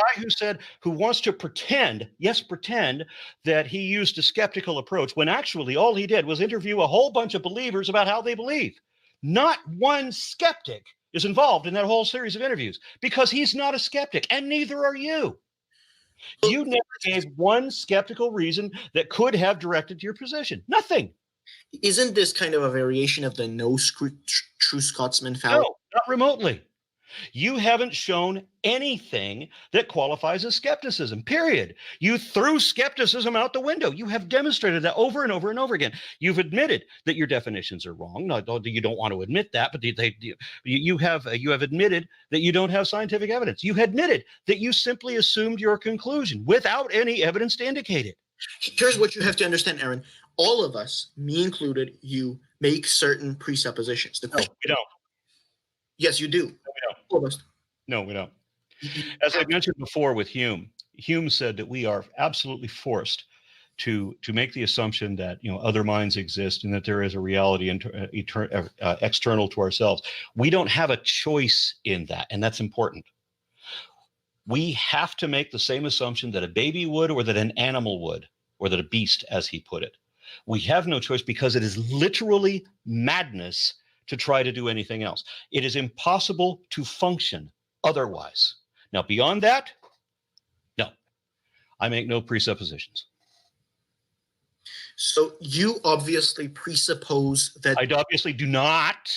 who wants to pretend that he used a skeptical approach when actually all he did was interview a whole bunch of believers about how they believe. Not one skeptic is involved in that whole series of interviews because he's not a skeptic, and neither are you. You never gave one skeptical reason that could have directed your position. Nothing. Isn't this kind of a variation of the true Scotsman fallacy? No, not remotely. You haven't shown anything that qualifies as skepticism, period. You threw skepticism out the window. You have demonstrated that over and over and over again. You've admitted that your definitions are wrong. No, you don't want to admit that, but you have admitted that you don't have scientific evidence. You admitted that you simply assumed your conclusion without any evidence to indicate it. Here's what you have to understand, Aaron. All of us, me included, you make certain presuppositions. No, we don't. Yes, you do. No, we don't. All of us. No, we don't. As I mentioned before with Hume said that we are absolutely forced to make the assumption that other minds exist and that there is a reality external to ourselves. We don't have a choice in that, and that's important. We have to make the same assumption that a baby would, or that an animal would, or that a beast, as he put it. We have no choice because it is literally madness to try to do anything else. It is impossible to function otherwise. Now, beyond that, no, I make no presuppositions. So you obviously presuppose that... I obviously do not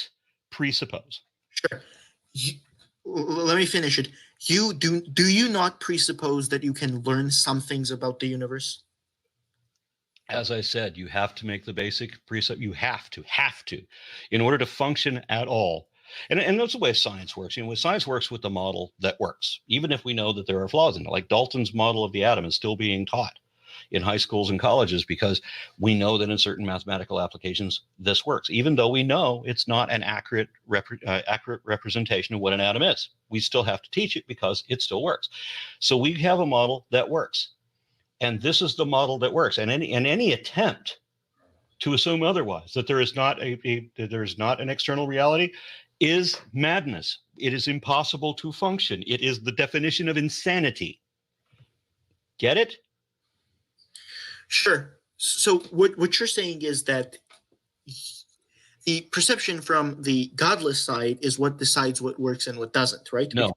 presuppose. Sure. Let me finish it. Do you not presuppose that you can learn some things about the universe? As I said, you have to make the basic precept. You have to, in order to function at all. And that's the way science works. Science works with the model that works, even if we know that there are flaws in it. Like Dalton's model of the atom is still being taught in high schools and colleges because we know that in certain mathematical applications this works, even though we know it's not an accurate representation of what an atom is. We still have to teach it because it still works. So we have a model that works. And this is the model that works. And any attempt to assume otherwise, that there is not an external reality, is madness. It is impossible to function. It is the definition of insanity. Get it? Sure. So what you're saying is that the perception from the godless side is what decides what works and what doesn't, right? No.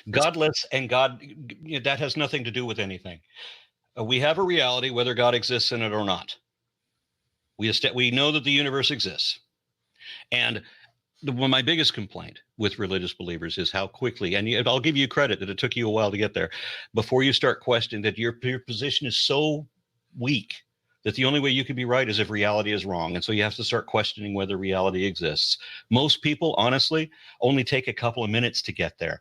Godless and God, that has nothing to do with anything. We have a reality, whether God exists in it or not. We know that the universe exists. And my biggest complaint with religious believers is how quickly, and I'll give you credit that it took you a while to get there, before you start questioning that your position is so weak that the only way you can be right is if reality is wrong. And so you have to start questioning whether reality exists. Most people, honestly, only take a couple of minutes to get there.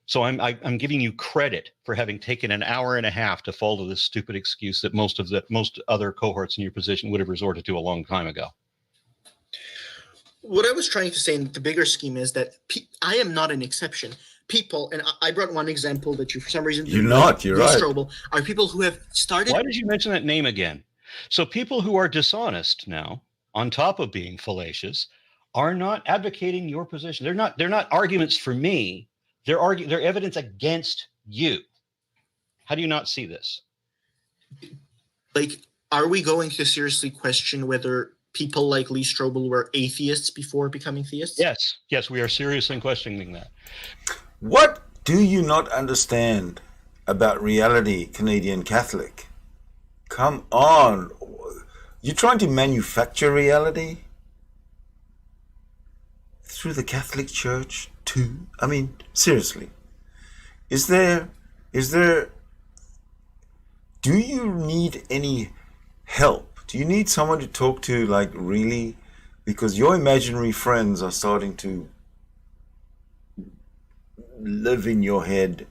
So I'm giving you credit for having taken an hour and a half to fall to this stupid excuse that most other cohorts in your position would have resorted to a long time ago. What I was trying to say in the bigger scheme is that I am not an exception. People, and I brought one example that you, for some reason, You're right. Strobel, are people who have started. Why did you mention that name again? So people who are dishonest now, on top of being fallacious, are not advocating your position. They're not arguments for me. They're evidence against you. How do you not see this? Like, are we going to seriously question whether people like Lee Strobel were atheists before becoming theists? Yes, we are seriously questioning that. What do you not understand about reality, Canadian Catholic? Come on. You're trying to manufacture reality? Through the Catholic Church too? I mean, seriously. Is there do you need any help? Do you need someone to talk to, like, really? Because your imaginary friends are starting to live in your head,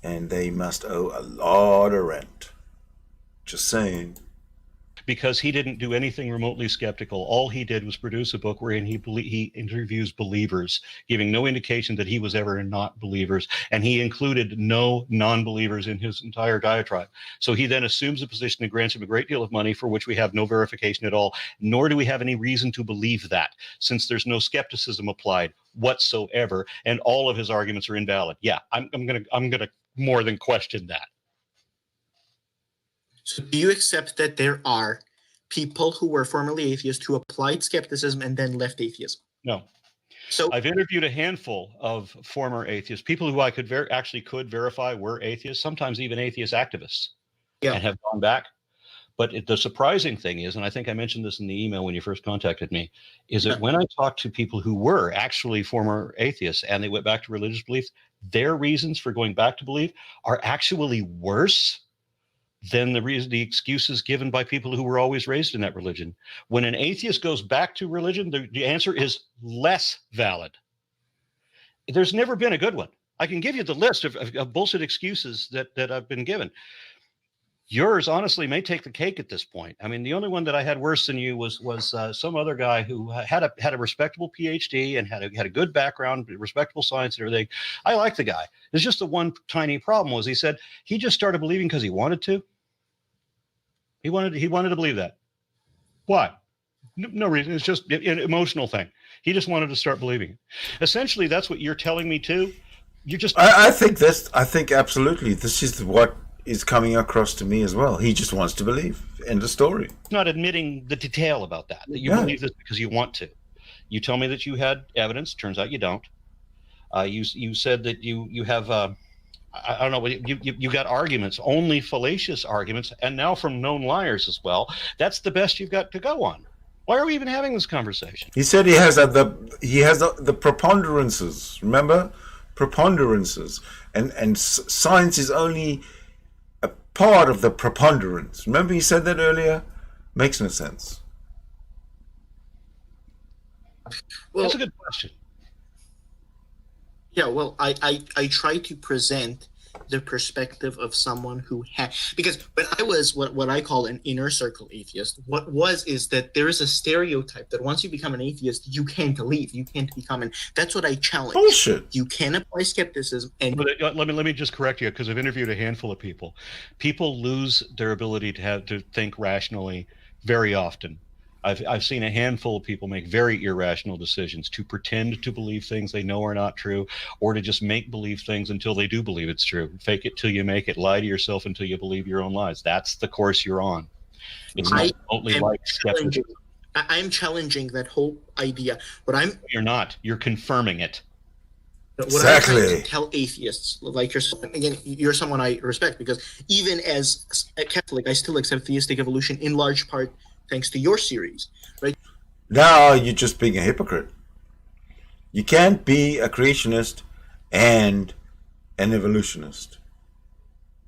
and they must owe a lot of rent. Just saying. Because he didn't do anything remotely skeptical. All he did was produce a book wherein he interviews believers, giving no indication that he was ever not believers, and he included no non-believers in his entire diatribe. So he then assumes a position that grants him a great deal of money for which we have no verification at all, nor do we have any reason to believe that, since there's no skepticism applied whatsoever, and all of his arguments are invalid. Yeah, I'm gonna more than question that. So do you accept that there are people who were formerly atheists who applied skepticism and then left atheism? No. So I've interviewed a handful of former atheists, people who I could verify were atheists, sometimes even atheist activists, and have gone back. But the surprising thing is, and I think I mentioned this in the email when you first contacted me, is that when I talked to people who were actually former atheists and they went back to religious beliefs, their reasons for going back to belief are actually worse than the excuses given by people who were always raised in that religion. When an atheist goes back to religion, the answer is less valid. There's never been a good one. I can give you the list of bullshit excuses that I've been given. Yours, honestly, may take the cake at this point. I mean, the only one that I had worse than you was some other guy who had a respectable PhD and had a good background, respectable science and everything. I like the guy. There's just the one tiny problem was he said he just started believing because he wanted to. He wanted to believe that. Why? No reason. It's just an emotional thing. He just wanted to start believing it. Essentially, that's what you're telling me too. You just. I think absolutely. This is what is coming across to me as well. He just wants to believe. End of story. Not admitting the detail about that you believe this because you want to. You tell me that you had evidence. Turns out you don't. You said that you have. I don't know. You got arguments, only fallacious arguments, and now from known liars as well. That's the best you've got to go on. Why are we even having this conversation? He said he has the preponderances. Remember, preponderances, and science is only a part of the preponderance. Remember, he said that earlier. Makes no sense. Well, that's a good question. Yeah, well, I try to present the perspective of someone who had, because when I was what I call an inner circle atheist, is that there is a stereotype that once you become an atheist, you can't leave, you can't become an. That's what I challenge. Bullshit. You can apply skepticism, and let me just correct you because I've interviewed a handful of people. People lose their ability to think rationally very often. I've seen a handful of people make very irrational decisions to pretend to believe things they know are not true, or to just make believe things until they do believe it's true. Fake it till you make it. Lie to yourself until you believe your own lies. That's the course you're on. It's not remotely like skepticism. I'm challenging that whole idea. You're not. You're confirming it. What I'm trying to tell atheists like yourself, again, you're someone I respect, because even as a Catholic, I still accept theistic evolution in large part thanks to your series, right? Now you're just being a hypocrite. You can't be a creationist and an evolutionist.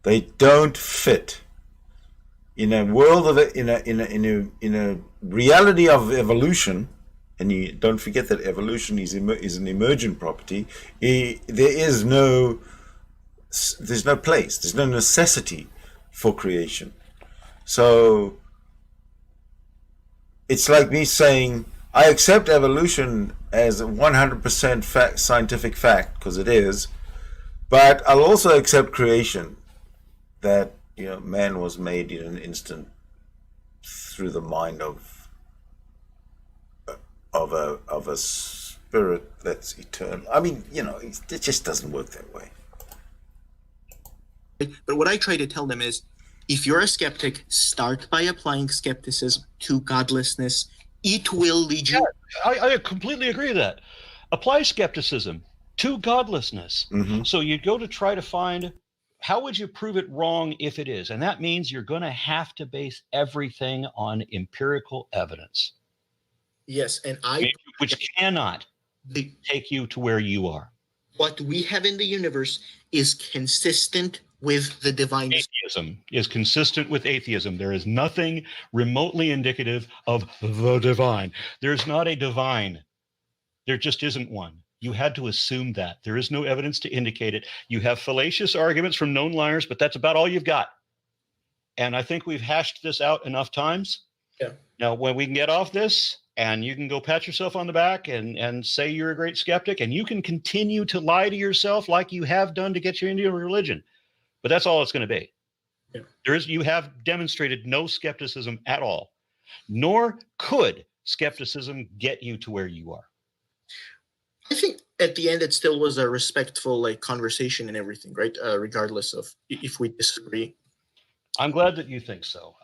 They don't fit. In a world of in a reality of evolution, and you don't forget that evolution is an emergent property. There's no place. There's no necessity for creation. So it's like me saying I accept evolution as a 100% scientific fact, because it is, but I'll also accept creation, that man was made in an instant through the mind of a spirit that's eternal. I mean, it just doesn't work that way. But what I try to tell them is, if you're a skeptic, start by applying skepticism to godlessness. It will lead you. Yeah, I completely agree with that. Apply skepticism to godlessness. Mm-hmm. So you go to try to find, how would you prove it wrong if it is? And that means you're going to have to base everything on empirical evidence. Yes, and which cannot take you to where you are. What we have in the universe is consistent with the divine. Atheism is consistent with atheism. There is nothing remotely indicative of the divine. There's not a divine. There just isn't one. You had to assume that. There is no evidence to indicate it. You have fallacious arguments from known liars, but that's about all you've got. And I think we've hashed this out enough times. Yeah. Now, when we can get off this, and you can go pat yourself on the back and say you're a great skeptic, and you can continue to lie to yourself like you have done to get you into your religion. But that's all it's going to be. Yeah. You have demonstrated no skepticism at all, nor could skepticism get you to where you are. I think at the end, it still was a respectful conversation and everything, right? Regardless of if we disagree. I'm glad that you think so.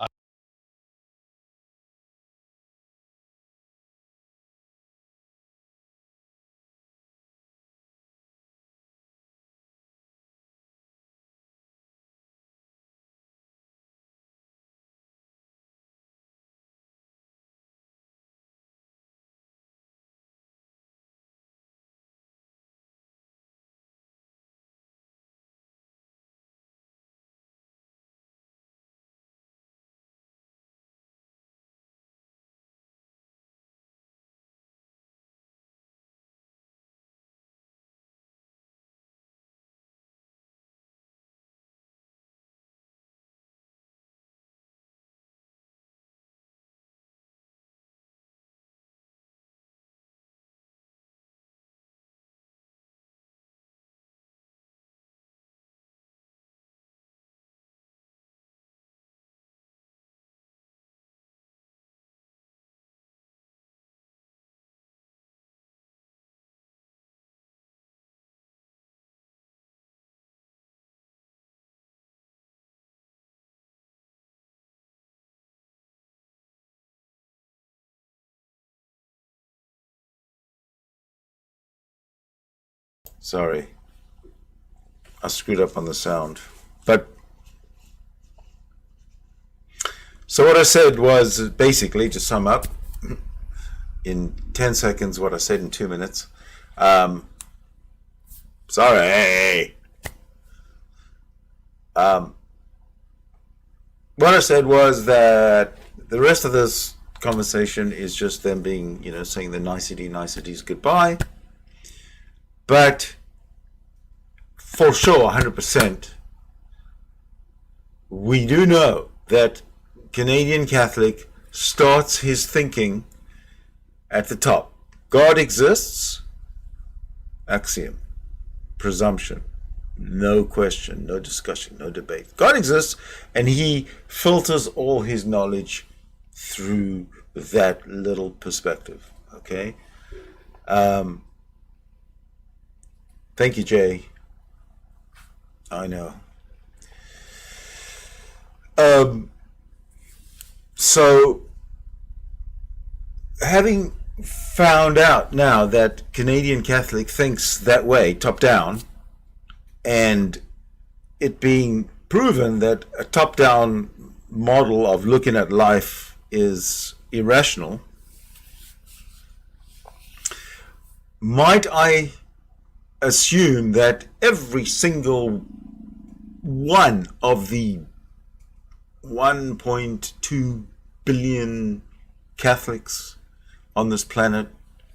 Sorry, I screwed up on the sound. But so what I said was basically, to sum up in 10 seconds what I said in 2 minutes. Sorry. What I said was that the rest of this conversation is just them being, saying the niceties goodbye. But for sure, 100%, we do know that Canadian Catholic starts his thinking at the top. God exists, axiom, presumption, no question, no discussion, no debate. God exists, and he filters all his knowledge through that little perspective. Okay? Thank you, Jay. I know. So, having found out now that Canadian Catholic thinks that way, top down, and it being proven that a top-down model of looking at life is irrational, might I assume that every single one of the 1.2 billion Catholics on this planet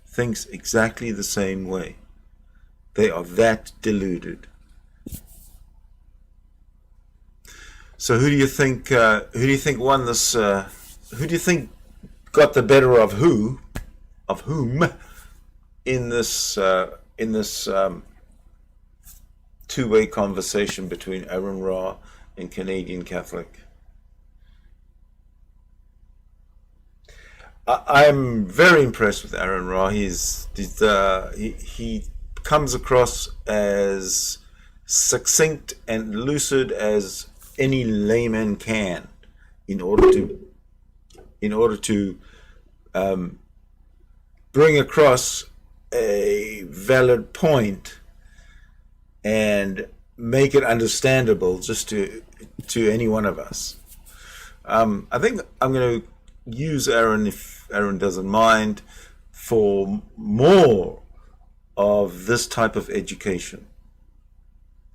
thinks exactly the same way? They are that deluded. So who do you think won this? Who do you think got the better of whom in this two-way conversation between Aron Ra and Canadian Catholic? I'm very impressed with Aron Ra. He comes across as succinct and lucid as any layman can, in order to bring across a valid point and make it understandable just to any one of us. I think I'm going to use Aron, if Aron doesn't mind, for more of this type of education,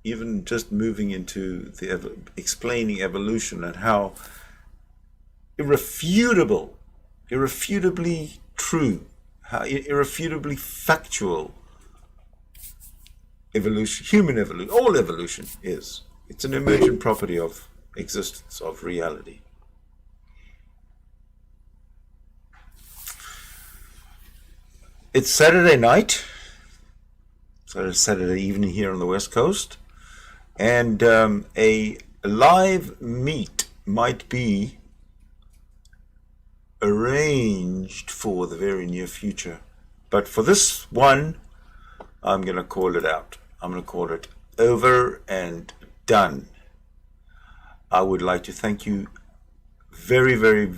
even just moving into the explaining evolution and how irrefutably true, how irrefutably factual evolution, human evolution, all evolution is. It's an emergent property of existence, of reality. It's Saturday night, so it's Saturday evening here on the West Coast, and a live meet might be arranged for the very near future. But for this one, I'm going to call it out. I'm going to call it over and done. I would like to thank you very, very, very